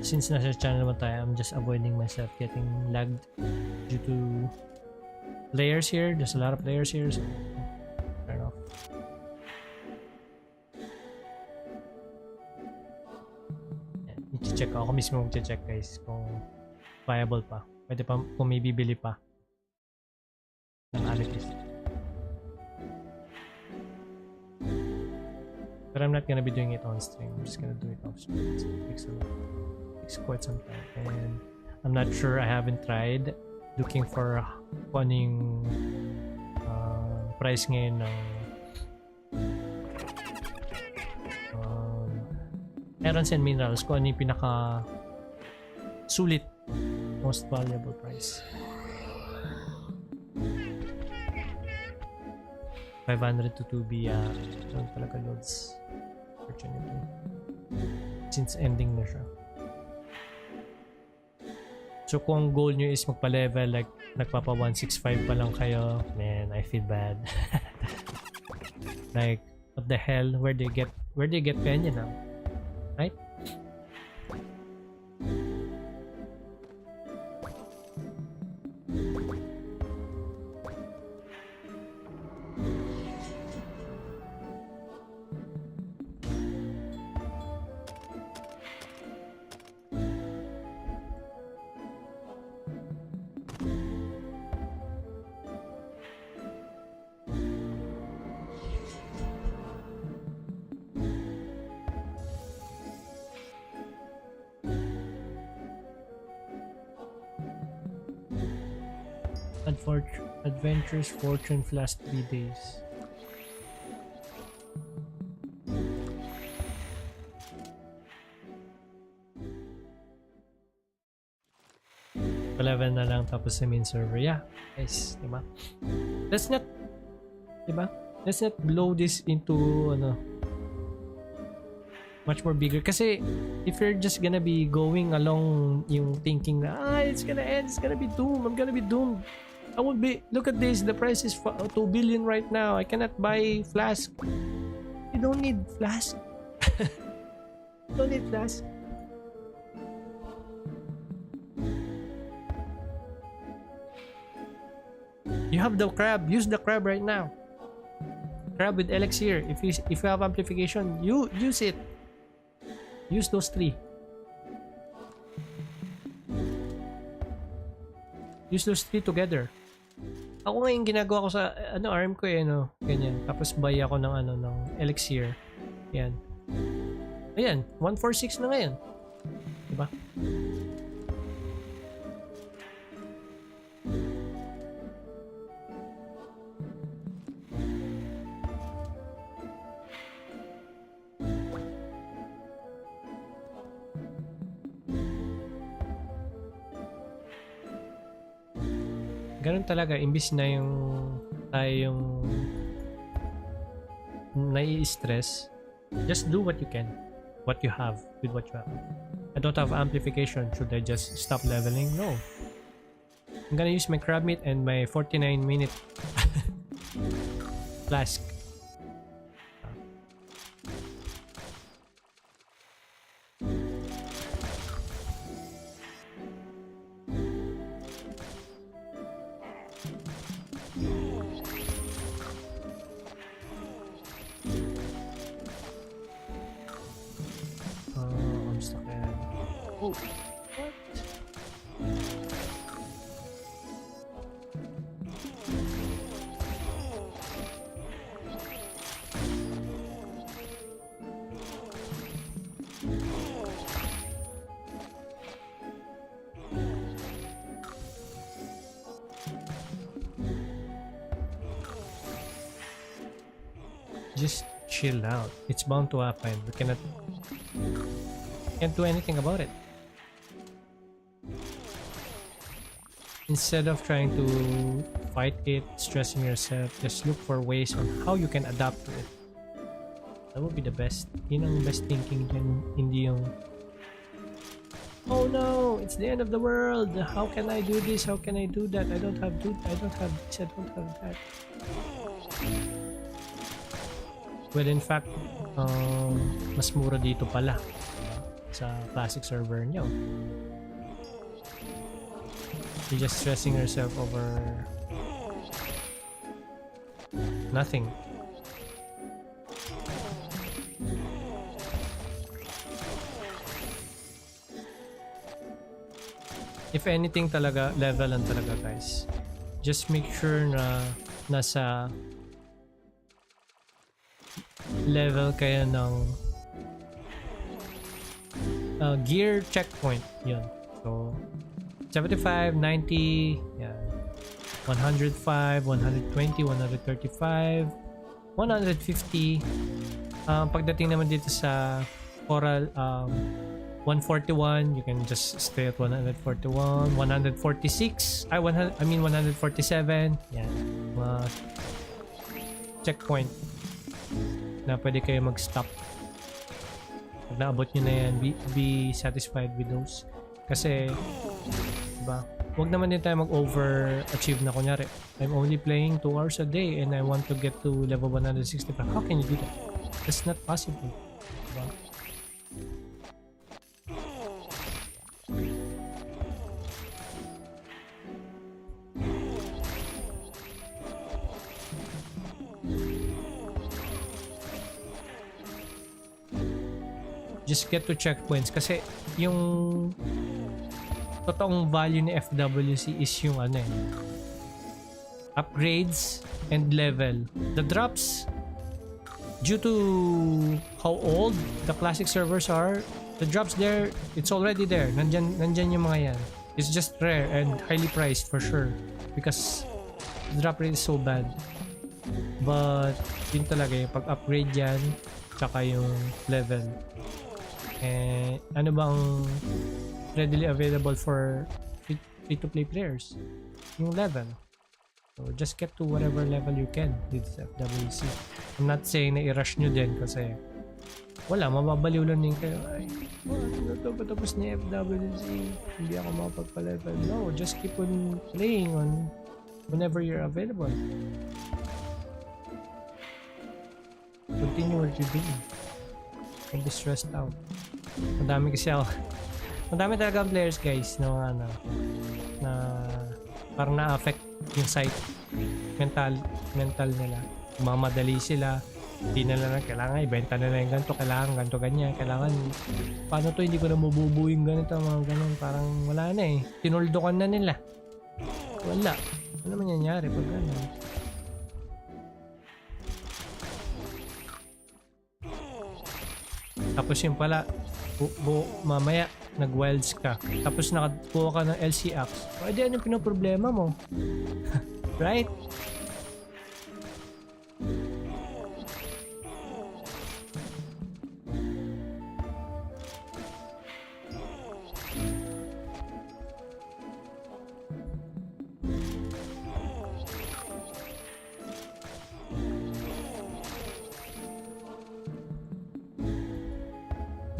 Since nasa channel naman tayo, I'm just avoiding myself getting lagged due to players here. There's a lot of players here, so turn off. I-check ako mismo, mag-check guys kung viable pa. Pwede pa kung may bibili pa ng Alitis. But I'm not gonna be doing it on stream. I'm just gonna do it off stream. So it takes quite some time, and I'm not sure. I haven't tried looking for kung ano yung price ngayon ng errands and minerals, kung ano yung pinaka sulit, most valuable price. 500 to 2B, doon talaga loads opportunity since ending na siya. So kung goal nyo is magpa-level, like nagpapa 165 pa lang kayo, man, I feel bad. Like, what the hell? Where they get Penya now? Right? Adventures Fortune last 3 days. Level na lang tapos sa main server. Yeah, guys, diba? Let's not, diba? Let's not blow this into much more bigger. Kasi if you're just gonna be going along yung thinking na it's gonna end, it's gonna be doomed, I'm gonna be doomed. I won't be. Look at this. The price is 2 billion right now. I cannot buy flask. You don't need flask. You don't need flask. You have the crab. Use the crab right now. Crab with elixir. If you have amplification, you use it. Use those 3. Use those 3 together. Ako ngayon ginagawa ko sa arm ko ganyan. Tapos buy ako ng elixir. Yan. Ayan, 146 na ngayon. Diba? Ganun talaga, imbis na yung nai-stress, just do what you can, what you have with what you have. I don't have amplification, should I just stop leveling? No. I'm gonna use my crab meat and my 49-minute flask. I'm stuck in. Oh, what? Just chill out. It's bound to happen. We can't do anything about it. Instead of trying to fight it, stressing yourself, just look for ways on how you can adapt to it. That would be the best. Yun ang best thinking dyan. Hindi yung, oh no, it's the end of the world. How can I do this? How can I do that? I don't have this. I don't have that. Well, in fact, mas mura dito pala sa classic server nyo. You're just stressing yourself over nothing. If anything talaga, level lang talaga guys. Just make sure na nasa level kayo ng gear checkpoint. Yun. So 75, 90, yan. 105, 120, 135, 150. Pagdating naman dito sa oral 141, you can just stay at 141, 146, 147. Yan. Mga checkpoint na pwede kayo mag-stop. Pag naabot nyo na yan, be satisfied with those. Kasi, diba, huwag naman din tayo mag-overachieve na kunyari. I'm only playing 2 hours a day and I want to get to level 165. How can you do that? That's not possible. Diba? Just get to checkpoints kasi yung totoong value ni FWC is yung upgrades and level. The drops, due to how old the classic servers are, the drops there, it's already there. Nandyan yung mga yan. It's just rare and highly priced for sure. because the drop rate is so bad. But yun talaga yung pag-upgrade yan tsaka yung level. Eh, ano bang readily available for free-to-play players? Yung level. So just get to whatever level you can with FWC. I'm not saying na i-rush nyo din kasi wala, mababaliw lang din kayo. Ay, ano to, patapos ni FWC, hindi ako makapagpa-level. No, just keep on playing on whenever you're available. Continue what you're doing. Don't be stressed out. Madami kasi ako. Madami talaga ang players guys na ano, na parang na-affect yung site. Mental nila. Mamadali sila. Hindi na lang kailangan ibenta na lang yung ganito, kailangan ganito ganyan, kailangan paano to hindi ko na mabubuing ganito, mga ganun, parang wala na eh, tinuldukan na nila, wala, ano mangyayari pag ganun. Tapos yun pala mamaya nag wilds ka tapos nakakuha ka ng LCX, pwede ano pinoproblema mo? Right?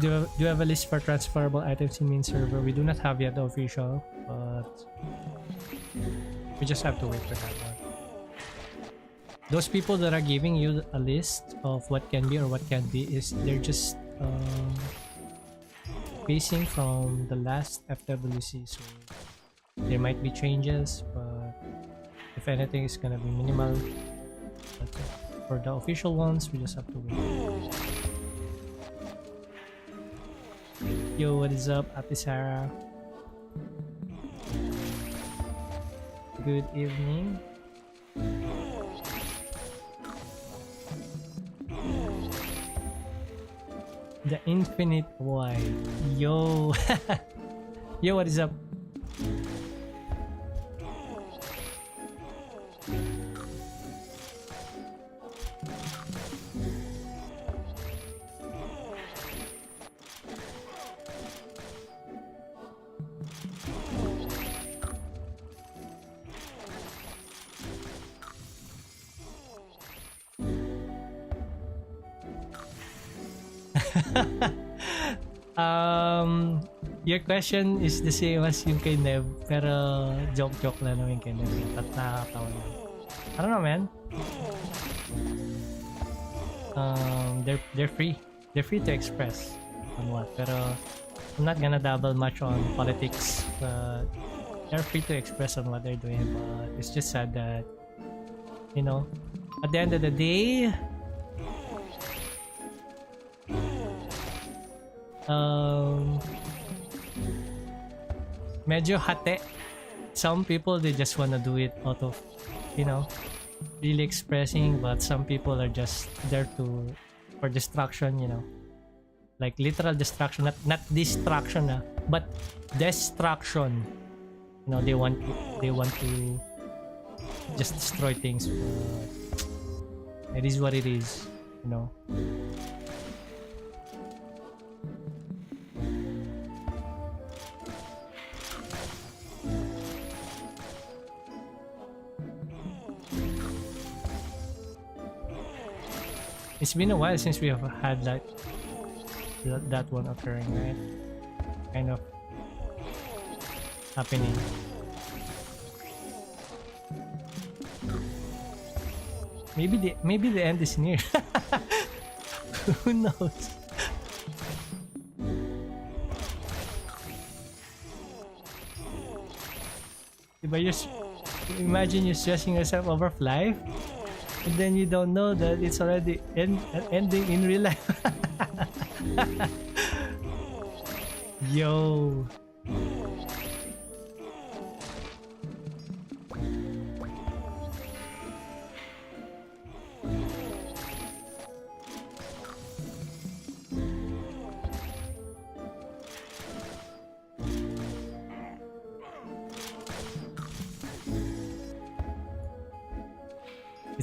Do you have a list for transferable items in main server? We do not have yet the official, but we just have to wait for that one. Those people that are giving you a list of what can be or what can't be is they're just basing from the last FWC, so there might be changes, but if anything it's gonna be minimal. But for the official ones we just have to wait. Yo, what is up, Ate Sarah? Good evening. The Infinite Y. Yo. Yo, what is up? Your question is the same as yung kay Nev, pero joke lang naman kay Nev at nakakatawa lang. I don't know, man. They're free to express on what, pero I'm not gonna dabble much on politics, but they're free to express on what they're doing. But it's just sad that, you know, at the end of the day, medyo hate. Some people, they just wanna do it out of, you know, really expressing, but some people are just there for distraction, you know, like literal distraction, not distraction, but destruction. You know, they want to just destroy things. But it is what it is, you know. It's been a while since we have had that one occurring, right? Kind of happening. Maybe the end is near. Who knows? But imagine you're stressing yourself over FLYFF, and then you don't know that it's already ending in real life. Yo.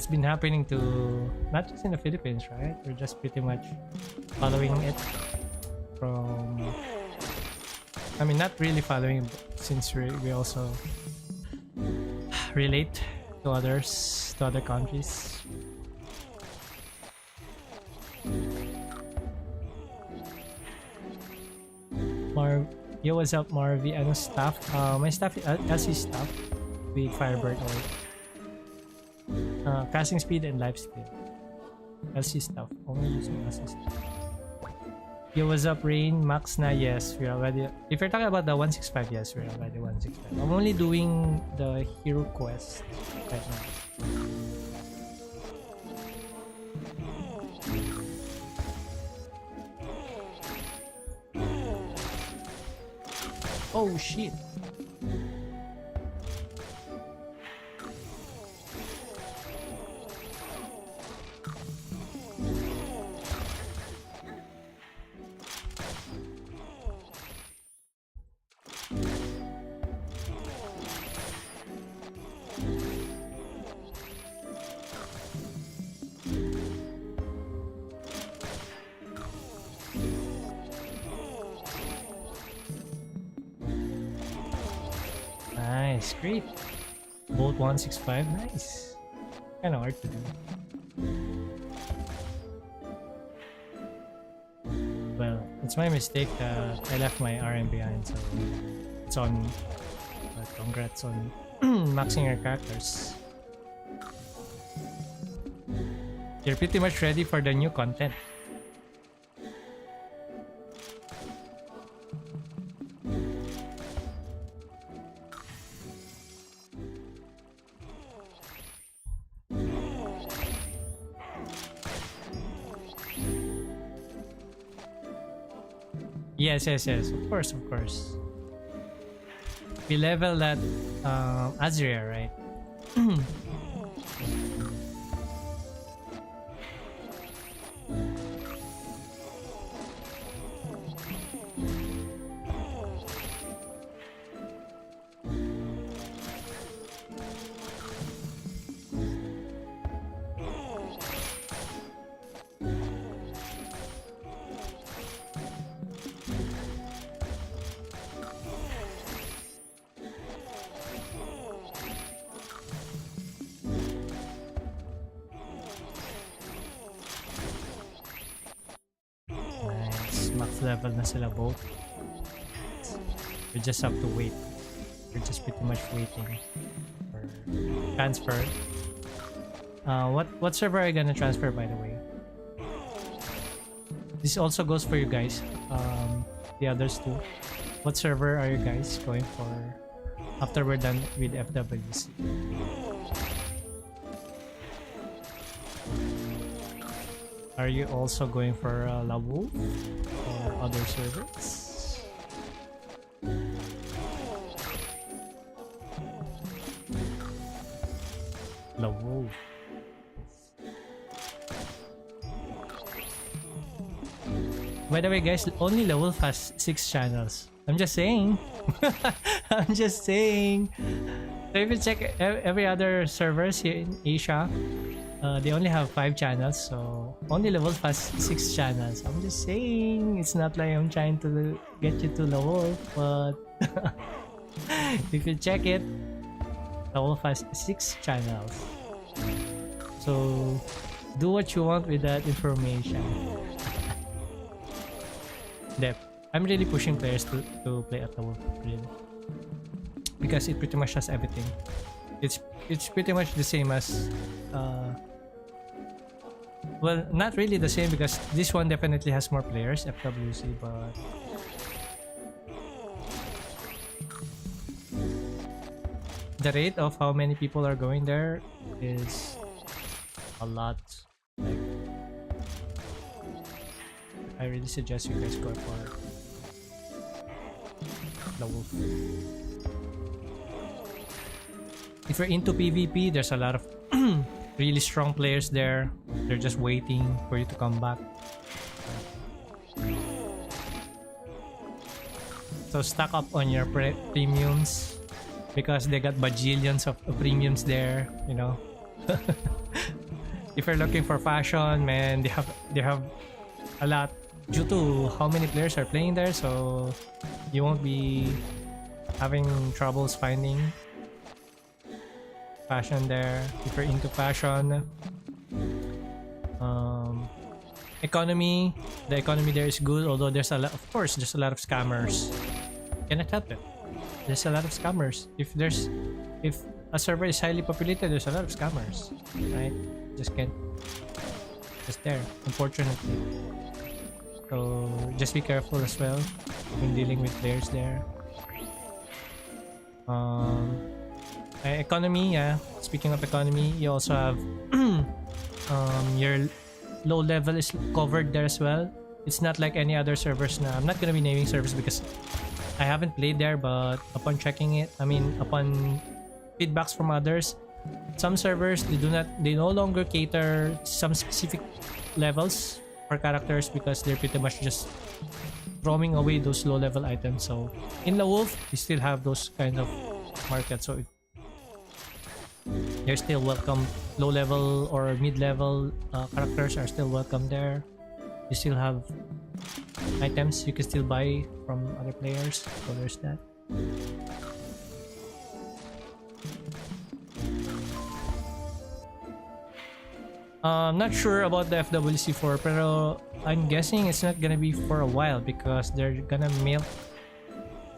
it's been happening to not just in the Philippines, right? We're just pretty much following it from, I mean, not really following, since we also relate to others, to other countries. Yo, what's up, Marvy? Ano staff? My staff, LC staff with Firebird oil. Casting speed and life speed. LC stuff. Only using LC stuff. Yo, what's up, Rain? Max na, yes. We're already... If you're talking about the 165, yes, we're already 165. I'm only doing the hero quest right now. Oh, shit. Nice, great. Bolt 165, nice. Kinda hard to do. Well, it's my mistake that I left my RM behind, so it's on me. But congrats on maxing your characters. You're pretty much ready for the new content. Yes, of course. We level that Azria, right? Level na sila both. We just have to wait. We're just pretty much waiting for transfer. What server are you gonna transfer, by the way? This also goes for you guys. The others too. What server are you guys going for after we're done with FWC? Are you also going for Lawu or other servers? Lawu. By the way, guys, only Lawolf has 6 channels. I'm just saying. I'm just saying. So if you check every other servers here in Asia, they only have 5 channels, so only Lawolf has 6 channels. I'm just saying, it's not like I'm trying to get you to Lawolf, but if you check it, Lawolf has 6 channels. So do what you want with that information. I'm really pushing players to play at Lawolf, really, because it pretty much has everything. It's pretty much the same as well, not really the same, because this one definitely has more players, FWC, but the rate of how many people are going there is a lot. Like, I really suggest you guys go for the Wolf. If you're into PvP, there's a lot of really strong players there. They're just waiting for you to come back. So stock up on your premiums, because they got bajillions of premiums there, you know. if you're looking for fashion, man, they have a lot due to how many players are playing there, so you won't be having troubles finding fashion there if you're into fashion. Economy, the economy there is good, although there's a lot, of course, there's a lot of scammers. Cannot help it. There's a lot of scammers. If a server is highly populated, there's a lot of scammers, right? Just can't. Just there, unfortunately. So just be careful as well when dealing with players there. Economy, yeah. Speaking of economy, you also have your low level is covered there as well. It's not like any other servers. Now I'm not gonna be naming servers because I haven't played there, but upon checking it, upon feedbacks from others, some servers they no longer cater some specific levels for characters because they're pretty much just throwing away those low level items. So in the Wolf, you still have those kind of markets, so they're still welcome. Low level or mid level characters are still welcome there. You still have items you can still buy from other players, so there's that. I'm not sure about the FWC4, pero I'm guessing it's not gonna be for a while because they're gonna milk.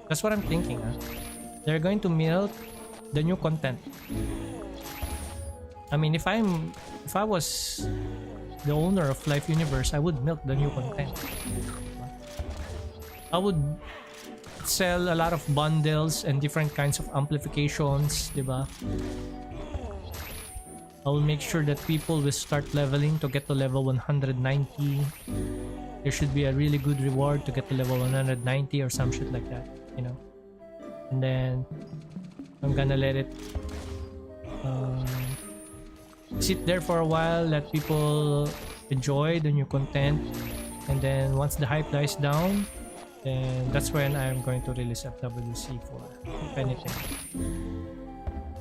That's what I'm thinking. They're going to milk the new content. I mean, if I was the owner of FLYFF Universe, I would milk the new content. I would sell a lot of bundles and different kinds of amplifications, diba? I will make sure that people will start leveling to get to level 190. There should be a really good reward to get to level 190 or some shit like that, you know. And then I'm gonna let it sit there for a while, let people enjoy the new content, and then once the hype dies down, then that's when I'm going to release FWC4, if anything.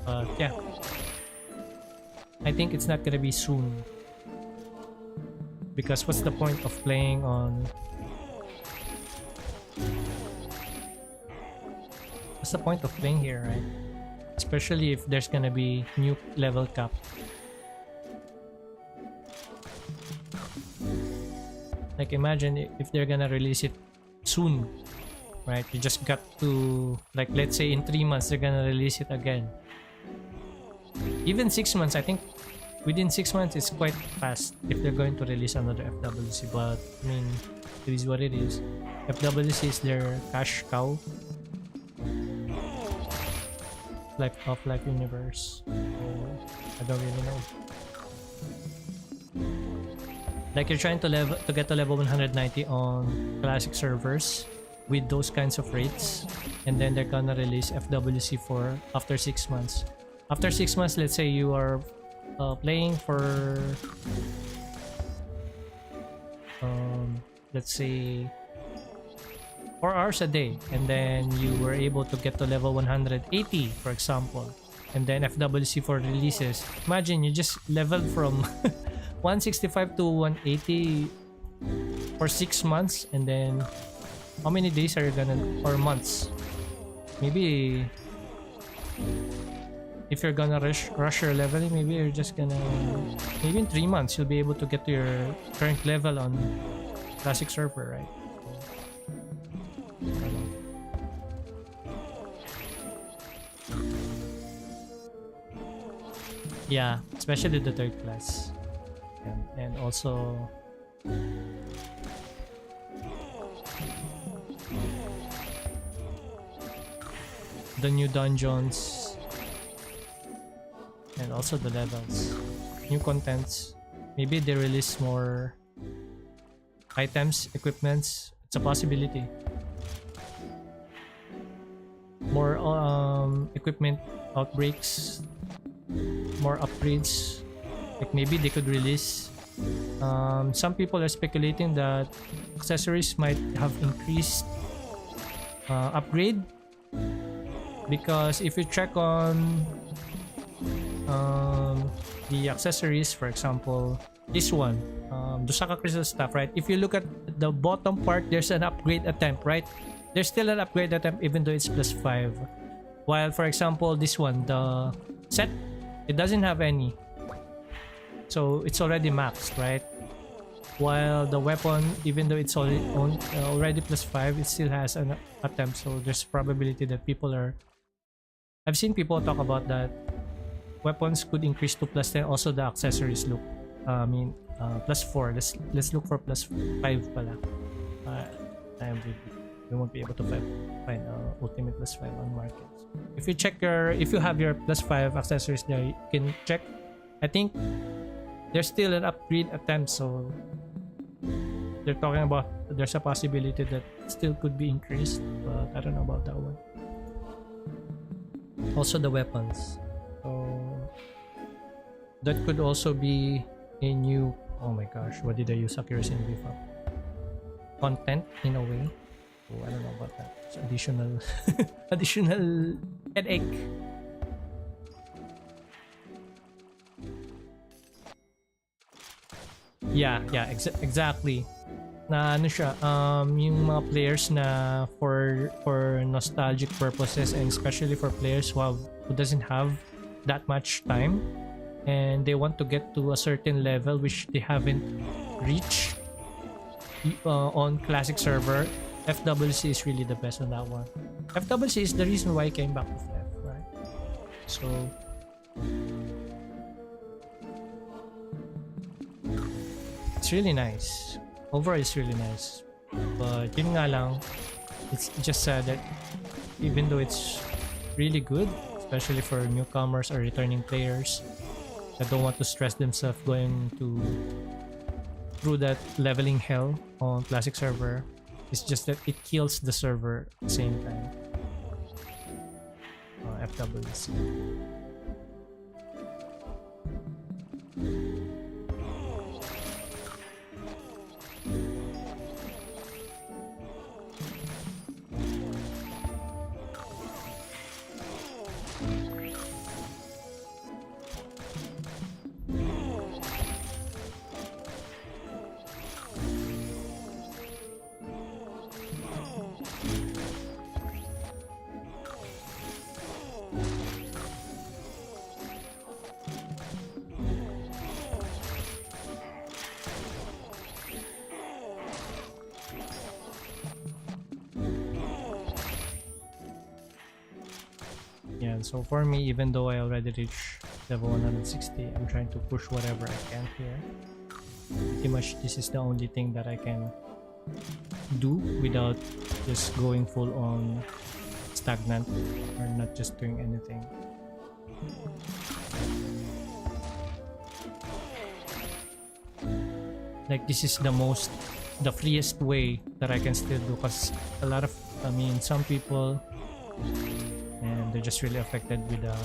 But yeah, I think it's not gonna be soon, because what's the point of playing on... What's the point of playing here, right? Especially if there's gonna be new level cap. Like imagine if they're gonna release it soon, right? You just got to, like, let's say in 3 months they're gonna release it again. Even 6 months, I think within 6 months it's quite fast if they're going to release another FWC. But I mean, it is what it is. FWC is their cash cow. FLYFF Universe. I don't really know. Like you're trying to get to level 190 on classic servers with those kinds of rates, and then they're gonna release FWC4 after 6 months. After 6 months, let's say you are playing for let's say 4 hours a day, and then you were able to get to level 180, for example, and then FWC4 releases. Imagine you just leveled from 165 to 180 for 6 months, and then how many days are you gonna, or months? Maybe if you're gonna rush your leveling, maybe you're just gonna, maybe in 3 months you'll be able to get to your current level on classic server, right? Yeah, especially the 3rd class. And also the new dungeons, and also the levels, new contents. Maybe they release more items, equipments. It's a possibility. More equipment outbreaks, more upgrades. Like maybe they could release, some people are speculating that accessories might have increased upgrade, because if you check on the accessories, for example, this one, Dusaka Crystal Staff, right? If you look at the bottom part, there's an upgrade attempt, right? There's still an upgrade attempt even though it's +5. While, for example, this one, the set, it doesn't have any. So it's already maxed, right? While the weapon, even though it's already +5, it still has an attempt. So there's probability that people are... I've seen people talk about that weapons could increase to +10. Also, the accessories look... +4. Let's look for +5 pala. We won't be able to find ultimate +5 on markets. If you have your +5 accessories there, you can check. I think there's still an upgrade attempt, so they're talking about there's a possibility that still could be increased, but I don't know about that one. Also the weapons, so that could also be a new... Oh my gosh, what did I use? Accuracy and beef up content in a way. Oh, I don't know about that. It's additional additional headache. Yeah, exactly. Na ano siya, yung mga players na for nostalgic purposes, and especially for players who doesn't have that much time and they want to get to a certain level which they haven't reached on classic server, FWC is really the best on that one. FWC is the reason why I came back to FLYFF, right? So it's really nice. Overall, it's really nice. But yun nga lang, it's just sad that even though it's really good, especially for newcomers or returning players that don't want to stress themselves going through that leveling hell on classic server, it's just that it kills the server at the same time. FWC. Yeah, so for me, even though I already reached level 160, I'm trying to push whatever I can here. Pretty much this is the only thing that I can do without just going full on stagnant or not just doing anything. Like, this is the freest way that I can still do, because a lot of, some people, and they're just really affected with the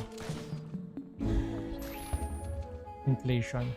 inflation.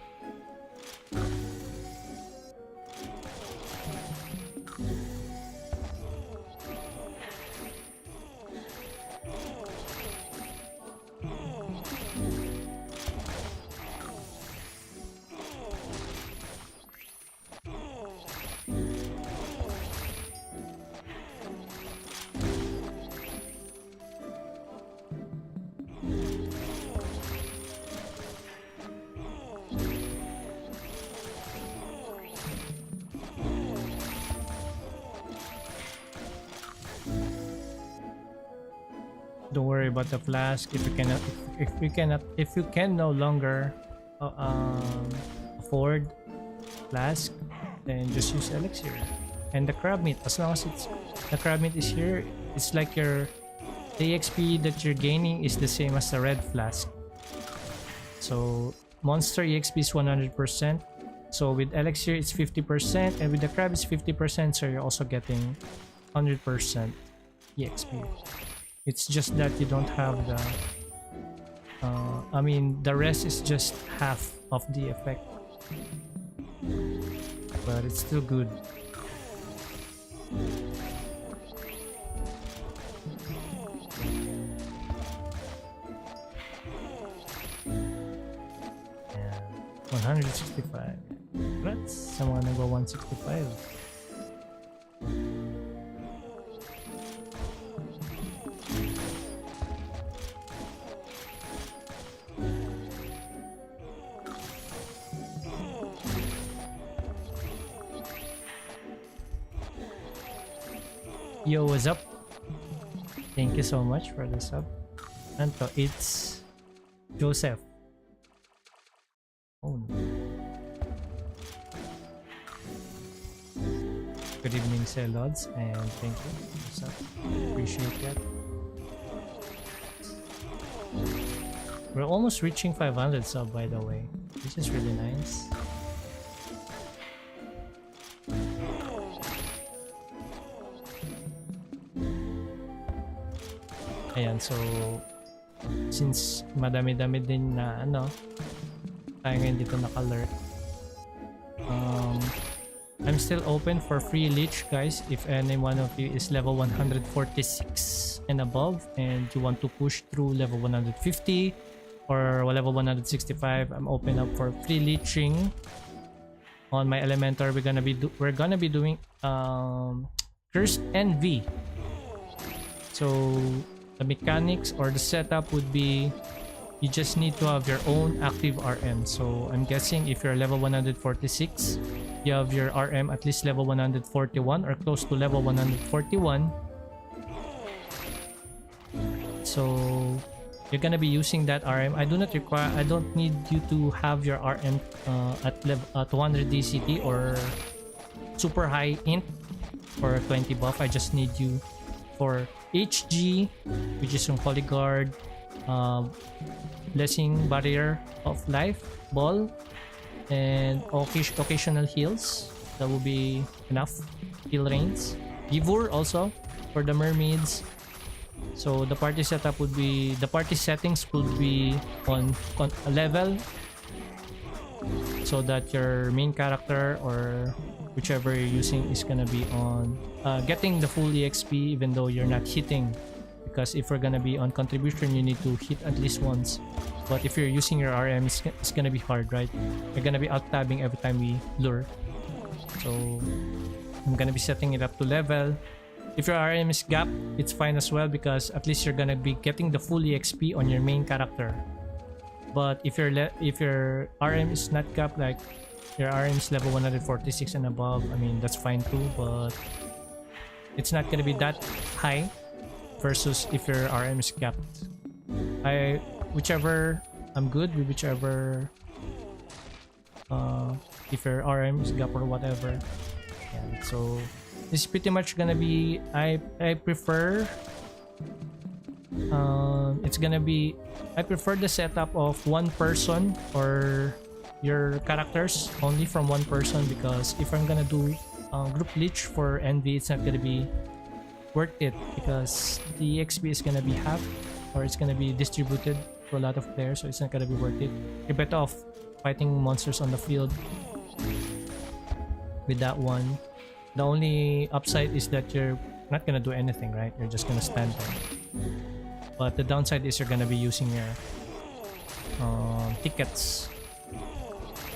Don't worry about the flask. If you can no longer afford flask, then just use elixir and the crab meat. As long as the crab meat is here, it's like the EXP that you're gaining is the same as the red flask. So monster EXP is 100%. So with elixir it's 50%, and with the crab it's 50%. So you're also getting 100% EXP. It's just that you don't have the the rest is just half of the effect, but it's still good. And 165. Let's, I wanna go 165. Yo, what's up? Thank you so much for the sub. Anto, it's Joseph. Oh no. Good evening, Celods, and thank you. What's up? Appreciate that. We're almost reaching 500 sub, by the way. This is really nice. Ayan, so since madami-dami din na ano tayo ngayon dito naka-alert, I'm still open for free leech, guys. If any one of you is level 146 and above and you want to push through level 150 or level 165, I'm open up for free leeching on my elementor. We're gonna be doing Cursed Envy. So the mechanics or the setup would be you just need to have your own active RM. So I'm guessing if you're level 146, you have your RM at least level 141 or close to level 141. So you're gonna be using that RM. I don't need you to have your RM at level 200 DCT or super high int for 20 buff. I just need you for HG, which is from Holy Guard, Blessing Barrier of Life, Ball, and occasional heals. That will be enough. Heal Reigns. Givur also for the mermaids. So the party setup would be, the party settings would be on a level so that your main character or whichever you're using is gonna be on getting the full EXP even though you're not hitting, because if we're gonna be on contribution you need to hit at least once, but if you're using your RM it's gonna be hard, right? You're gonna be out tabbing every time we lure. So I'm gonna be setting it up to level. If your RM is gap, it's fine as well because at least you're gonna be getting the full EXP on your main character. But if your RM is not gap, like your RM is level 146 and above, I mean that's fine too, but it's not gonna be that high versus if your RM is capped. Whichever, I'm good with whichever, if your RM is gap or whatever. Yeah, so this is pretty much gonna be, I prefer I prefer the setup of one person or your characters only from one person, because if I'm gonna do group leech for Envy, it's not gonna be worth it because the EXP is gonna be half or it's gonna be distributed to a lot of players, so it's not gonna be worth it. You're better off fighting monsters on the field with that one. The only upside is that you're not gonna do anything, right? You're just gonna stand there. But the downside is you're gonna be using your tickets,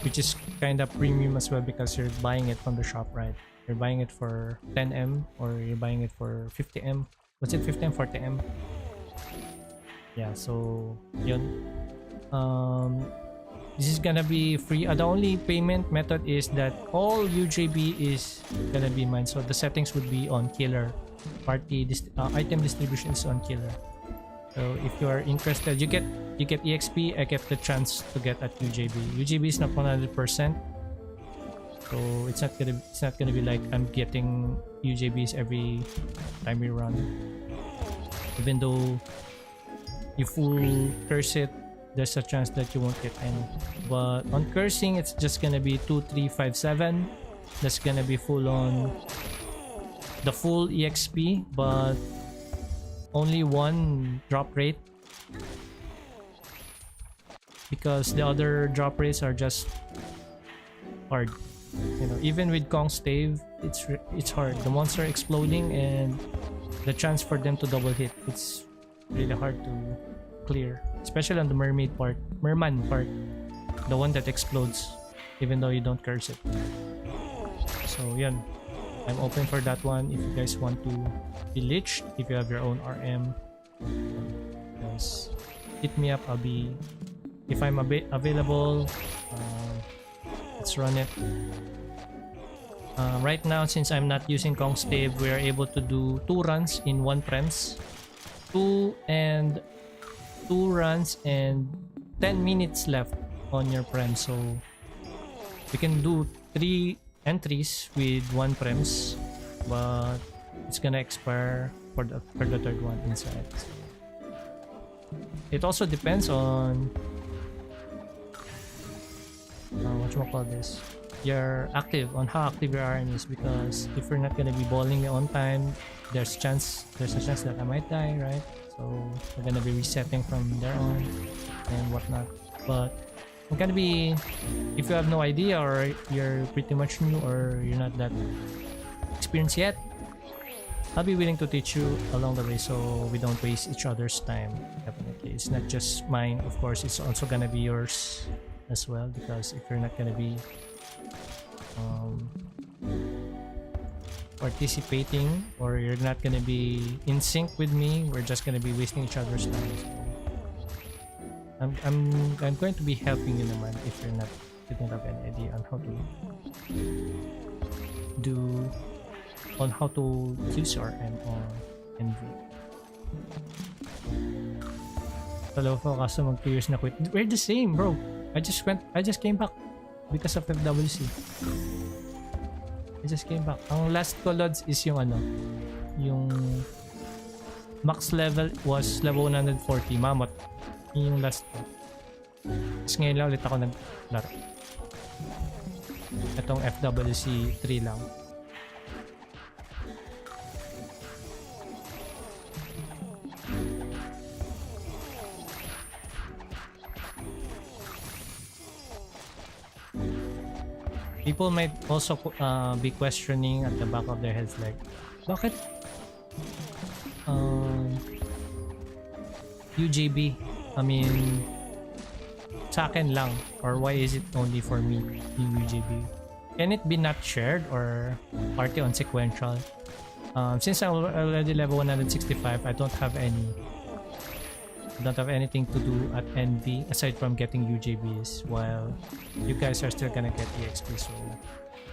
which is kind of premium as well because you're buying it from the shop, right? You're buying it for 10M or you're buying it for 50M. What's it? 50M, 40M? Yeah, so yun. This is gonna be free. The only payment method is that all UJB is gonna be mine. So the settings would be on killer. Item distribution is on killer. So if you are interested, you get EXP. I get the chance to get at UJB. UJB is not 100%, so it's not gonna be like I'm getting UJBs every time we run. Even though you full curse it, there's a chance that you won't get any. But on cursing, it's just gonna be 2, 3, 5, 7. That's gonna be full on the full EXP, but only one drop rate because the other drop rates are just hard. You know, even with Kong's Stave, it's hard. The monster exploding and the chance for them to double hit, it's really hard to clear, especially on the merman part. the one that explodes even though you don't curse it. So yan, I'm open for that one if you guys want to be leeched. If you have your own RM, guys hit me up. I'll be, if I'm available, let's run it. Right now, since I'm not using Kong's Stave, we are able to do 2 runs in 1 prems. 2 runs and 10 minutes left on your prem, so we can do 3 entries with 1 prems, but it's gonna expire for the 3rd one inside. It also depends on whatchamacall this, you're active, on how active your RM is, because if you're not gonna be bowling on time, there's a chance that I might die, right? So we're gonna be resetting from there on and whatnot. But I'm gonna be, if you have no idea or you're pretty much new or you're not that experienced yet, I'll be willing to teach you along the way so we don't waste each other's time. Definitely, it's not just mine, of course, it's also gonna be yours as well, because if you're not gonna be participating or you're not gonna be in sync with me, we're just gonna be wasting each other's time. So I'm going to be helping you naman if you don't have any idea on how to do, on how to use RM on NV. Hello po, kaso mag 2 years na quit. We're the same, bro. I just came back because of FWC. I just came back. Ang last ko loads is yung yung max level was level 140, mammoth. Yun yung last ko. Tapos ngayon lang ulit ako naglaro. Itong FWC 3 lang. People might also be questioning at the back of their heads like, bakit UJB? I mean, sa akin lang, or why is it only for me yung UJB? Can it be not shared or party on sequential? Since I'm already level 165, I don't have anything to do at NV aside from getting UJBs, while you guys are still gonna get EXP. So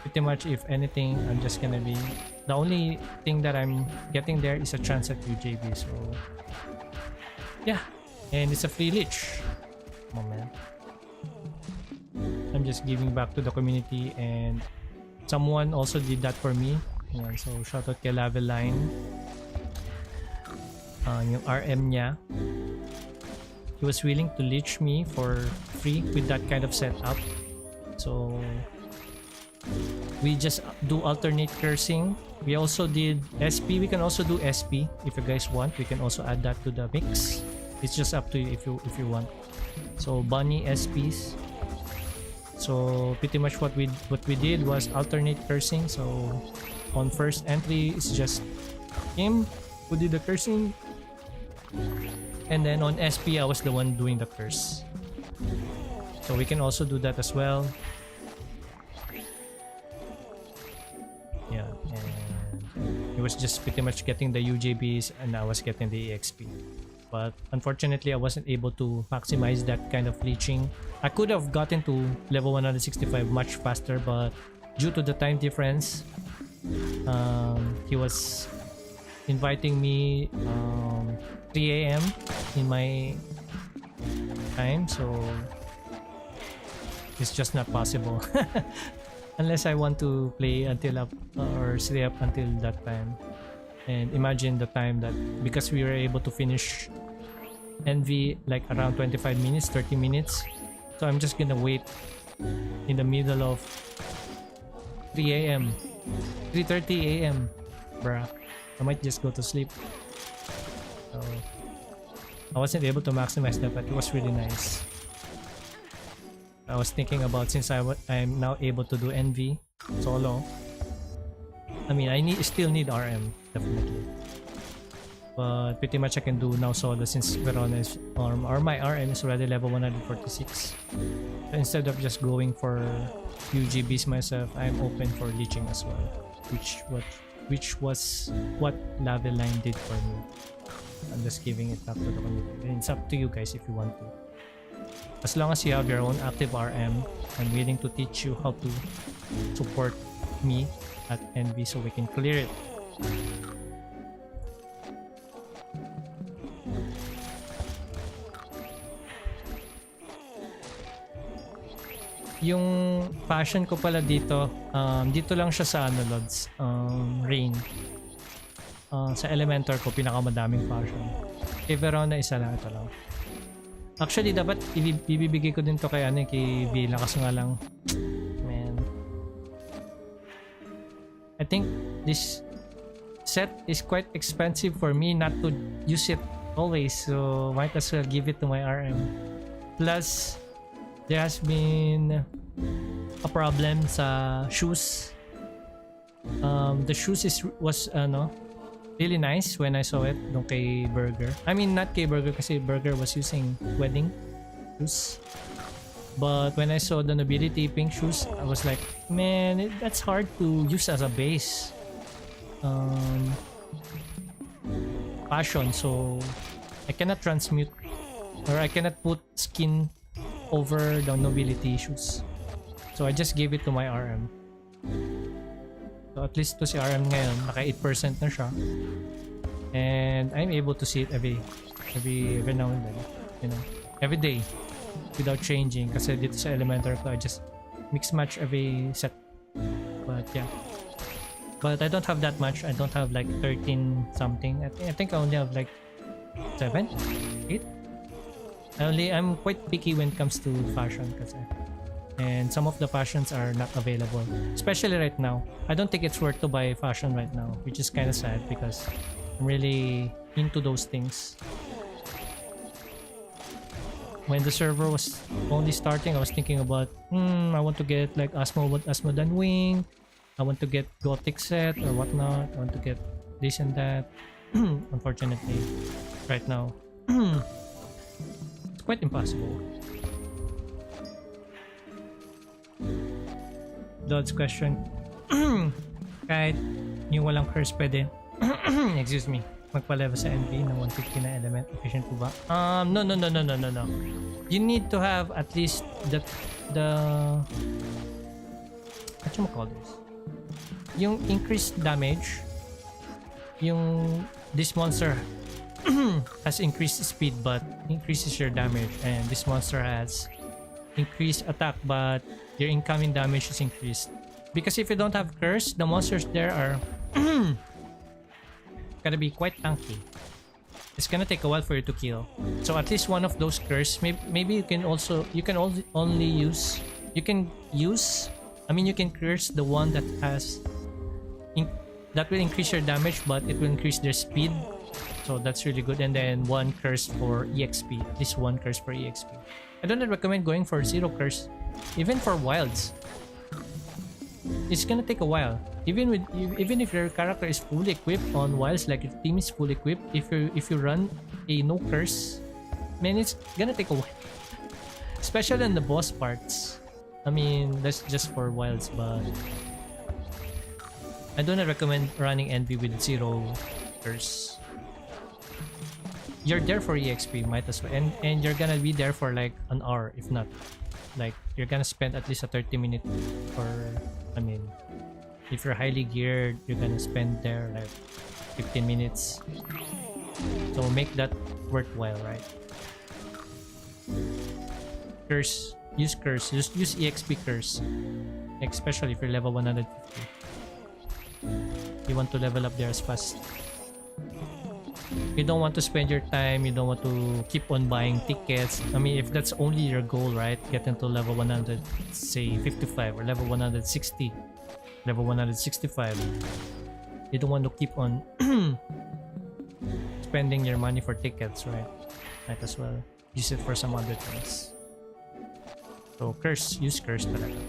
pretty much, if anything, I'm just gonna be, the only thing that I'm getting there is a chance at UJB. So yeah, and it's a free leech. Come on, man. I'm just giving back to the community, and someone also did that for me. Yeah, so shout out kay Laveline. Yung RM niya, he was willing to leech me for free with that kind of setup. So we just do alternate cursing. We also did SP. We can also do SP if you guys want. We can also add that to the mix. It's just up to you if you want. So bunny SPs. So pretty much what we did was alternate cursing. So on first entry it's just him who did the cursing, and then on SP I was the one doing the curse. So we can also do that as well. Yeah, and it was just pretty much getting the UJBs and I was getting the EXP. But unfortunately I wasn't able to maximize that kind of leeching. I could have gotten to level 165 much faster, but due to the time difference, he was inviting me 3 AM in my time, so it's just not possible unless I want to play until up or stay up until that time. And imagine the time that, because we were able to finish NV like around 25 minutes, 30 minutes, so I'm just gonna wait in the middle of 3 AM 3:30 AM, bruh. I might just go to sleep. So I wasn't able to maximize that, but it was really nice. I was thinking about, since I'm now able to do NV solo, I mean, I still need RM, definitely. But pretty much I can do now solo since Verona is or my RM is already level 146. So instead of just going for few GBs myself, I'm open for leeching as well, which was what Laveline did for me. I'm just giving it back to the community. And it's up to you guys if you want to. As long as you have your own active RM, I'm willing to teach you how to support me at NV so we can clear it. Yung passion ko pala dito, dito lang siya sa ano, Lods, Rain. Sa Elementor ko, pinakamadaming passion. Kay Verona, isa lang, ito lang. Actually, dapat ibibigay ko din to kay, kay Vila, kasi nga lang, man. I think this set is quite expensive for me not to use it always, so might as well give it to my RM. Plus, there has been a problem sa shoes. The shoes was really nice when I saw it nung kay Burger. I mean, not kay Burger kasi Burger was using wedding shoes. But when I saw the nobility pink shoes, I was like, man, that's hard to use as a base. Passion, so I cannot transmute or I cannot put skin over the nobility issues. So I just gave it to my RM. So at least to si RM ngayon, naka 8% na siya. And I'm able to see it every now and then, you know, every day without changing. Kasi dito sa Elementor ko, I just mix match every set. But yeah. But I don't have that much. I don't have like 13 something. I think I only have like 7, 8. I'm quite picky when it comes to fashion kasi. And some of the fashions are not available, especially right now. I don't think it's worth to buy fashion right now, which is kind of sad because I'm really into those things. When the server was only starting, I was thinking about I want to get like Asmodan Wing, I want to get Gothic set or whatnot, I want to get this and that. Unfortunately, right now it's quite impossible. Dod's question. Kahit yung walang curse pwede excuse me, magpa-level sa NP ng 150 na element. Efficient po ba? No. You need to have at least the what you call this? Yung increased damage. Yung this monster has increased speed but increases your damage, and this monster has increased attack but your incoming damage is increased. Because if you don't have curse, the monsters there are gonna be quite tanky. It's gonna take a while for you to kill. So at least one of those curse, maybe you can only use, you can curse the one that has that will increase your damage but it will increase their speed. So that's really good. And then one curse for EXP, at least one curse for EXP. I don't recommend going for 0 curse, even for wilds. It's gonna take a while. Even if your character is fully equipped on wilds, like your team is fully equipped, if you run a no curse, man, it's gonna take a while. Especially in the boss parts. I mean, that's just for wilds, but I do not recommend running NB with 0 curse. You're there for EXP, might as well, and you're gonna be there for like an hour, if not, like you're gonna spend at least a 30-minute for, I mean, if you're highly geared, you're gonna spend there like 15 minutes. So make that worthwhile, right? Curse, use EXP curse, especially if you're level 150. You want to level up there as fast. You don't want to spend your time, you don't want to keep on buying tickets. I mean, if that's only your goal, right? Get into level 100, say 55 or level 160, level 165. You don't want to keep on spending your money for tickets, right? Might as well use it for some other things. So curse, use curse talaga.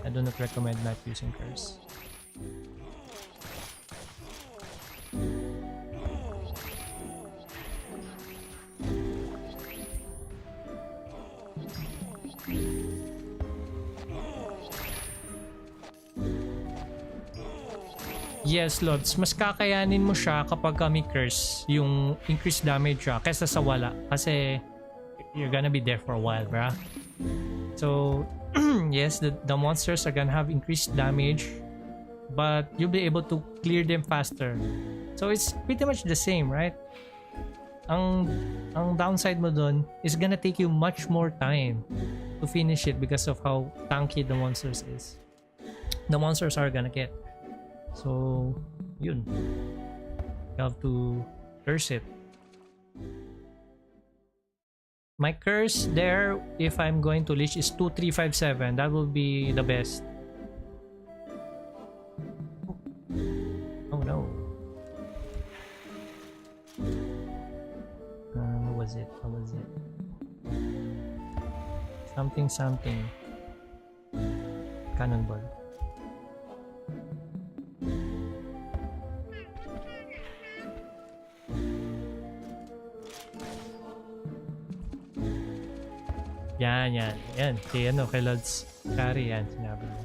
I do not recommend not using curse. Yes, Lods. Mas kakayanin mo siya kapag may curse, yung increased damage siya, kesa sa wala. Kasi you're gonna be there for a while, bruh. So, yes, the monsters are gonna have increased damage, but you'll be able to clear them faster. So, it's pretty much the same, right? Ang downside mo dun is gonna take you much more time to finish it because of how tanky the monsters is. The monsters are gonna get. So, yun. You have to curse it. My curse there, if I'm going to leash, is 2357. That will be the best. Oh no. What was it? What was it? Something. Cannonball. Yan. Kay Lods Carry yan, sinabi mo.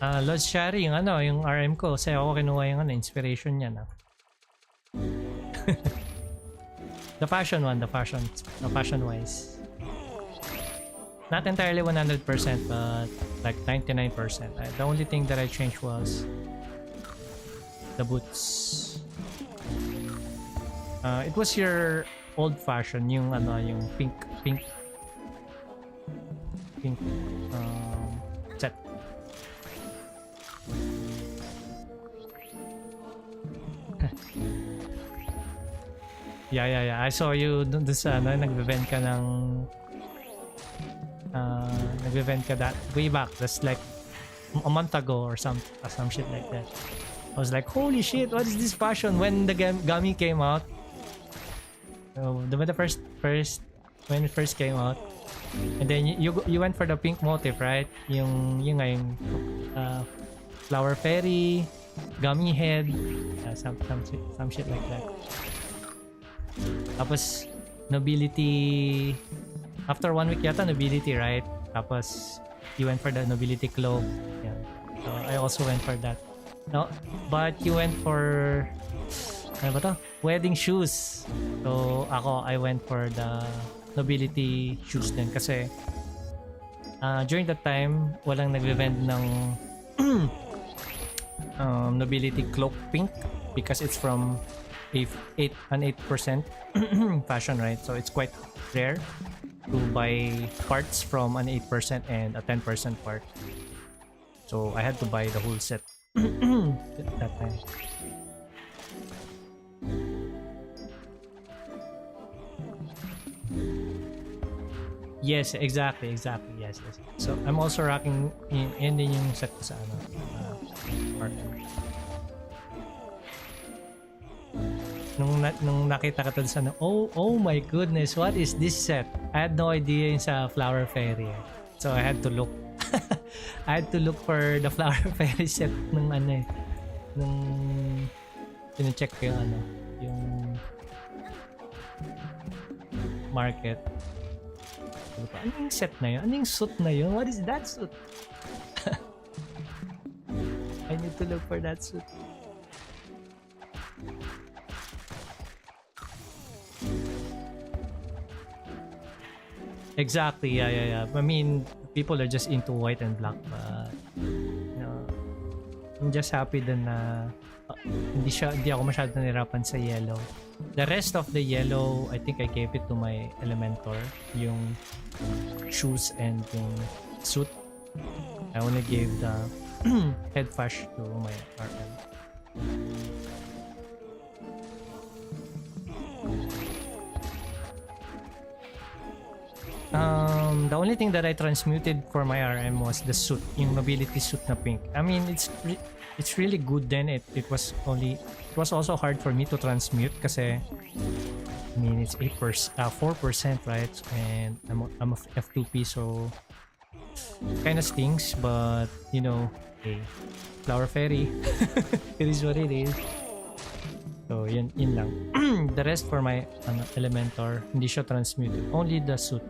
Lods Shari, yung RM ko, kasi ako kinuha yung inspiration niya na. The fashion wise. Not entirely 100%, but like 99%. The only thing that I changed was the boots. It was your old fashion, yung pink set. Yeah. I saw you dun sa nagbe-vent ka ng nagbe-vent ka that way back. That's like a month ago or some shit like that. I was like, holy shit, what is this fashion? When the gummy came out, when it first came out, and then you went for the pink motif, right? Yung flower fairy, gummy head, some shit like that. Tapos nobility, after 1 week yata nobility, right? Tapos you went for the nobility cloak. Yeah. So I also went for that. No, but you went for wedding shoes. So I went for the nobility shoes din kasi during that time walang nagve-vend ng nobility cloak pink because it's from an 8% fashion, right? So it's quite rare to buy parts from an 8% and a 10% part. So I had to buy the whole set that time. Yes, exactly. Yes. So I'm also rocking in din yung set ko sa partner. Nung nakita ka sa oh my goodness, what is this set? I had no idea yung sa flower fairy. So I had to look. I had to look for the flower fairy set nung nung pina-check ko yung market. Ano yung set na yun? Ano yung suit na yun? What is that suit? I need to look for that suit. Exactly, yeah. I mean, people are just into white and black, but I'm just happy din na hindi ako masyado nahirapan sa yellow. The rest of the yellow, I think I gave it to my elementor, yung shoes and yung suit. I only gave the head fash to my RM. The only thing that I transmuted for my RM was the suit, yung nobility suit na pink. I mean, it's really good then. It was also hard for me to transmute kasi I mean it's 4%, right? And I'm a F2P, so kind of stings, but hey, flower fairy. It is what it is. So So yun lang. The rest for my Elementor, hindi siya transmuted. Only the suit.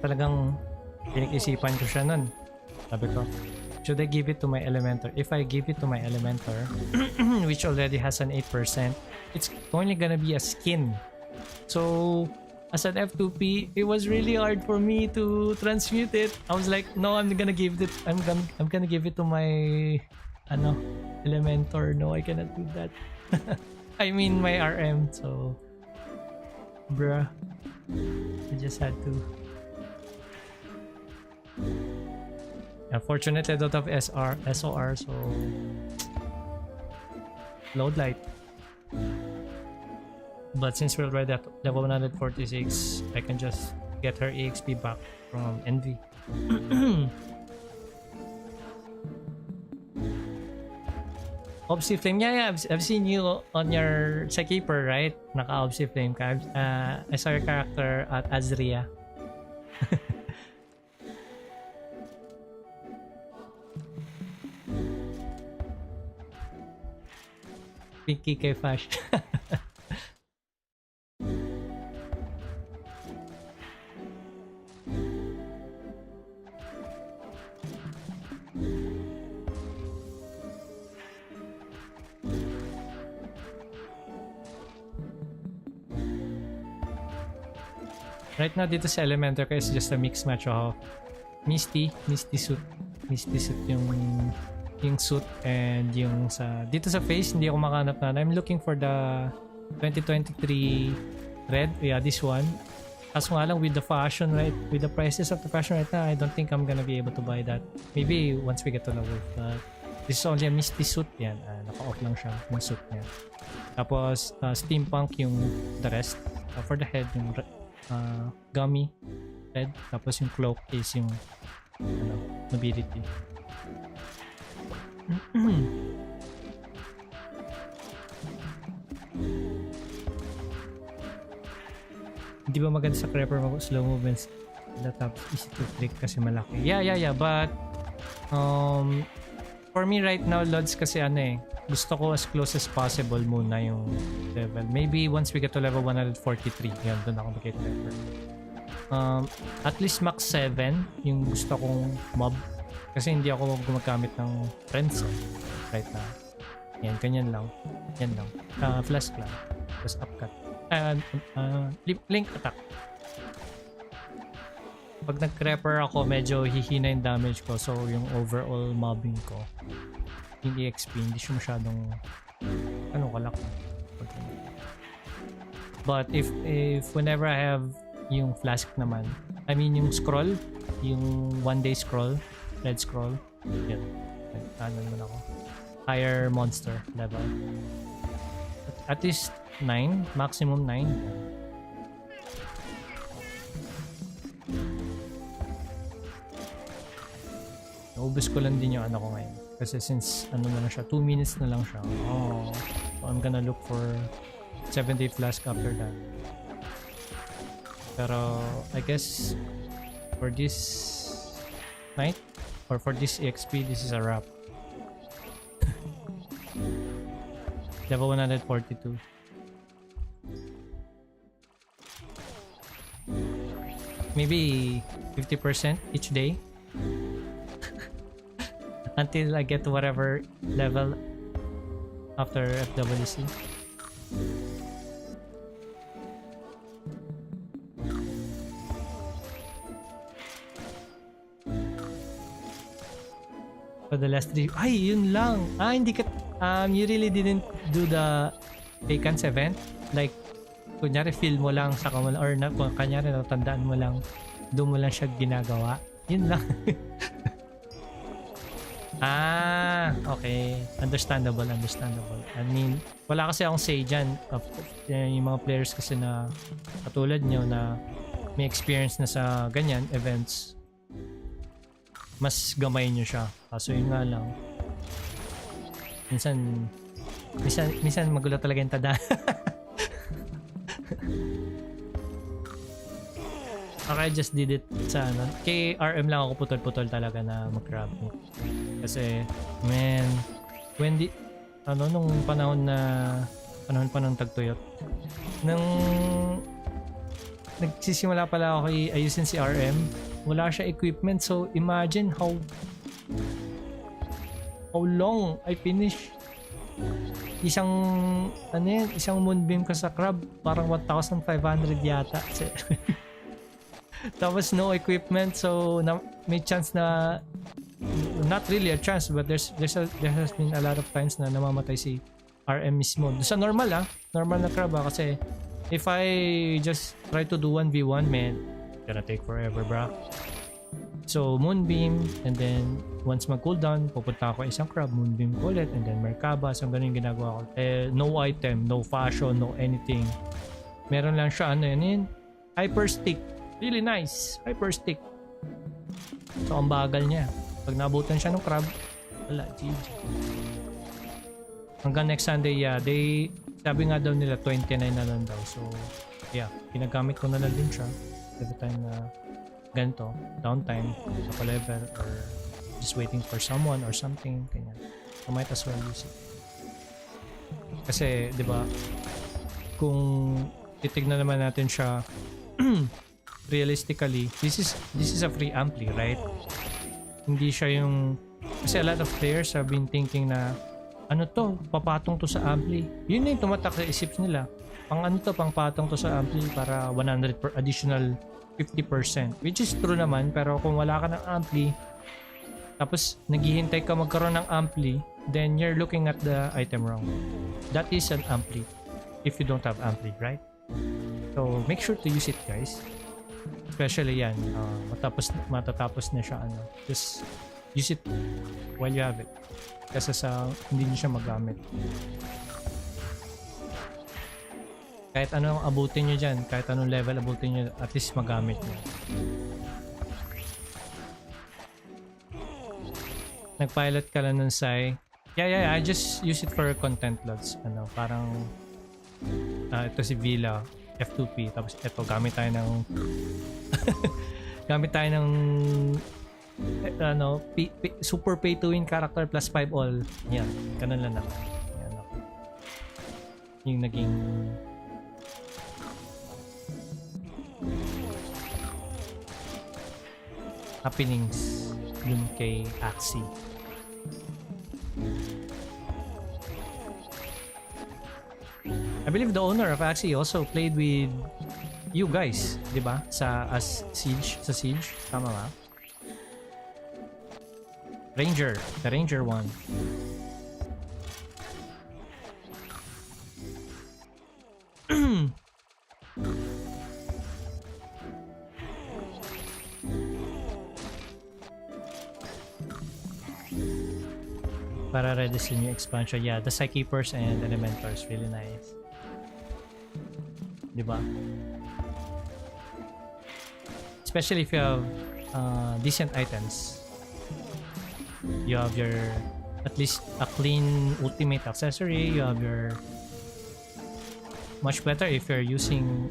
Talagang pinag-isipan ko siya nun. Sabi ko, should I give it to my Elementor? If I give it to my Elementor, which already has an 8%, it's only gonna be a skin. So, as an F2P, it was really hard for me to transmute it. I was like, no, I'm gonna give it. I'm gonna give it to my Elementor. No, I cannot do that. I mean my RM. So, bruh, I just had to. Unfortunately, I don't have SOR, so load light. But since we're already at level 146, I can just get her EXP back from Envy. Obsi Flame, yeah, I've seen you on your sa keeper, right? Naka Obsi Flame ka. I saw your character at Azria. Pinky kay Fash. Right now dito sa Elementor is just a mix match of Misty suit yung suit and yung sa dito sa face hindi ako makahanap na. I'm looking for the 2023 red, yeah, this one. Kaso nga lang with the fashion, right, with the prices of the fashion right now, I don't think I'm gonna be able to buy that. Maybe once we get to level, but this is only a Misty suit yan. Naka-off lang siya yung suit niya. Tapos steampunk yung the rest. For the head yung gummy red, tapos yung cloak is yung nobility. Hindi ba maganda sa prepper mag slow movements the top easy to trick kasi malaki? Yeah, but for me right now Lods kasi gusto ko as close as possible muna yung level. Maybe once we get to level 143, yan, doon ako mag-prepper. At least max 7 yung gusto kong mob. Kasi hindi ako gumagamit ng friends right now. Yan, ganyan lang. Yan lang. Flash lang. Tapos upcut. Link attack. Pag nag-creeper ako, medyo hihina yung damage ko. So, yung overall mobbing ko, yung EXP, hindi siya masyadong kalak. But if whenever I have yung flask naman, I mean yung scroll, yung 1-day scroll, red scroll, yan, naman ako higher monster level at least 9, maximum 9. Naubos ko lang din yung ko ngayon kasi since na lang siya, 2 minutes na lang siya. So I'm gonna look for 7-day flask after that. Pero I guess for this night or for this EXP, this is a wrap. Level 142. Maybe 50% each day until I get to whatever level after FWC. For the last 3, yun lang. Hindi ka you really didn't do the Vacants event? Like, kunyari feel mo lang sa kamala, or kunyari natandaan mo lang, doon mo lang siya ginagawa. Yun lang. Okay. Understandable. I mean, wala kasi akong say dyan. Yung mga players kasi na katulad nyo na may experience na sa ganyan events, mas gamay nyo siya. Kaso yun nga lang, Minsan magulo talaga yung tada. Okay, I just did it sa ano. Kay RM lang ako putol-putol talaga na mag-grab. Kasi, man, nung panahon pa ng tagtuyot, nung nagsisimula pala ako ayusin si RM, wala siya equipment, so imagine how long I finish isang moonbeam ko sa crab, parang 1,500 yata. Tapos no equipment, so may chance na, not really a chance, but there has been a lot of times na namamatay si RM mismo. Sa normal na crab kasi if I just try to do 1v1, man, gonna take forever, bro. So moonbeam, and then once mag-cooldown, pupunta ako isang crab, moonbeam ko ulit, and then Merkaba. So ganun yung ginagawa ko. No item, no fashion, no anything. Meron lang siya, yun, hyper stick. Really nice, hyper stick. So ang bagal niya. Pag nabutan siya ng crab, wala, GG. Hanggang next Sunday, sabi nga daw nila 29 na lang daw. So yeah, ginagamit ko na lang din siya every time na ganito, downtime sa level or just waiting for someone or something, ganyan. I might as well use it. Kasi, di ba, kung titignan naman natin siya realistically, this is a free ampli, right? Hindi siya yung, kasi a lot of players have been thinking na ano to, papatong to sa ampli. Yun na yung tumatak sa isip nila. Pang patong to sa ampli para 100 per additional 50%, which is true naman. Pero kung wala ka ng ampli, tapos naghihintay ka magkaroon ng ampli, then you're looking at the item wrong. That is an ampli if you don't have ampli, right? So make sure to use it, guys. Especially yan, matatapos na siya, just use it while you have it. Kasi hindi niyo siya magamit. Kahit anong abutin nyo dyan, kahit anong level abutin nyo, at least magamit nyo. Nag-pilot ka lang ng Sai. Yeah, I just use it for content logs. Parang ito si Villa, F2P, tapos ito gamit tayo ng super pay to win character plus 5 all. Yan, ganun lang naman. Yan, okay. Yung naging happenings dun kay Axie. I believe the owner of Axie also played with you guys, di ba? Sa Siege, tama ba? The Ranger one. Para ready sa new expansion. Yeah, the Psykeepers and Elementors, really nice. Diba? Especially if you have decent items. You have your, at least a clean ultimate accessory. You have your, much better if you're using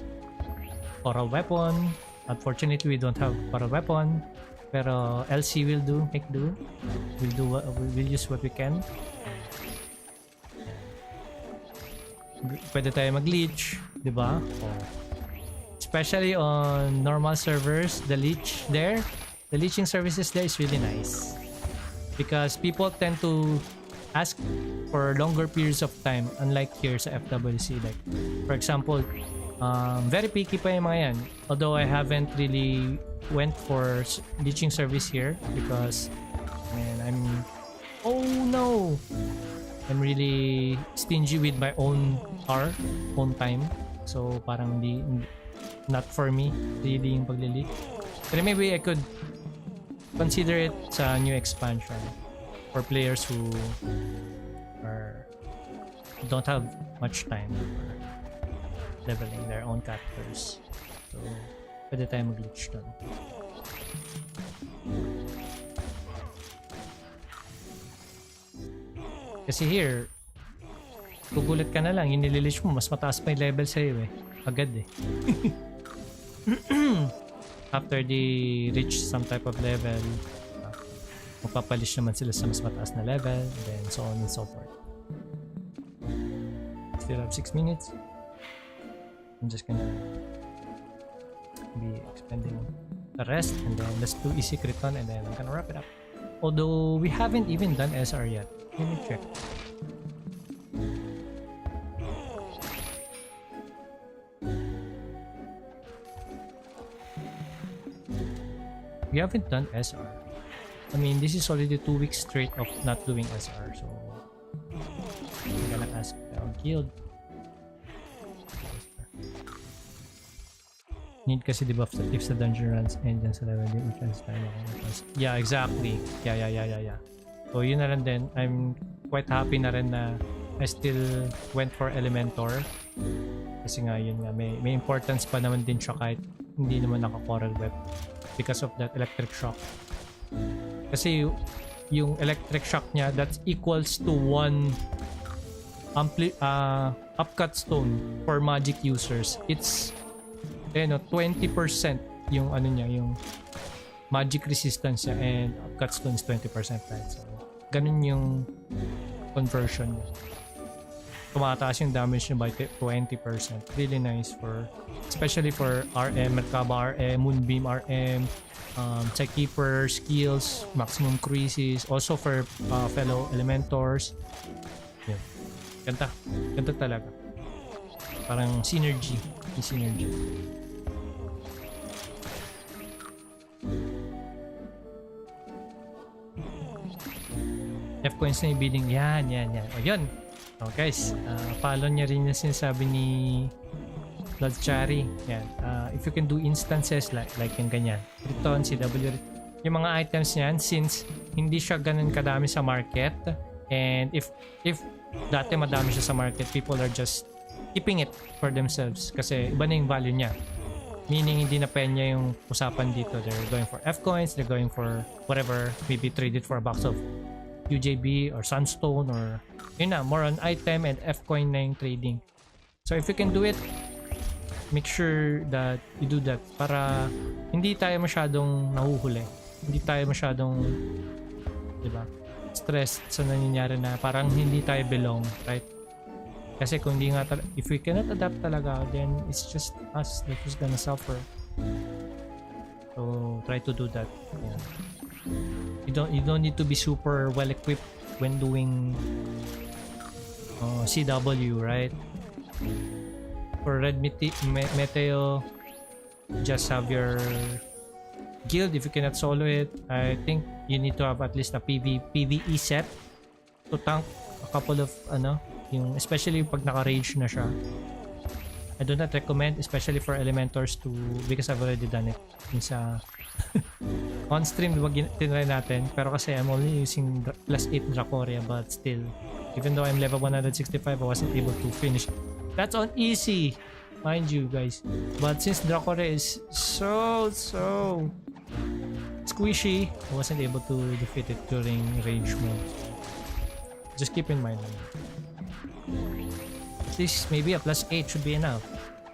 oral weapon. Unfortunately, we don't have oral weapon. Pero LC will do, make do. We'll use what we can. Pwede tayo mag-leech, di ba? Especially on normal servers, the leeching services there is really nice. Because people tend to ask for longer periods of time, unlike here sa FWC. Like, for example, very picky pa yung mga yan. Although I haven't really went for leeching service here because, man, I'm really stingy with my own time. So parang not for me really yung paglileak. But maybe I could consider it sa new expansion for players who don't have much time for leveling their own characters. So pwede tayo mag-leech doon. Kasi here, gugulat ka na lang, yung nililish mo, mas mataas pa yung level sa'yo eh. Agad eh. After they reach some type of level, magpapalish naman sila sa mas mataas na level, and then so on and so forth. Still have 6 minutes. I'm just gonna be expending the rest, and then let's do easy Krypton, and then I'm gonna wrap it up. Although we haven't even done SR yet. Let me check. We haven't done SR. I mean, this is already 2 weeks straight of not doing SR, so I'm gonna ask down guild. Need kasi debuff if sa dungeon runs and dyan sa level which is time ako. Yeah, exactly. Yeah. So yun na rin din. I'm quite happy na rin na I still went for Elementor. Kasi nga yun nga, may importance pa naman din siya kahit hindi naman naka-coral web. Because of that electric shock. Kasi yung electric shock niya, that equals to 1 upcut stone for magic users. It's 20% yung ano niya, yung magic resistance niya, and upcut stone is 20%, right? So ganun yung conversion niya. Tumataas yung damage niya by 20%. Really nice for, especially for RM, Merkaba RM, Moonbeam RM, Psykeeper skills, maximum creases, also for fellow Elementors. Yun. Ganda talaga. Parang synergy. Yung synergy. F coins na yung bidding. Yan. O yun. So guys, follow niya rin yung sinasabi ni Blood Cherry. Yan. If you can do instances like yung ganyan. Return, CW. Yung mga items niyan, since hindi siya ganun kadami sa market, and if dati madami siya sa market, people are just keeping it for themselves kasi iba na yung value niya. Meaning hindi na penya yung usapan dito. They're going for F coins, they're going for whatever, maybe trade it for a box of UJB or Sunstone, or yun na, more on item and F coin na yung trading. So if you can do it, make sure that you do that para hindi tayo masyadong nahuhuli. Hindi tayo masyadong, diba, stressed sa nangyayari na parang hindi tayo belong, right? Kasi kung hindi nga, if we cannot adapt talaga, then it's just us that is gonna suffer. So try to do that. Yeah. You don't need to be super well equipped when doing CW, right? For Red Meteo, just have your guild. If you cannot solo it, I think you need to have at least a PvE set to tank a couple of yung especially pag naka-rage na siya. I do not recommend, especially for Elementors, because I've already done it. Yung sa on stream, diba tinry natin, pero kasi I'm only using +8 Dracoria, but still, even though I'm level 165, I wasn't able to finish. That's on easy, mind you guys. But since Dracoria is so squishy, I wasn't able to defeat it during rage mode. Just keep in mind. At least maybe a +8 should be enough.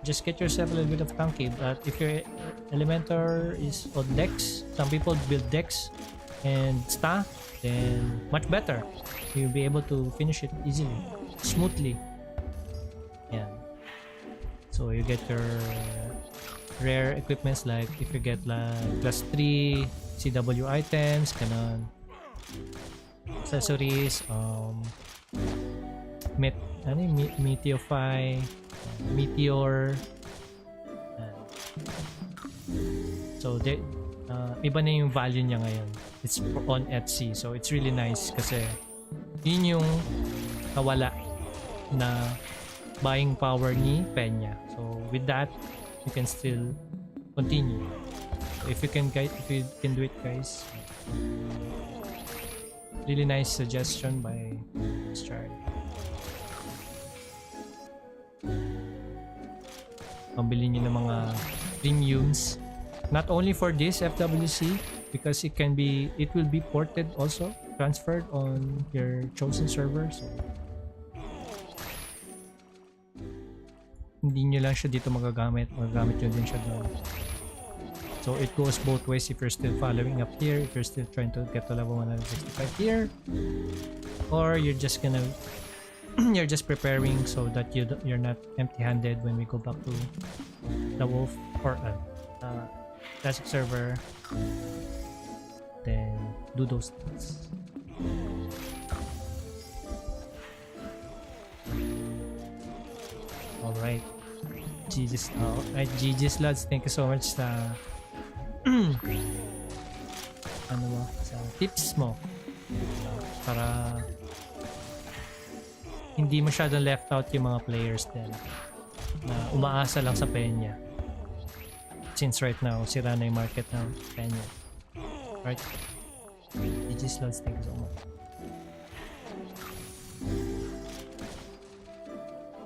Just get yourself a little bit of tanky. But if your Elementor is on Dex, some people build Dex and Sta, then much better. You'll be able to finish it easily, smoothly. Yeah. So you get your rare equipments, like if you get like +3 CW items, kanon, accessories, Meteofy, Meteor. So iba na yung value niya ngayon. It's on Etsy, so it's really nice kasi yun yung nawala na buying power ni Peña. So with that, you can still continue. So if you can do it, guys. Really nice suggestion by Charlie. Pambili nyo ng mga premiums, not only for this FWC, because it will be ported also transferred on your chosen server. So hindi nyo lang siya dito magagamit nyo din siya doon. So it goes both ways if you're still following up here, if you're still trying to get to level 165 here, or you're just gonna you're just preparing so that you're not empty-handed when we go back to the wolf or classic server. Then do those things. Alright. GG's lads, thank you so much sa ano mo, sa tips mo para hindi masyadong left out yung mga players din na umaasa lang sa penya, since right now sira na yung market ng penya. Right? GG's lads, thank you so much.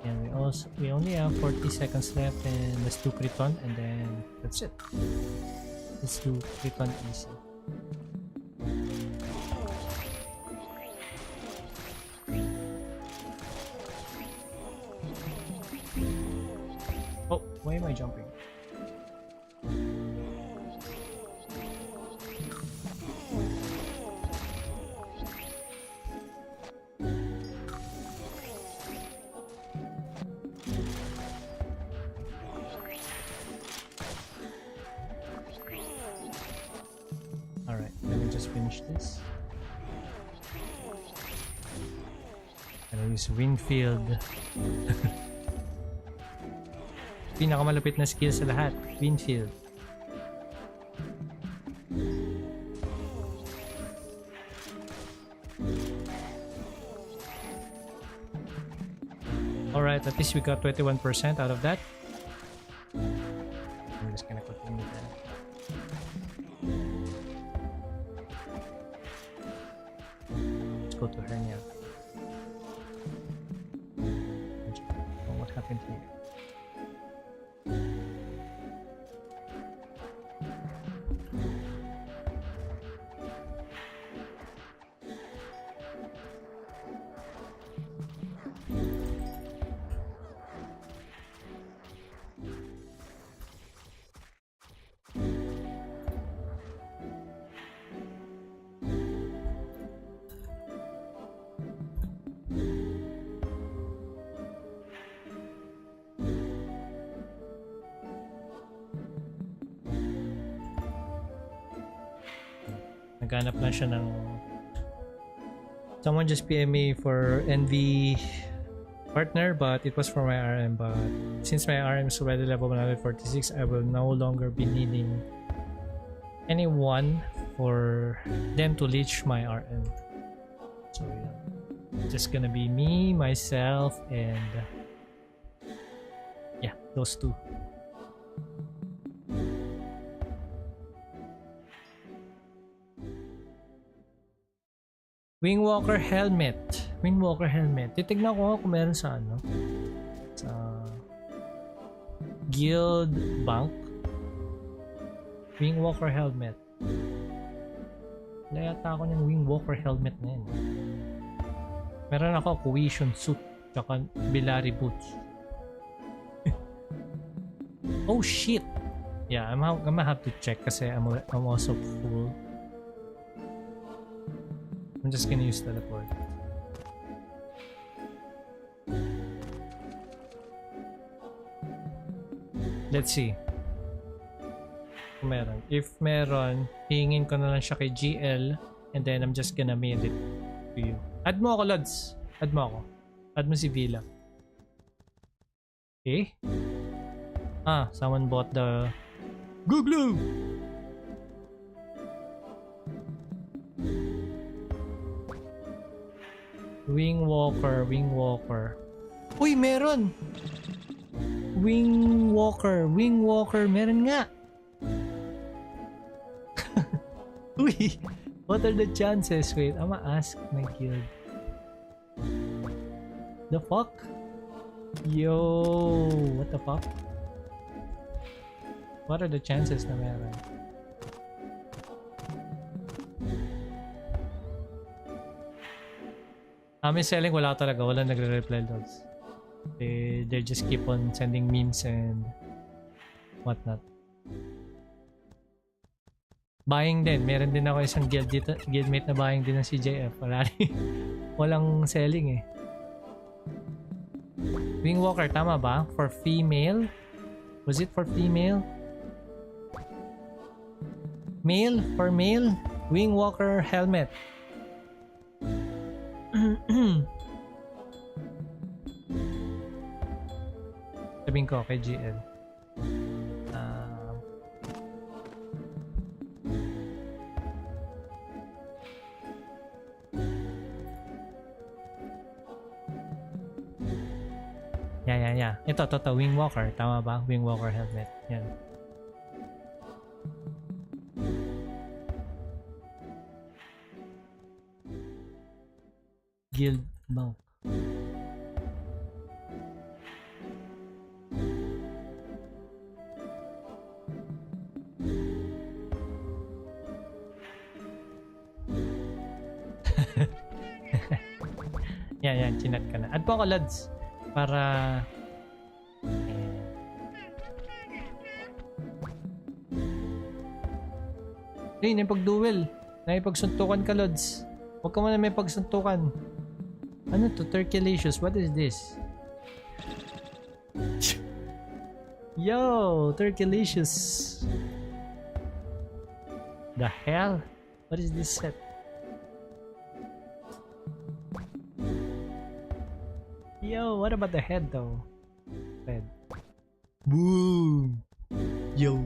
And we only have 40 seconds left, and let's do Kriton, and then that's it. Let's do Kriton easy. Oh, why am I jumping? This. And I use Winfield. Pinakamalupit na skill sa lahat, Winfield. Alright, at least we got 21% out of that. I'm just gonna continue that. Go to hernia. Oh, what happened here? Naghanap lang siya ng someone just PM me for NV partner, but it was for my RM. But since my RM is already level 146, I will no longer be needing anyone for them to leech my RM. So yeah, just gonna be me, myself, and yeah, those two. Wingwalker helmet. Wingwalker helmet. Titignan ko kung meron sa ano. Sa Guild Bank. Wingwalker helmet. Wala yata ako ng Wingwalker helmet na yun. Meron ako cohesion suit. Tsaka Billari boots. Oh shit! Yeah, I'm gonna have to check kasi I'm also full. I'm just gonna use teleport. Let's see. Kung meron. If meron, hingin ko na lang siya kay GL, and then I'm just gonna mail it to you. Add mo ako, Lods. Add mo ako. Add mo si Villa. Okay? Ah, someone bought the Google! Wingwalker, Wingwalker. Uy, meron! Wingwalker, Wingwalker, meron nga! Uy, what are the chances? Wait, I'ma ask my guild. The fuck? Yo, what the fuck? What are the chances na meron? Amin selling, wala talaga. Wala nagre-reply lods. They just keep on sending memes and whatnot. Buying din. Meron din ako isang guild dito, guildmate na buying din ng CJF. Wala rin. Walang selling eh. Wingwalker, tama ba? For female? Was it for female? Male? For male? Wingwalker helmet. Sabihin ko kay GL. Yeah. Ito, Wingwalker. Tama ba? Wingwalker helmet. Yan. Guild monk. Yan, chinat ka na. Add po ako, lads. Para naipag-duel. Naipagsuntukan ka, Lods. Huwag ka muna may pagsuntukan. Ano to? Turkilicious. What is this? Yo! Turkilicious. The hell? What is this set? Yo, what about the head though? Head. Boom! Yo!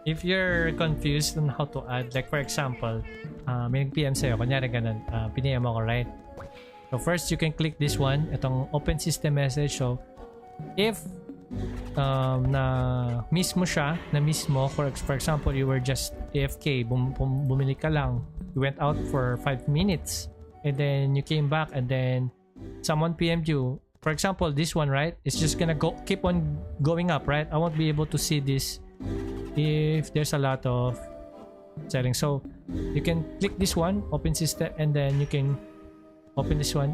If you're confused on how to add, like for example, may nag-PM sa'yo, kunyari ganun, pinayam ako, right? So first, you can click this one, itong open system message. So, if na-miss mo siya, na-miss mo, for example, you were just AFK, bumili ka lang, you went out for 5 minutes, and then you came back, and then someone PM'd you. For example, this one, right? It's just gonna keep on going up, right? I won't be able to see this if there's a lot of selling. So you can click this one, open system, and then you can open this one.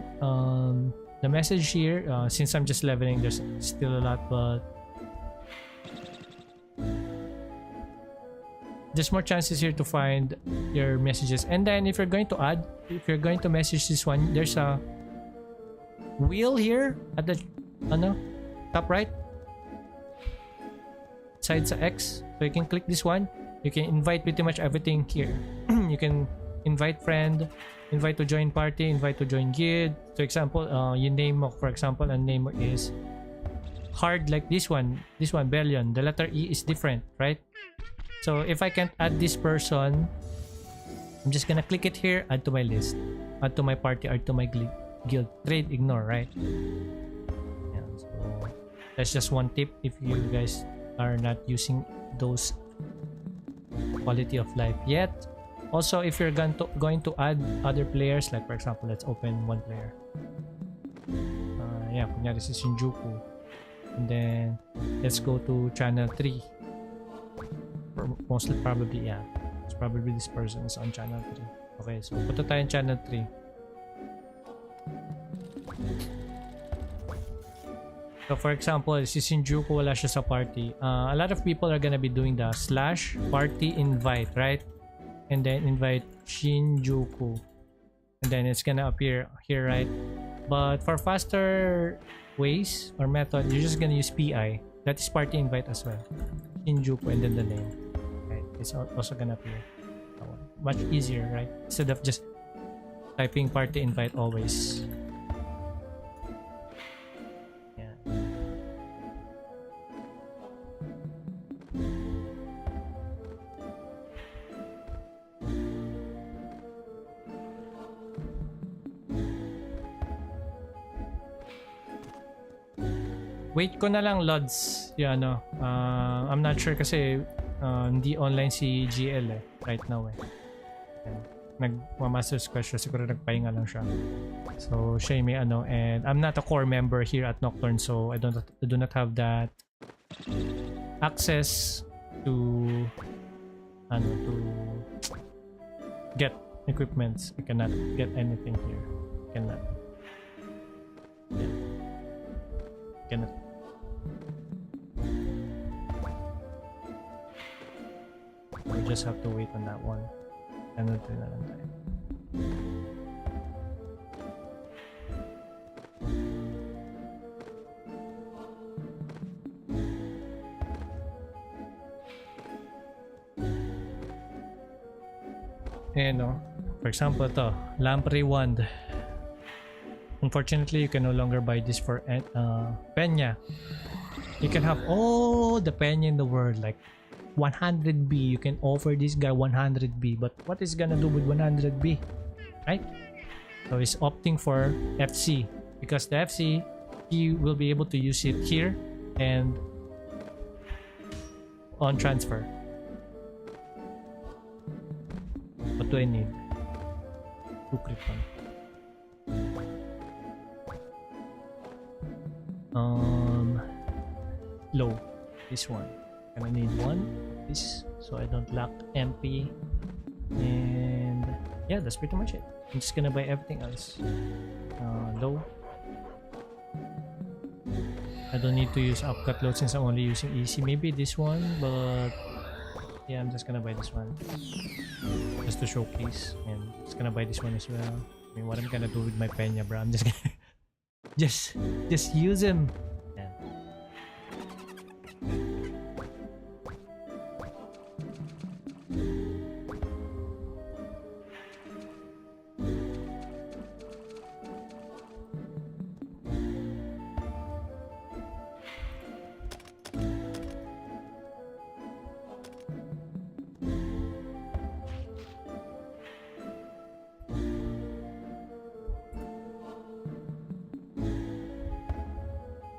The message here, since I'm just leveling, there's still a lot, but there's more chances here to find your messages. And then if you're going to add, if you're going to message this one, there's a wheel here at the top right side sa X. So you can click this one. You can invite pretty much everything here. You can invite friend, invite to join party, invite to join guild. For example, you name mo, for example, and name is hard, like this one Bellion. The letter E is different, right? So if I can't add this person, I'm just gonna click it here, add to my list, add to my party, add to my guild. Trade, ignore, right? Yeah, so that's just one tip if you guys are not using those quality of life yet. Also, if you're going to add other players, like for example, let's open one player. Yeah, kunyari si Shinjuku. And then let's go to channel 3. Mostly probably, yeah, it's probably this person is on channel 3. Okay, so punta tayo channel 3. So for example, si Shinjuku, wala siya sa party. A lot of people are gonna be doing the /party invite, right? And then invite Shinjuku, and then it's gonna appear here, right? But for faster ways or method, you're just gonna use PI. That is party invite as well. Shinjuku and then the name. Right? It's also gonna appear. Much easier, right? Instead of just typing party invite always. Wait ko na lang, Lods. Yeah, ano. I'm not sure kasi hindi online si GL eh. Right now eh. Nag-master's question. Siguro nagpahinga lang siya. So, siya yung may ano. And I'm not a core member here at Nocturne. So, I do not have that access to to get equipments. I cannot get anything here. Cannot. Yeah. Cannot. We just have to wait on that one. Ano din na lang tayo. No. For example, ito, Lamprey Wand. Unfortunately, you can no longer buy this for Penya. You can have all the Penya in the world, like 100B. You can offer this guy 100B, but what is gonna do with 100B, right? So he's opting for FC because the FC, he will be able to use it here and on transfer. What do I need? 2 Krypton. Low. This one. Gonna need one. This, so I don't lack MP. And yeah, that's pretty much it. I'm just gonna buy everything else. Low. I don't need to use upcut load since I'm only using easy. Maybe this one, but yeah, I'm just gonna buy this one just to showcase, and just gonna buy this one as well. I mean, what I'm gonna do with my Penya, bro? I'm just gonna just use him. Yeah.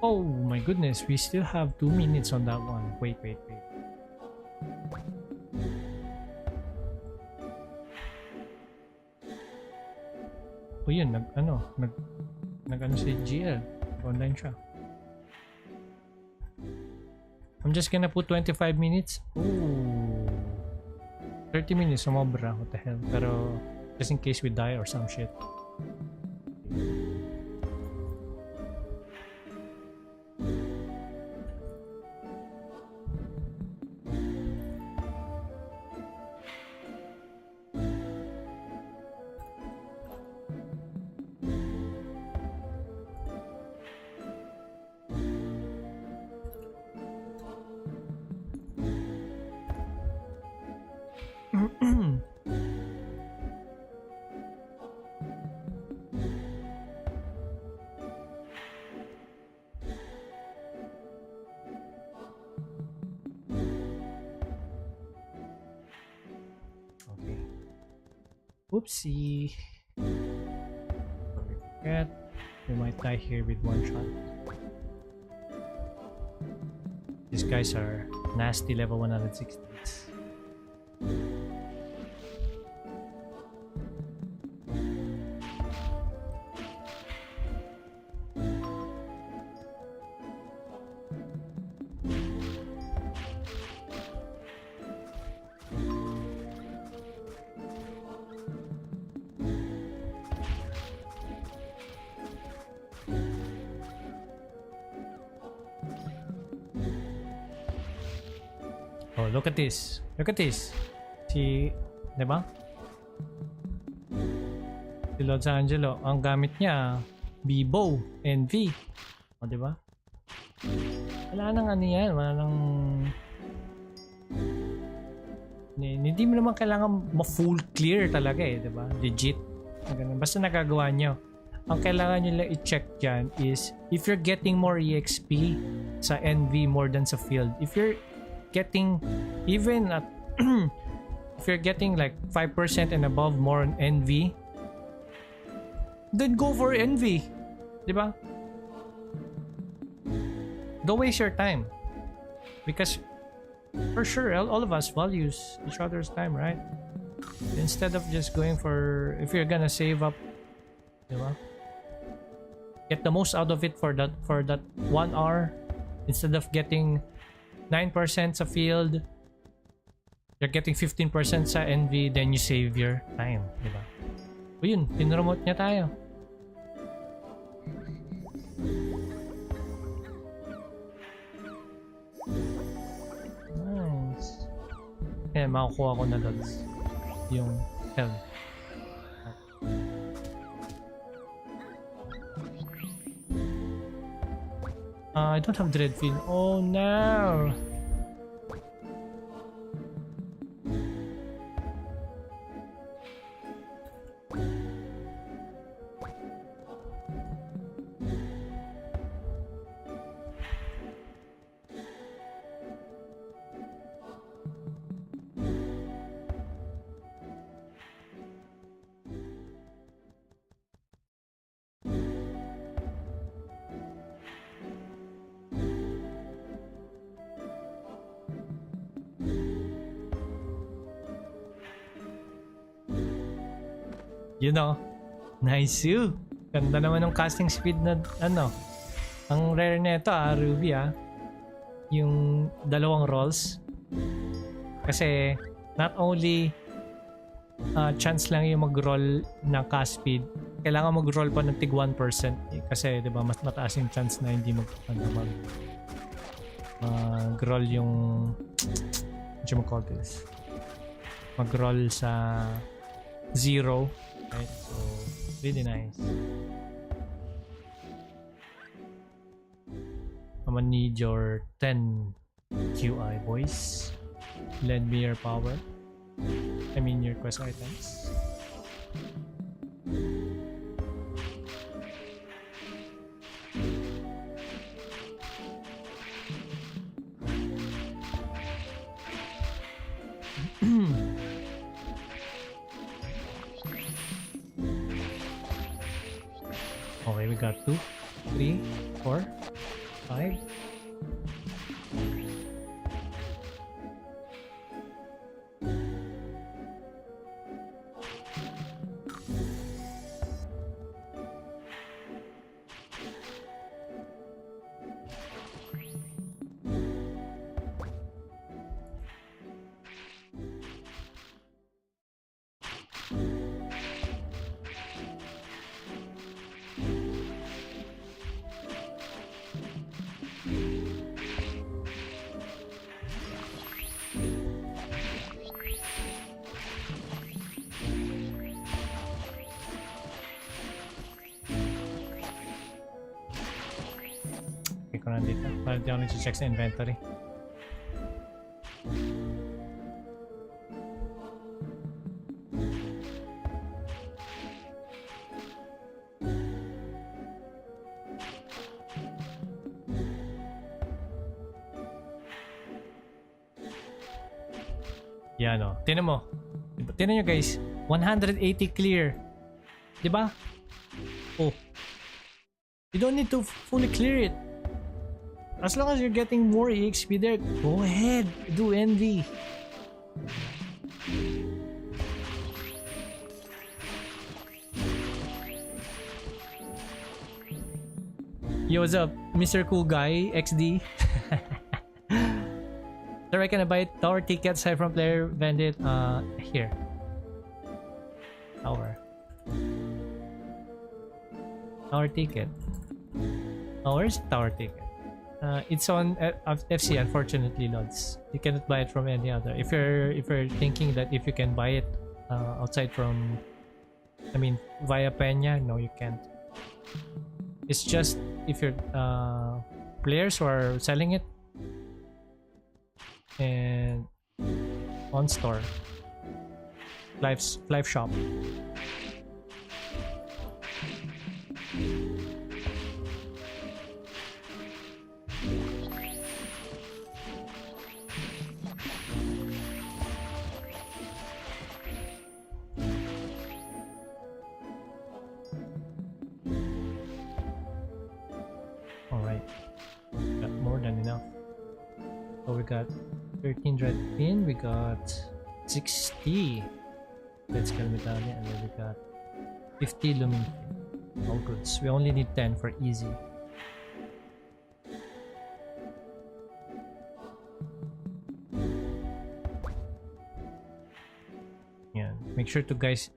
Oh my goodness, we still have 2 minutes on that one. Wait. Oh yun, nag ano si GL. Online siya. I'm just gonna put 25 minutes. Ooh. 30 minutes, sumobra. What the hell. Pero, just in case we die or some shit. Oopsie. Forget. We might die here with one shot. These guys are nasty level 160s. Oh, look at this. Look at this. Si, diba? Si Los Angelo, ang gamit niya, Bibo and V. O, diba? Wala nang ano yan. Wala nang... Hindi mo naman kailangan ma-full clear talaga eh, diba? Legit. Basta nagagawa nyo. Ang kailangan nyo lang i-check dyan is if you're getting more EXP sa NV more than sa field. If you're getting even at if you're getting like 5% and above more on NV, then go for NV, diba? don't waste your time, because for sure all of us values each other's time, right? Instead of just going for, if you're gonna save up, diba? Get the most out of it for that 1 hour, instead of getting 9% sa field, you're getting 15% sa NV, then you save your time, diba? O yun, pinromote niya tayo. Nice. Kaya makukuha ko na lods yung health. I don't have Dreadfield. Oh no! You know, nice you. Ganda naman ng casting speed na ano. Ang rare nito Ruby yung dalawang rolls. Kasi not only chance lang yung mag-roll ng cast speed, kailangan mag-roll pa ng tig 1%. Kasi 'di ba mas mataas yung chance na hindi mag-roll yung what you call this? Mag-roll sa 0. Right, so really nice. I'm gonna need your 10 QI boys. Lend me your power. I mean your quest items. Okay, we got 2, 3, 4, 5. Ko na dito para di ako nag-check sa inventory. Yan o. Tinan mo. Tinan nyo guys. 180 clear. Diba? Oh. You don't need to fully clear it. As long as you're getting more EXP there, go ahead, do envy. Yo, what's up, Mr. Cool Guy, XD? Sir, I can buy tower tickets aside from player vended here. Tower ticket. Oh, where's tower ticket? It's on FC, unfortunately, Lods. You cannot buy it from any other. If you're thinking that if you can buy it outside from, I mean, via Peña, no, you can't. It's just if you're players who are selling it and on store, live shop. we got 13 red pin, we got 60 red scale medallion, and then we got 50 lumin pin. All goods. We only need 10 for easy. Yeah, make sure to guys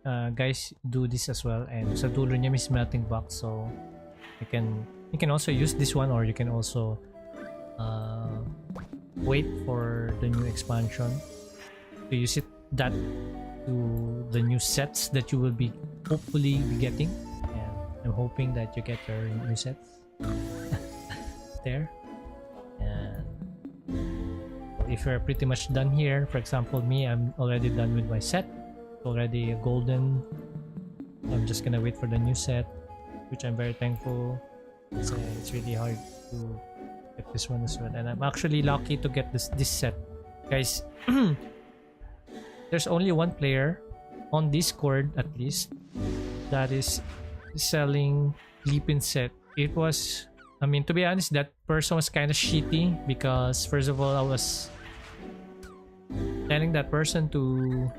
do this as well. And sa dulo niya may smelting box, so you can also use this one, or you can also wait for the new expansion to use that to the new sets that you will be hopefully be getting. And I'm hoping that you get your new sets there. And if you're pretty much done here, for example me, I'm already done with my set. Already golden. I'm just gonna wait for the new set, which I'm very thankful. It's really hard to get this one as well, and I'm actually lucky to get this set, guys. There's only one player on Discord, at least, that is selling Leapin set. It was, I mean, to be honest, that person was kind of shitty, because first of all, I was telling that person to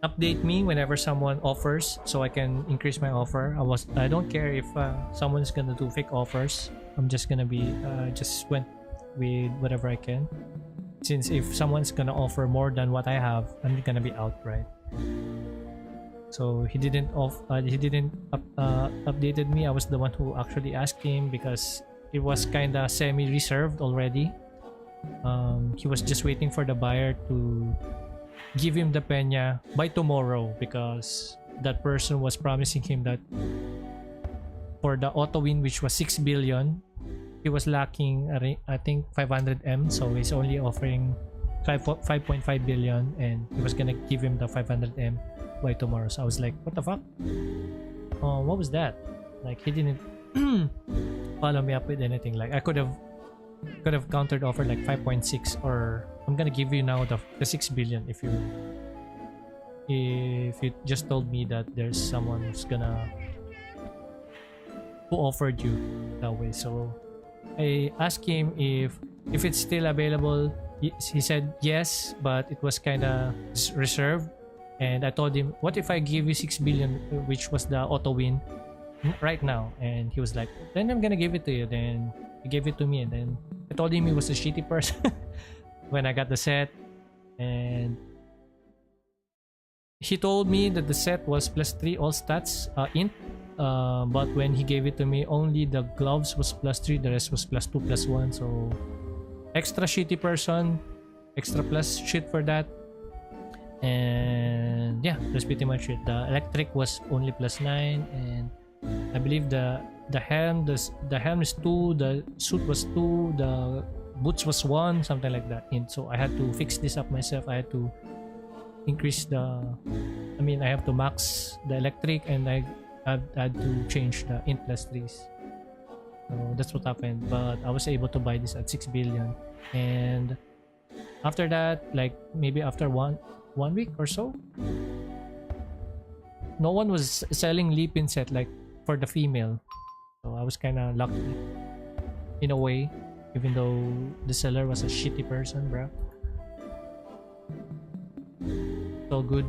update me whenever someone offers, so I can increase my offer. I don't care if someone's gonna do fake offers. I'm just gonna be just went with whatever I can, since if someone's gonna offer more than what I have, I'm gonna be out, right? So he didn't updated me. I was the one who actually asked him, because it was kind of semi-reserved already. He was just waiting for the buyer to give him the penya by tomorrow, because that person was promising him that for the auto win, which was 6 billion, he was lacking I think 500 M, so he's only offering 5.5 billion, and he was gonna give him the 500 M by tomorrow. So I was like, what the fuck? What was that? Like, he didn't follow me up with anything. Like, I could have countered offer like 5.6, or I'm gonna give you now the 6 billion if you just told me that there's someone who's who offered you that way. So I asked him if it's still available. He said yes, but it was kind of reserved. And I told him, what if I give you 6 billion, which was the auto win, right now? And he was like, then I'm gonna give it to you. Then he gave it to me, and then I told him he was a shitty person when I got the set. And he told me that the set was +3 all stats int, but when he gave it to me, only the gloves was +3, the rest was +2 +1. So extra shitty person, extra plus shit for that. And yeah, that's pretty much it. The electric was only +9, and I believe the helm is 2, the suit was 2, the boots was 1, something like that. And so I had to fix this up myself. I had to increase I have to max the electric, and I had to change the int +3s. So that's what happened. But I was able to buy this at 6 billion. And after that, like maybe after one week or so, no one was selling Leapin set, like for the female. So I was kind of lucky in a way, even though the seller was a shitty person, bro. It's all good.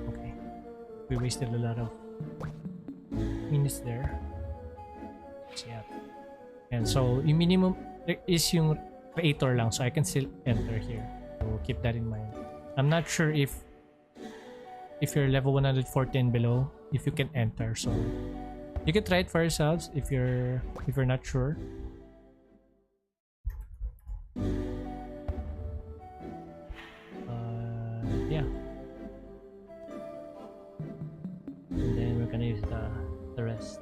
Okay. We wasted a lot of minutes there. Yeah. And so yung minimum is yung creator lang, so I can still enter here. So keep that in mind. I'm not sure if you're level 140 and below, if you can enter. So you can try it for yourselves if you're not sure. Yeah. And then we're gonna use the rest.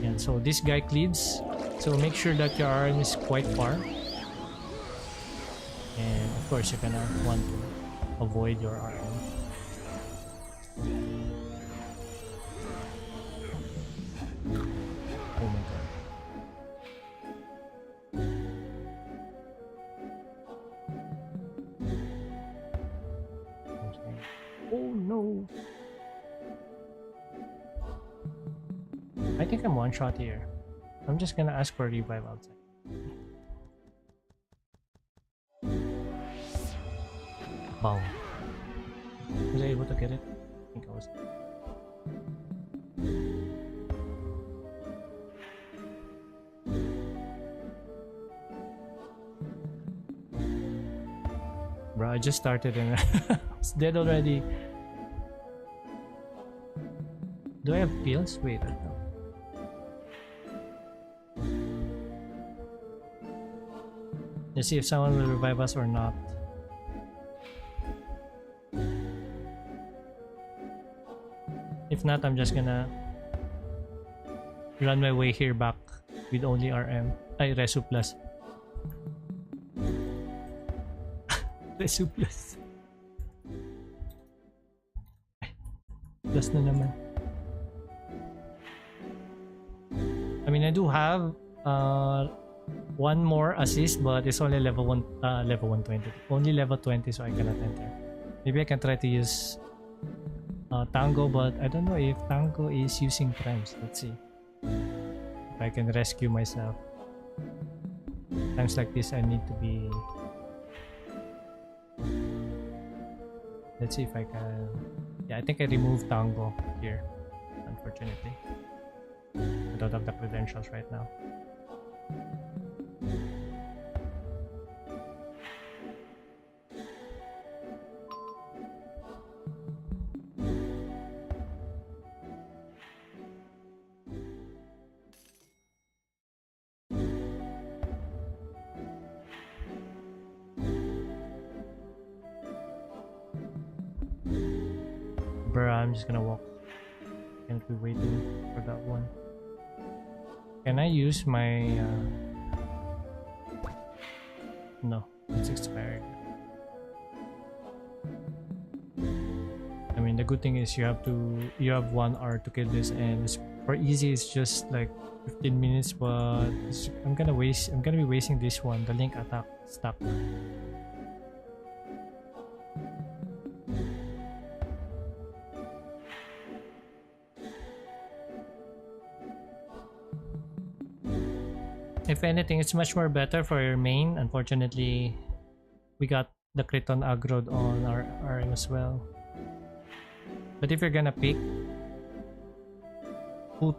And so this guy cleaves, so make sure that your arm is quite far, and of course you're gonna want to avoid your arm. Oh my god. Oh no. I think I'm one shot here. I'm just gonna ask for a revive outside. Wow. Was I able to get it? I think I was. Bro, I just started and it's dead already. Do I have pills? Wait, I don't know. Let's see if someone will revive us or not. If not, I'm just gonna run my way here back with only RM. Ay, Resu Plus. Resu Plus. Plus na naman. I mean, I do have one more assist, but it's only level 120. Only level 20, so I cannot enter. Maybe I can try to use Tango, but I don't know if Tango is using primes. Let's see if I can rescue myself. Times like this I need to be... Let's see if I can... Yeah, I think I removed Tango here, unfortunately. I don't have the credentials right now. Bruh, I'm just gonna walk. Can't be waiting for that one. Can I use my no, it's expired. I mean, the good thing is you have 1 hour to kill this, and it's, for easy it's just like 15 minutes, but I'm gonna be wasting this one, the link attack stuck. If anything, it's much more better for your main. Unfortunately, we got the crit on aggroed on our RM as well. But if you're gonna pick, if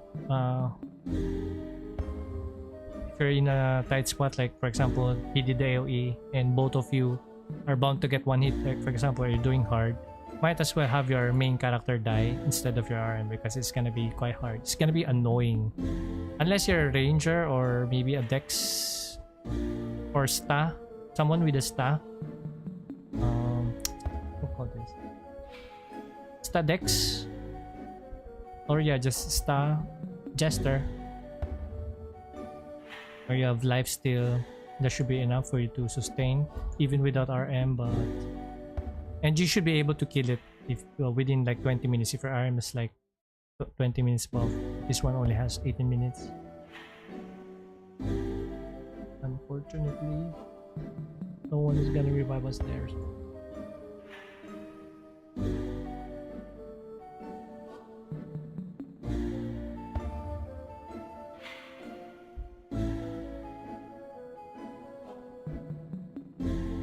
you're in a tight spot, like for example, he did the AoE and both of you are bound to get one hit, like for example, you're doing hard, might as well have your main character die instead of your RM, because it's gonna be quite hard. It's gonna be annoying. Unless you're a ranger or maybe a dex or sta, someone with a sta. What call this? Sta dex, or yeah, just sta jester. Or you have lifesteal. That should be enough for you to sustain even without RM, and you should be able to kill it if within like 20 minutes. If your RM is like 20 minutes buff, this one only has 18 minutes. Unfortunately, no one is gonna revive us there. So.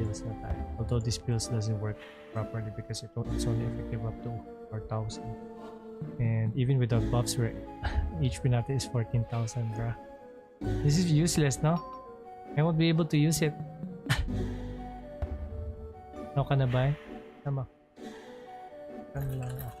Pills na tayo. Although this pills doesn't work properly because it's only effective up to 4,000. And even without buffs, where HP natin is 14,000, bruh. This is useless, no? I won't be able to use it. No ka na ba? Tama. Ano lang ako.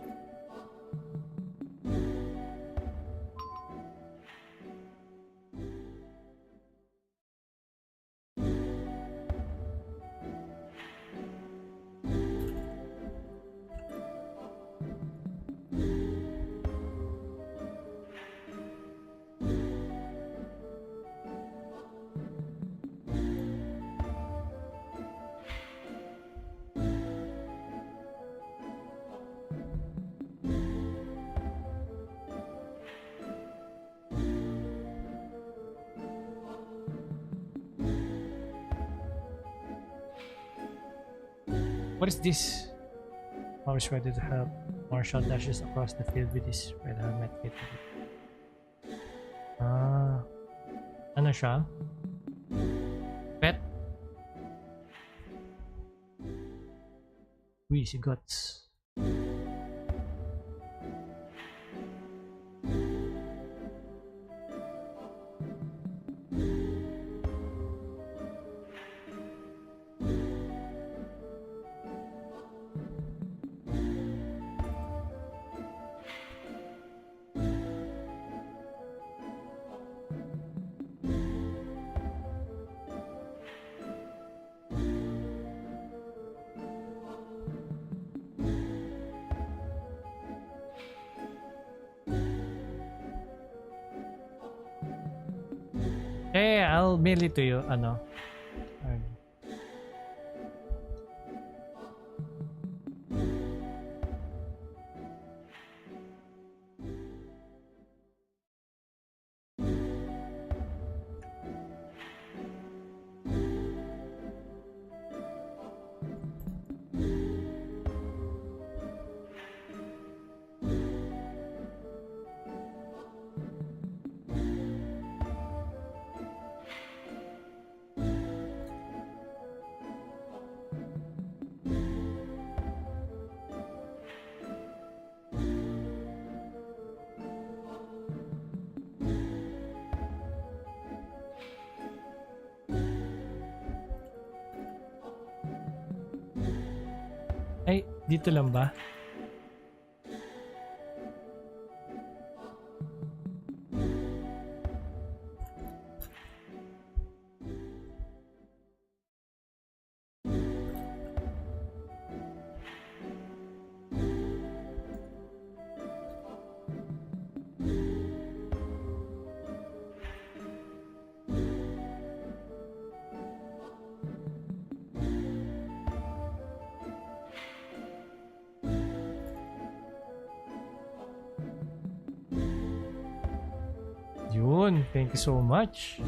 What is this? Powers ready to help. Marshall dashes across the field with his red helmet kit. Ah. Ano siya? Pet? Uy, si Guts. I'll mail it to you. Ano? Ay, dito lang ba? Yun, thank you so much.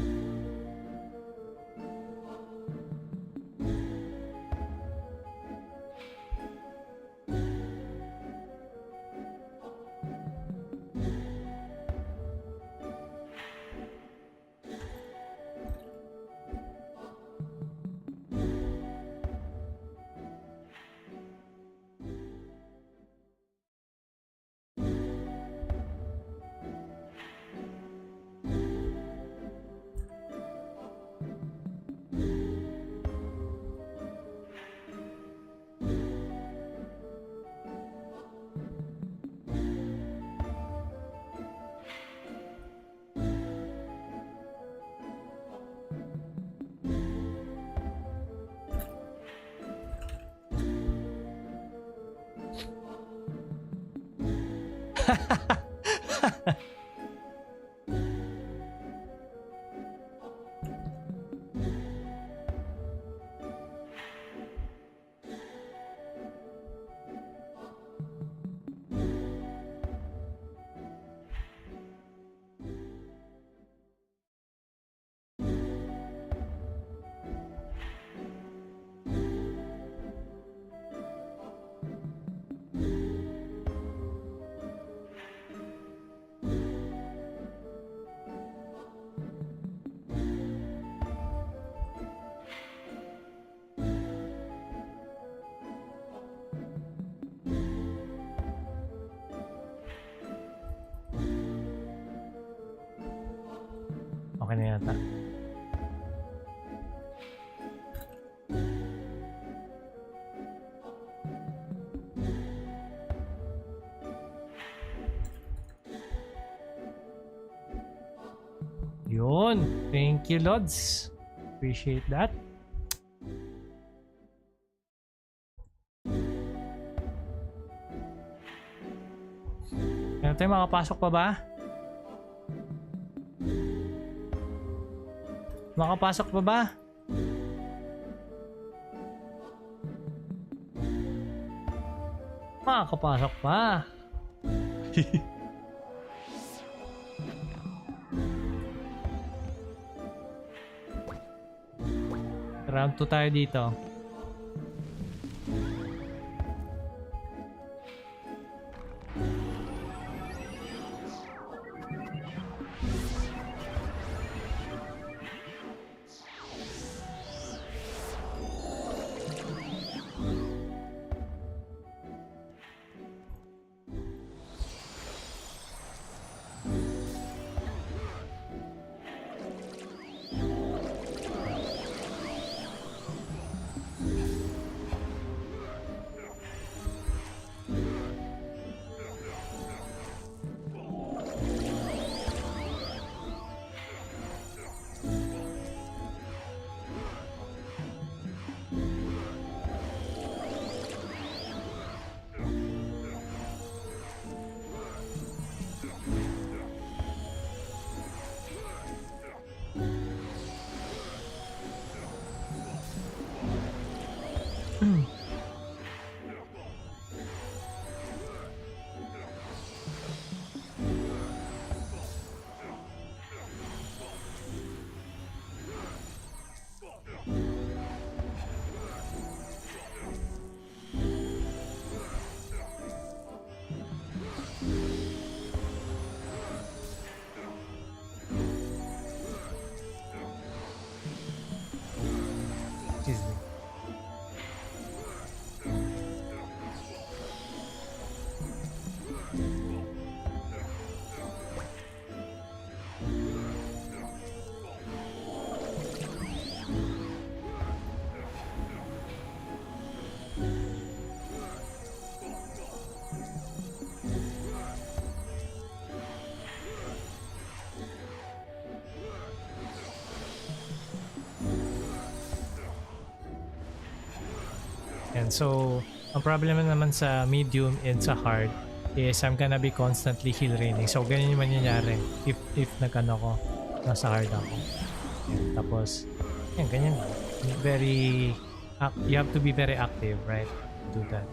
Okay na yata. Yun. Thank you, Lods. Appreciate that. Kaya tayo makapasok pa ba? Makapasok pa ba? Makakapasok pa. Round 2 tayo dito. Excuse me. And so, ang problema naman sa medium and sa hard is I'm gonna be constantly heal raining. So, ganyan yung mangyayari if nag-ano ko, nasa hard ako. Yan, tapos, yan, ganyan lang. Very, you have to be very active, right? To do that.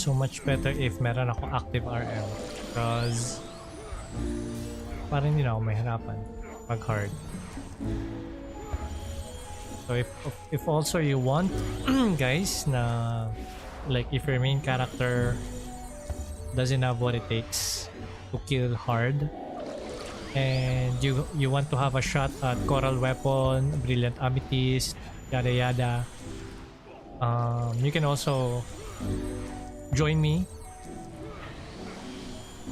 So much better if meron ako active RM because parang hindi na ako mahirapan pag hard. So if also you want guys na like if your main character doesn't have what it takes to kill hard and you want to have a shot at coral weapon, brilliant amethyst, yada yada, you can also join me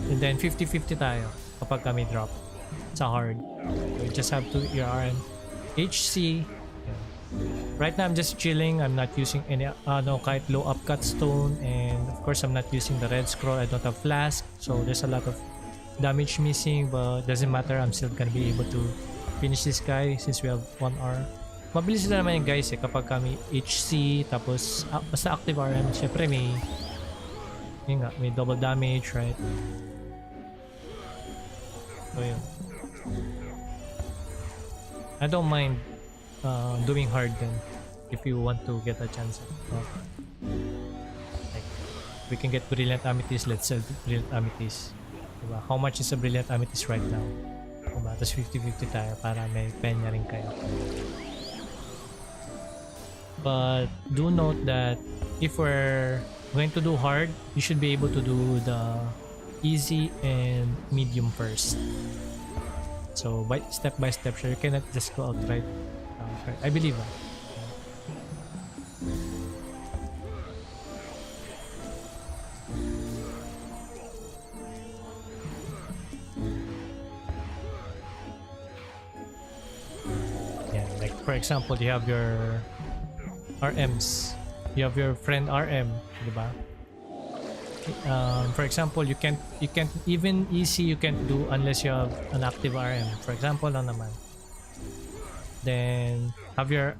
and then 50-50 tayo kapag kami drop sa hard. So you just have to ERN HC. Right now I'm just chilling. I'm not using any kahit low upcut stone, and of course I'm not using the red scroll. I don't have flask, so there's a lot of damage missing, but doesn't matter. I'm still gonna be able to finish this guy since we have 1 hour. Mabilis na naman yung guys eh kapag kami HC tapos basta active RM. Syempre may double damage, right? So yun. I don't mind doing hard then if you want to get a chance. Like, we can get brilliant amethyst. Let's sell brilliant amethyst. Diba? How much is a brilliant amethyst right now? Diba? Tapos 50-50 tayo para may penya rin kayo. But do note that if we're going to do hard, you should be able to do the easy and medium first. So by step, sure, you cannot just go outright. I believe. Yeah, like for example, you have your RMs. You have your friend RM, diba? For example, you can't even easy you can't do unless you have an active RM. For example lang naman. Then have your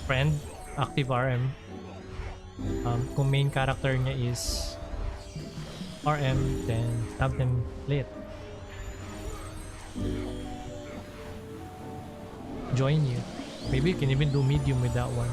friend active RM. Kung main character niya is RM, then have them play it. Join you. Maybe you can even do medium with that one.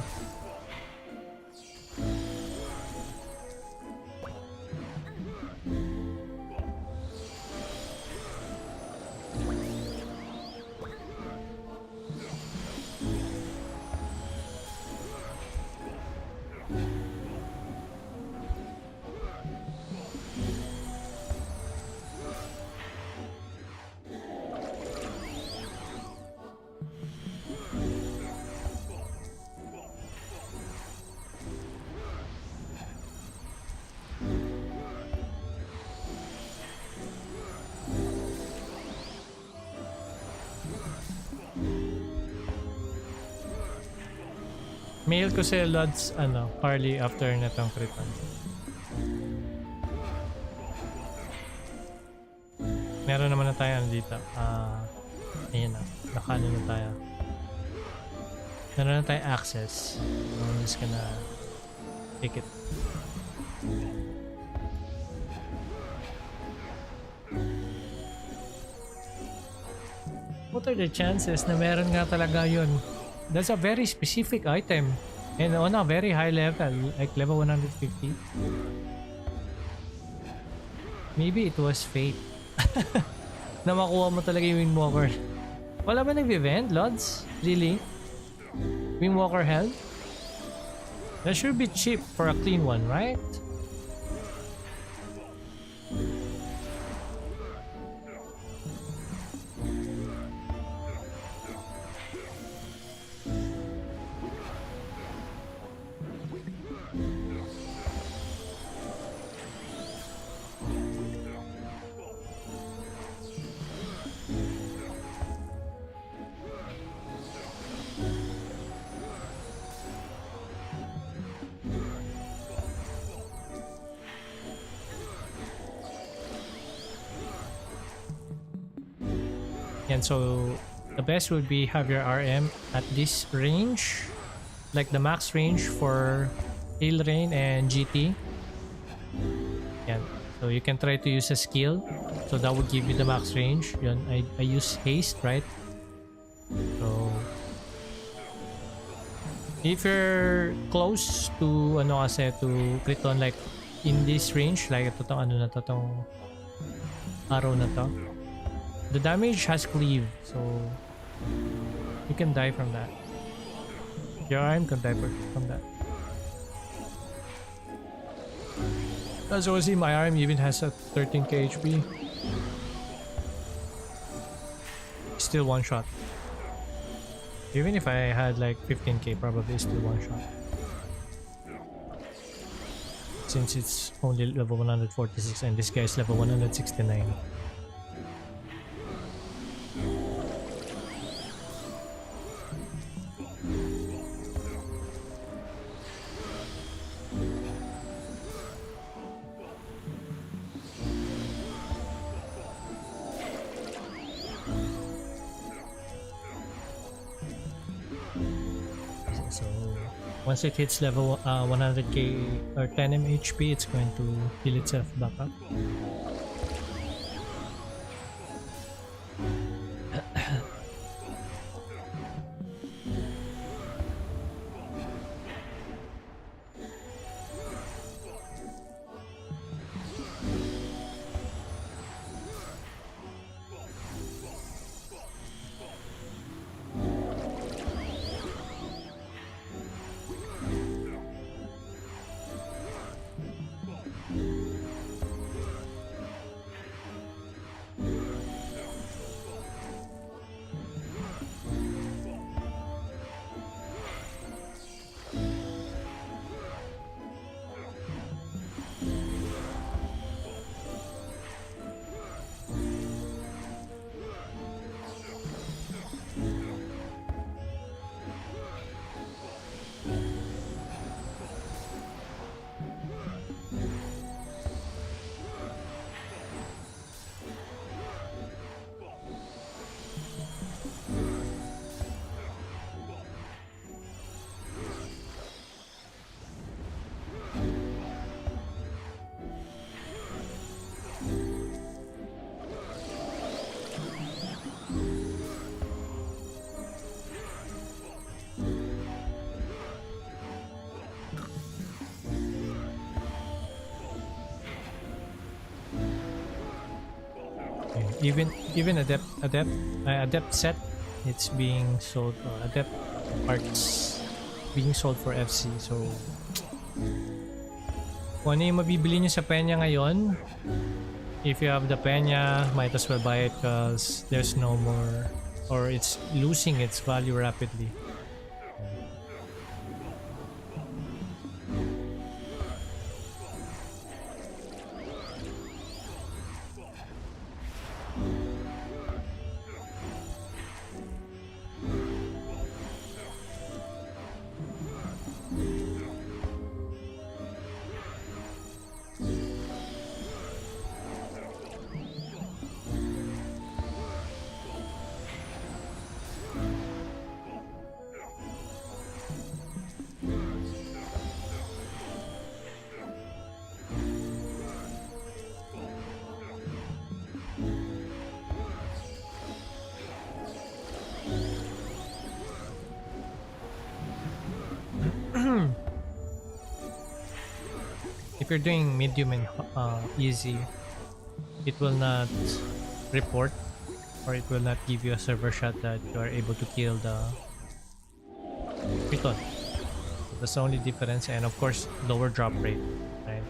Mail ko si Lods, Harley after netong kritan. Meron naman na tayo dito. Ayan na. Nakano na tayo. Meron na tayo access. So, I'm just gonna take it. What are the chances na meron nga talaga yun? That's a very specific item. And on a very high level, like level 150. Maybe it was fate. Na makuha mo talaga yung Windwalker. Wala ba nag-event, Lods? Really? Windwalker health? That should be cheap for a clean one, right? And so the best would be have your RM at this range, like the max range for Hail Rain and GT. Yeah, so you can try to use a skill, so that would give you the max range. Yun, I use haste, right? So if you're close to to Kriton, like in this range, like tong araw na to, the damage has cleave, so you can die from that. Your arm can die from that. As you see, my arm even has a 13k HP. Still one shot. Even if I had like 15k, probably still one shot. Since it's only level 146 and this guy is level 169. Once it hits level 100k or 10 HP, it's going to heal itself back up. Even adept set, it's being sold, or adept parts being sold for FC. So kung ano yung mabibili nyo sa Penya ngayon, if you have the Penya, might as well buy it because there's no more, or it's losing its value rapidly. if you're doing medium and easy, it will not report, or it will not give you a server shot that you are able to kill the Python. So that's the only difference, and of course lower drop rate, right?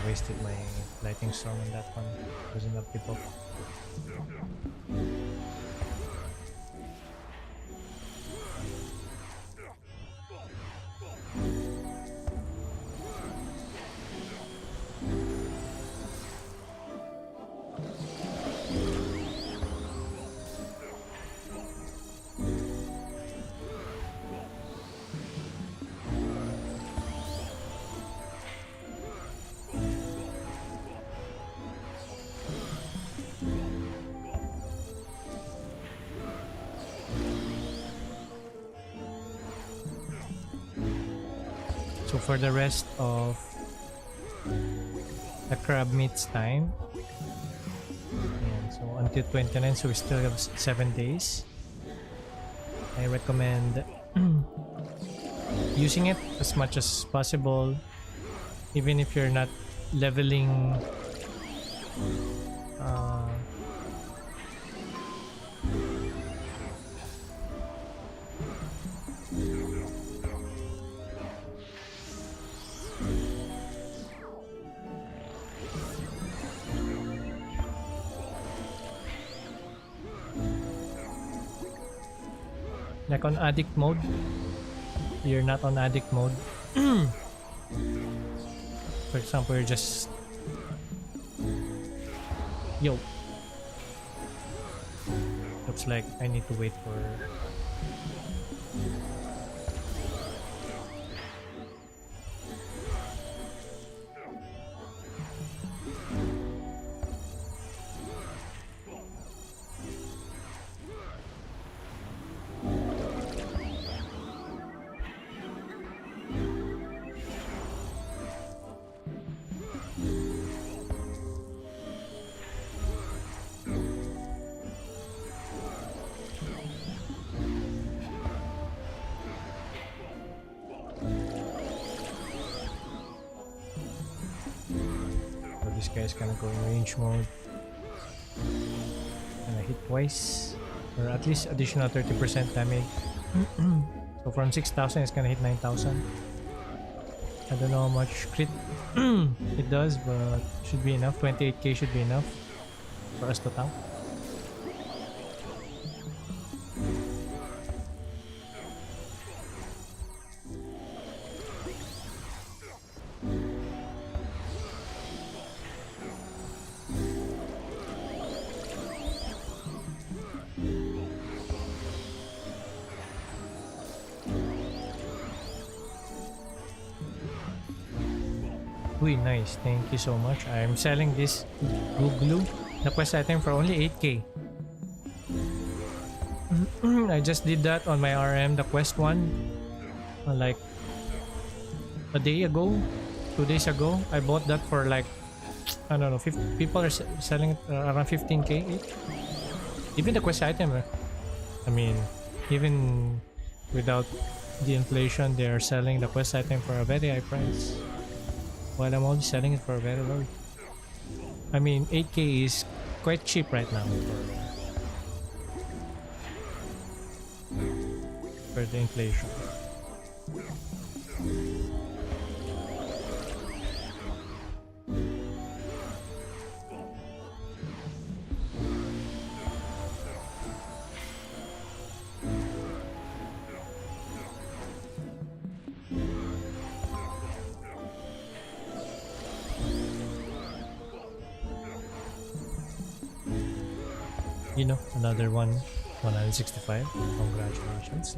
Wasted my lightning storm on that one. Wasn't up people. So for the rest of the crab meat's time, and so until 29, so we still have 7 days. I recommend using it as much as possible, even if you're not leveling like on addict mode. You're not on addict mode. For example, you're just looks like I need to wait for this guy is gonna go in range mode. Gonna hit twice, or at least additional 30% damage. So from 6,000 it's gonna hit 9,000. I don't know how much crit it does, but should be enough. 28k should be enough for us to tank. Uy, nice. Thank you so much. I'm selling this glue, the quest item, for only 8k. I just did that on my RM, the quest one, like a day ago, 2 days ago. I bought that for like, I don't know, people are selling it around 15k each. Even the quest item, I mean, even without the inflation, they are selling the quest item for a very high price, while I'm only selling it for a very low. I mean, 8k is quite cheap right now for the inflation. You know, another one 165. Congratulations.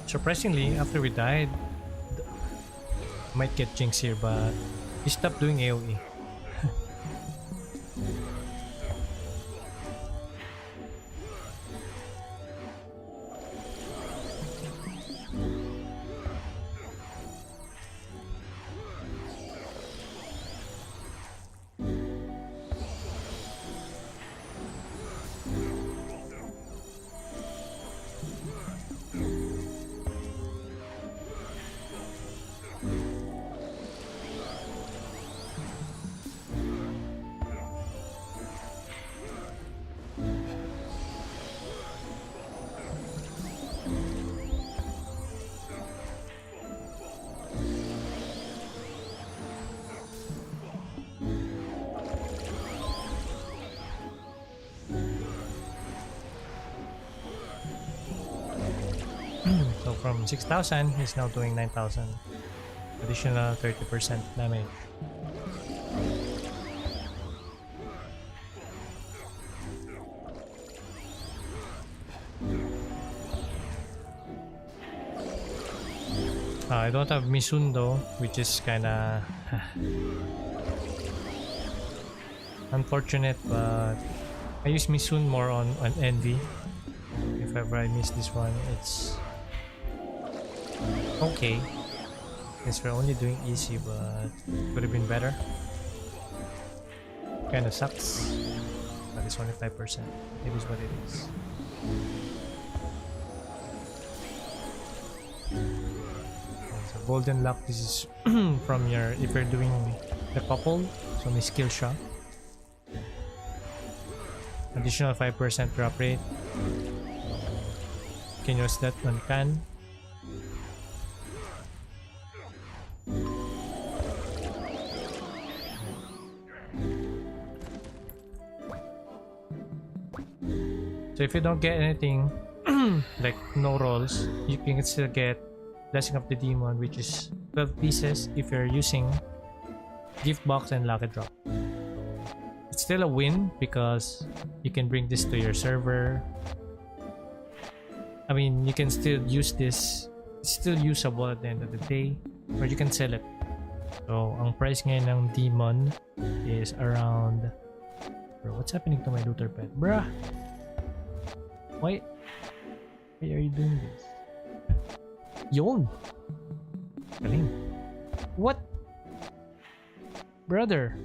Surprisingly, after we died, might get Jinx here, but he stopped doing AoE. So from 6,000, he's now doing 9,000. Additional 30% damage. I don't have Misundo, which is kinda unfortunate, but I use Misun more on Envy. If ever I miss this one, it's okay. Guess we're only doing easy, but could have been better. Kinda sucks, but it's only 5%. It is what it is. So golden luck, this is from your, if you're doing the couple, so may skill shot. Additional 5% drop rate. You can use that on can. So if you don't get anything, like no rolls, you can still get Blessing of the Demon, which is 12 pieces if you're using Gift Box and Lucky Drop. It's still a win because you can bring this to your server. I mean, you can still use this. It's still usable at the end of the day, or you can sell it. So, ang price ngayon ng Demon is around... Bro, what's happening to my looter pet? Bruh! Why are you doing this? Yon! Galing. What? Brother!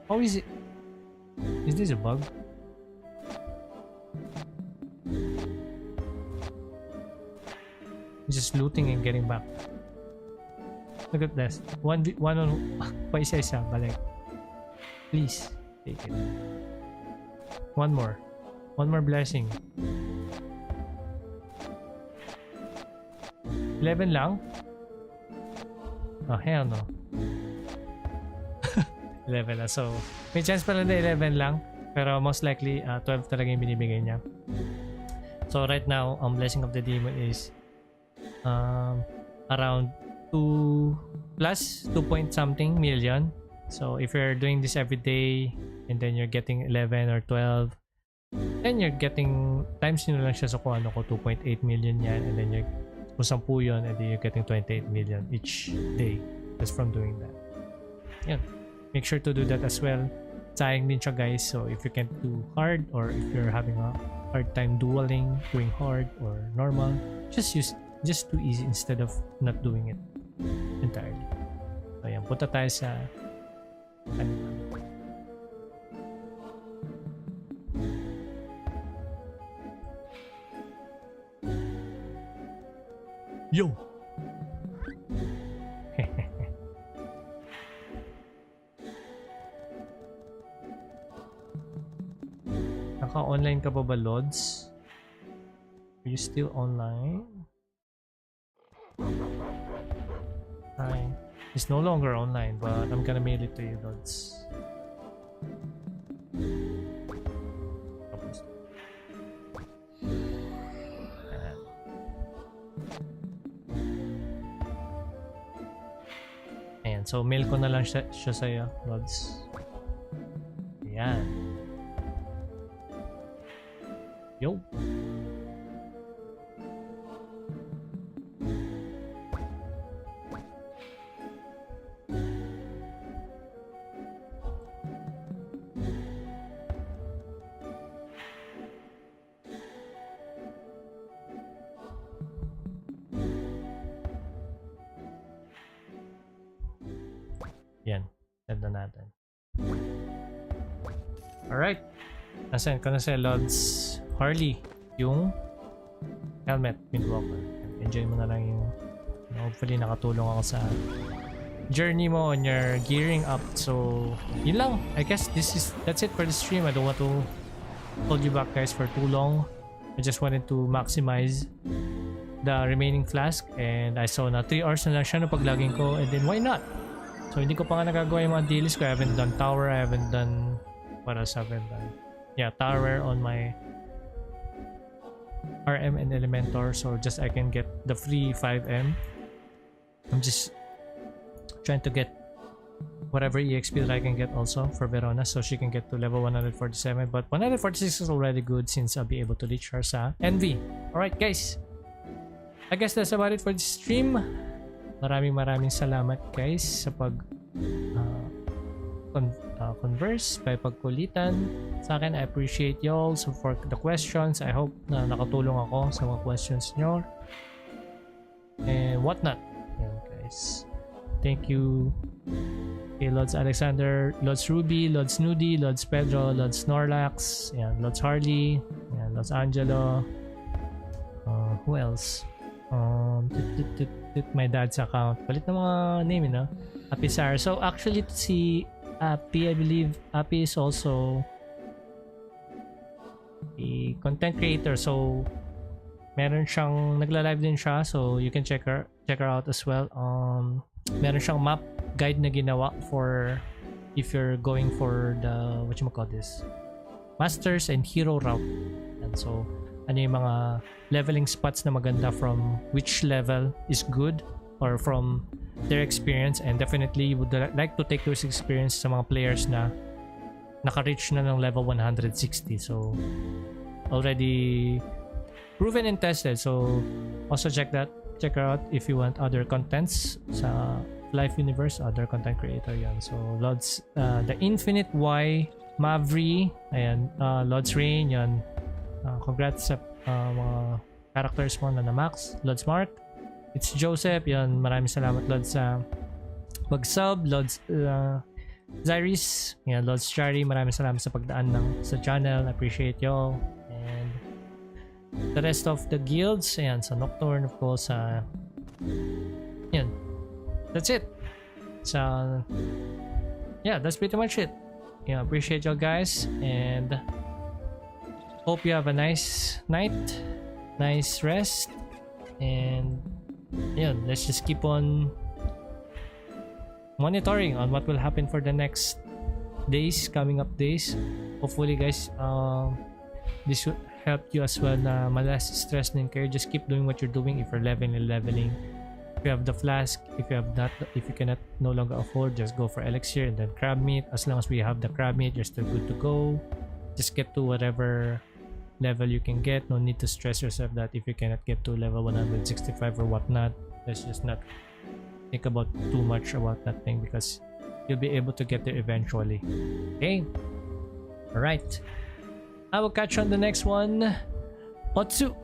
How is it? Is this a bug? He's just looting and getting back. Look at this. One on... Pa-isa-isa. Balik. Please. Take it. One more blessing. 11 lang? Oh, hell no. 11 lang. So, may chance pala na 11 lang. Pero most likely, 12 talaga yung binibigay niya. So, right now, ang blessing of the demon is around 2 plus 2 point something million. So if you're doing this every day and then you're getting 11 or 12, then you're getting times nyo lang siya, so kung ano ko 2.8 million yan, and then you're kung 10 yun, and then you're getting 28 million each day just from doing that. Yan. Make sure to do that as well. Sayang din siya, guys. So if you can't do hard, or if you're having a hard time dueling, doing hard or normal, just do easy instead of not doing it entirely. So yan, punta tayo sa Yo! Naka-online ka pa ba, Lods? Are you still online? Hi. It's no longer online, but I'm gonna mail it to you, Lods. Ayan, so mail ko na lang siya sa'yo, Lods. Ayan. Yo! Yan, send na natin. Alright. Nasend ko na sa Lods Harley yung helmet, Windwalker. Enjoy mo na lang yung hopefully nakatulong ako sa journey mo on your gearing up. So, yun lang. I guess that's it for the stream. I don't want to hold you back guys for too long. I just wanted to maximize the remaining flask and I saw na 3 hours na lang siya na paglaging ko and then why not? So hindi ko pa nga nagagawa yung mga dailies ko. I haven't done tower, I haven't done what else haven't done. Yeah, tower on my RM and Elementor, so just I can get the free 5M. I'm just trying to get whatever EXP that I can get also for Verona so she can get to level 147, but 146 is already good since I'll be able to reach her sa NV. Alright guys, I guess that's about it for this stream. Maraming salamat guys sa pag converse, by pagkulitan sa akin. I appreciate y'all so for the questions. I hope na nakatulong ako sa mga questions nyo and whatnot. Yan guys, thank you kay Lods Alexander, Lods Ruby, Lods Nudi, Lods Pedro, Lods Snorlax, yan, Lods Harley, yan, Lods Angelo, who else? My dad's account. Palit na mga name, you know? Happy Sarah. So actually si Appy, I believe Appy is also a content creator. So meron siyang nagla-live din siya. So you can check her out as well. Meron siyang map guide na ginawa for if you're going for the whatchamacallit, Masters and Hero route. And so ano yung mga leveling spots na maganda from which level is good or from their experience, and definitely would like to take those experience sa mga players na naka-reach na ng level 160. So already proven and tested. So also check her out if you want other contents sa FLYFF Universe, other content creator yan. So Lods the Infinite Y, Mavri, ayan, Lods Rain yan. Congrats sa mga characters mo na na-max. Lods Mark, it's Joseph, yan, maraming salamat Lods sa pag-sub. Lods Zyris, yan, Lods Chari, maraming salamat sa pagdaan sa channel. Appreciate y'all. And the rest of the guilds, ayan, sa Nocturne of course, yan, that's it. So yeah, that's pretty much it. Yeah, appreciate y'all guys and hope you have a nice night, nice rest, and yeah, let's just keep on monitoring on what will happen for the next days, coming up days. Hopefully guys, this should help you as well na malas stress din kayo. Just keep doing what you're doing. If you're leveling, if you have the flask, if you cannot no longer afford, just go for elixir and then crab meat. As long as we have the crab meat, you're still good to go. Just get to whatever level you can get. No need to stress yourself that if you cannot get to level 165 or whatnot. Let's just not think about too much about that thing because you'll be able to get there eventually. Okay, all right, I will catch you on the next one. Otsu.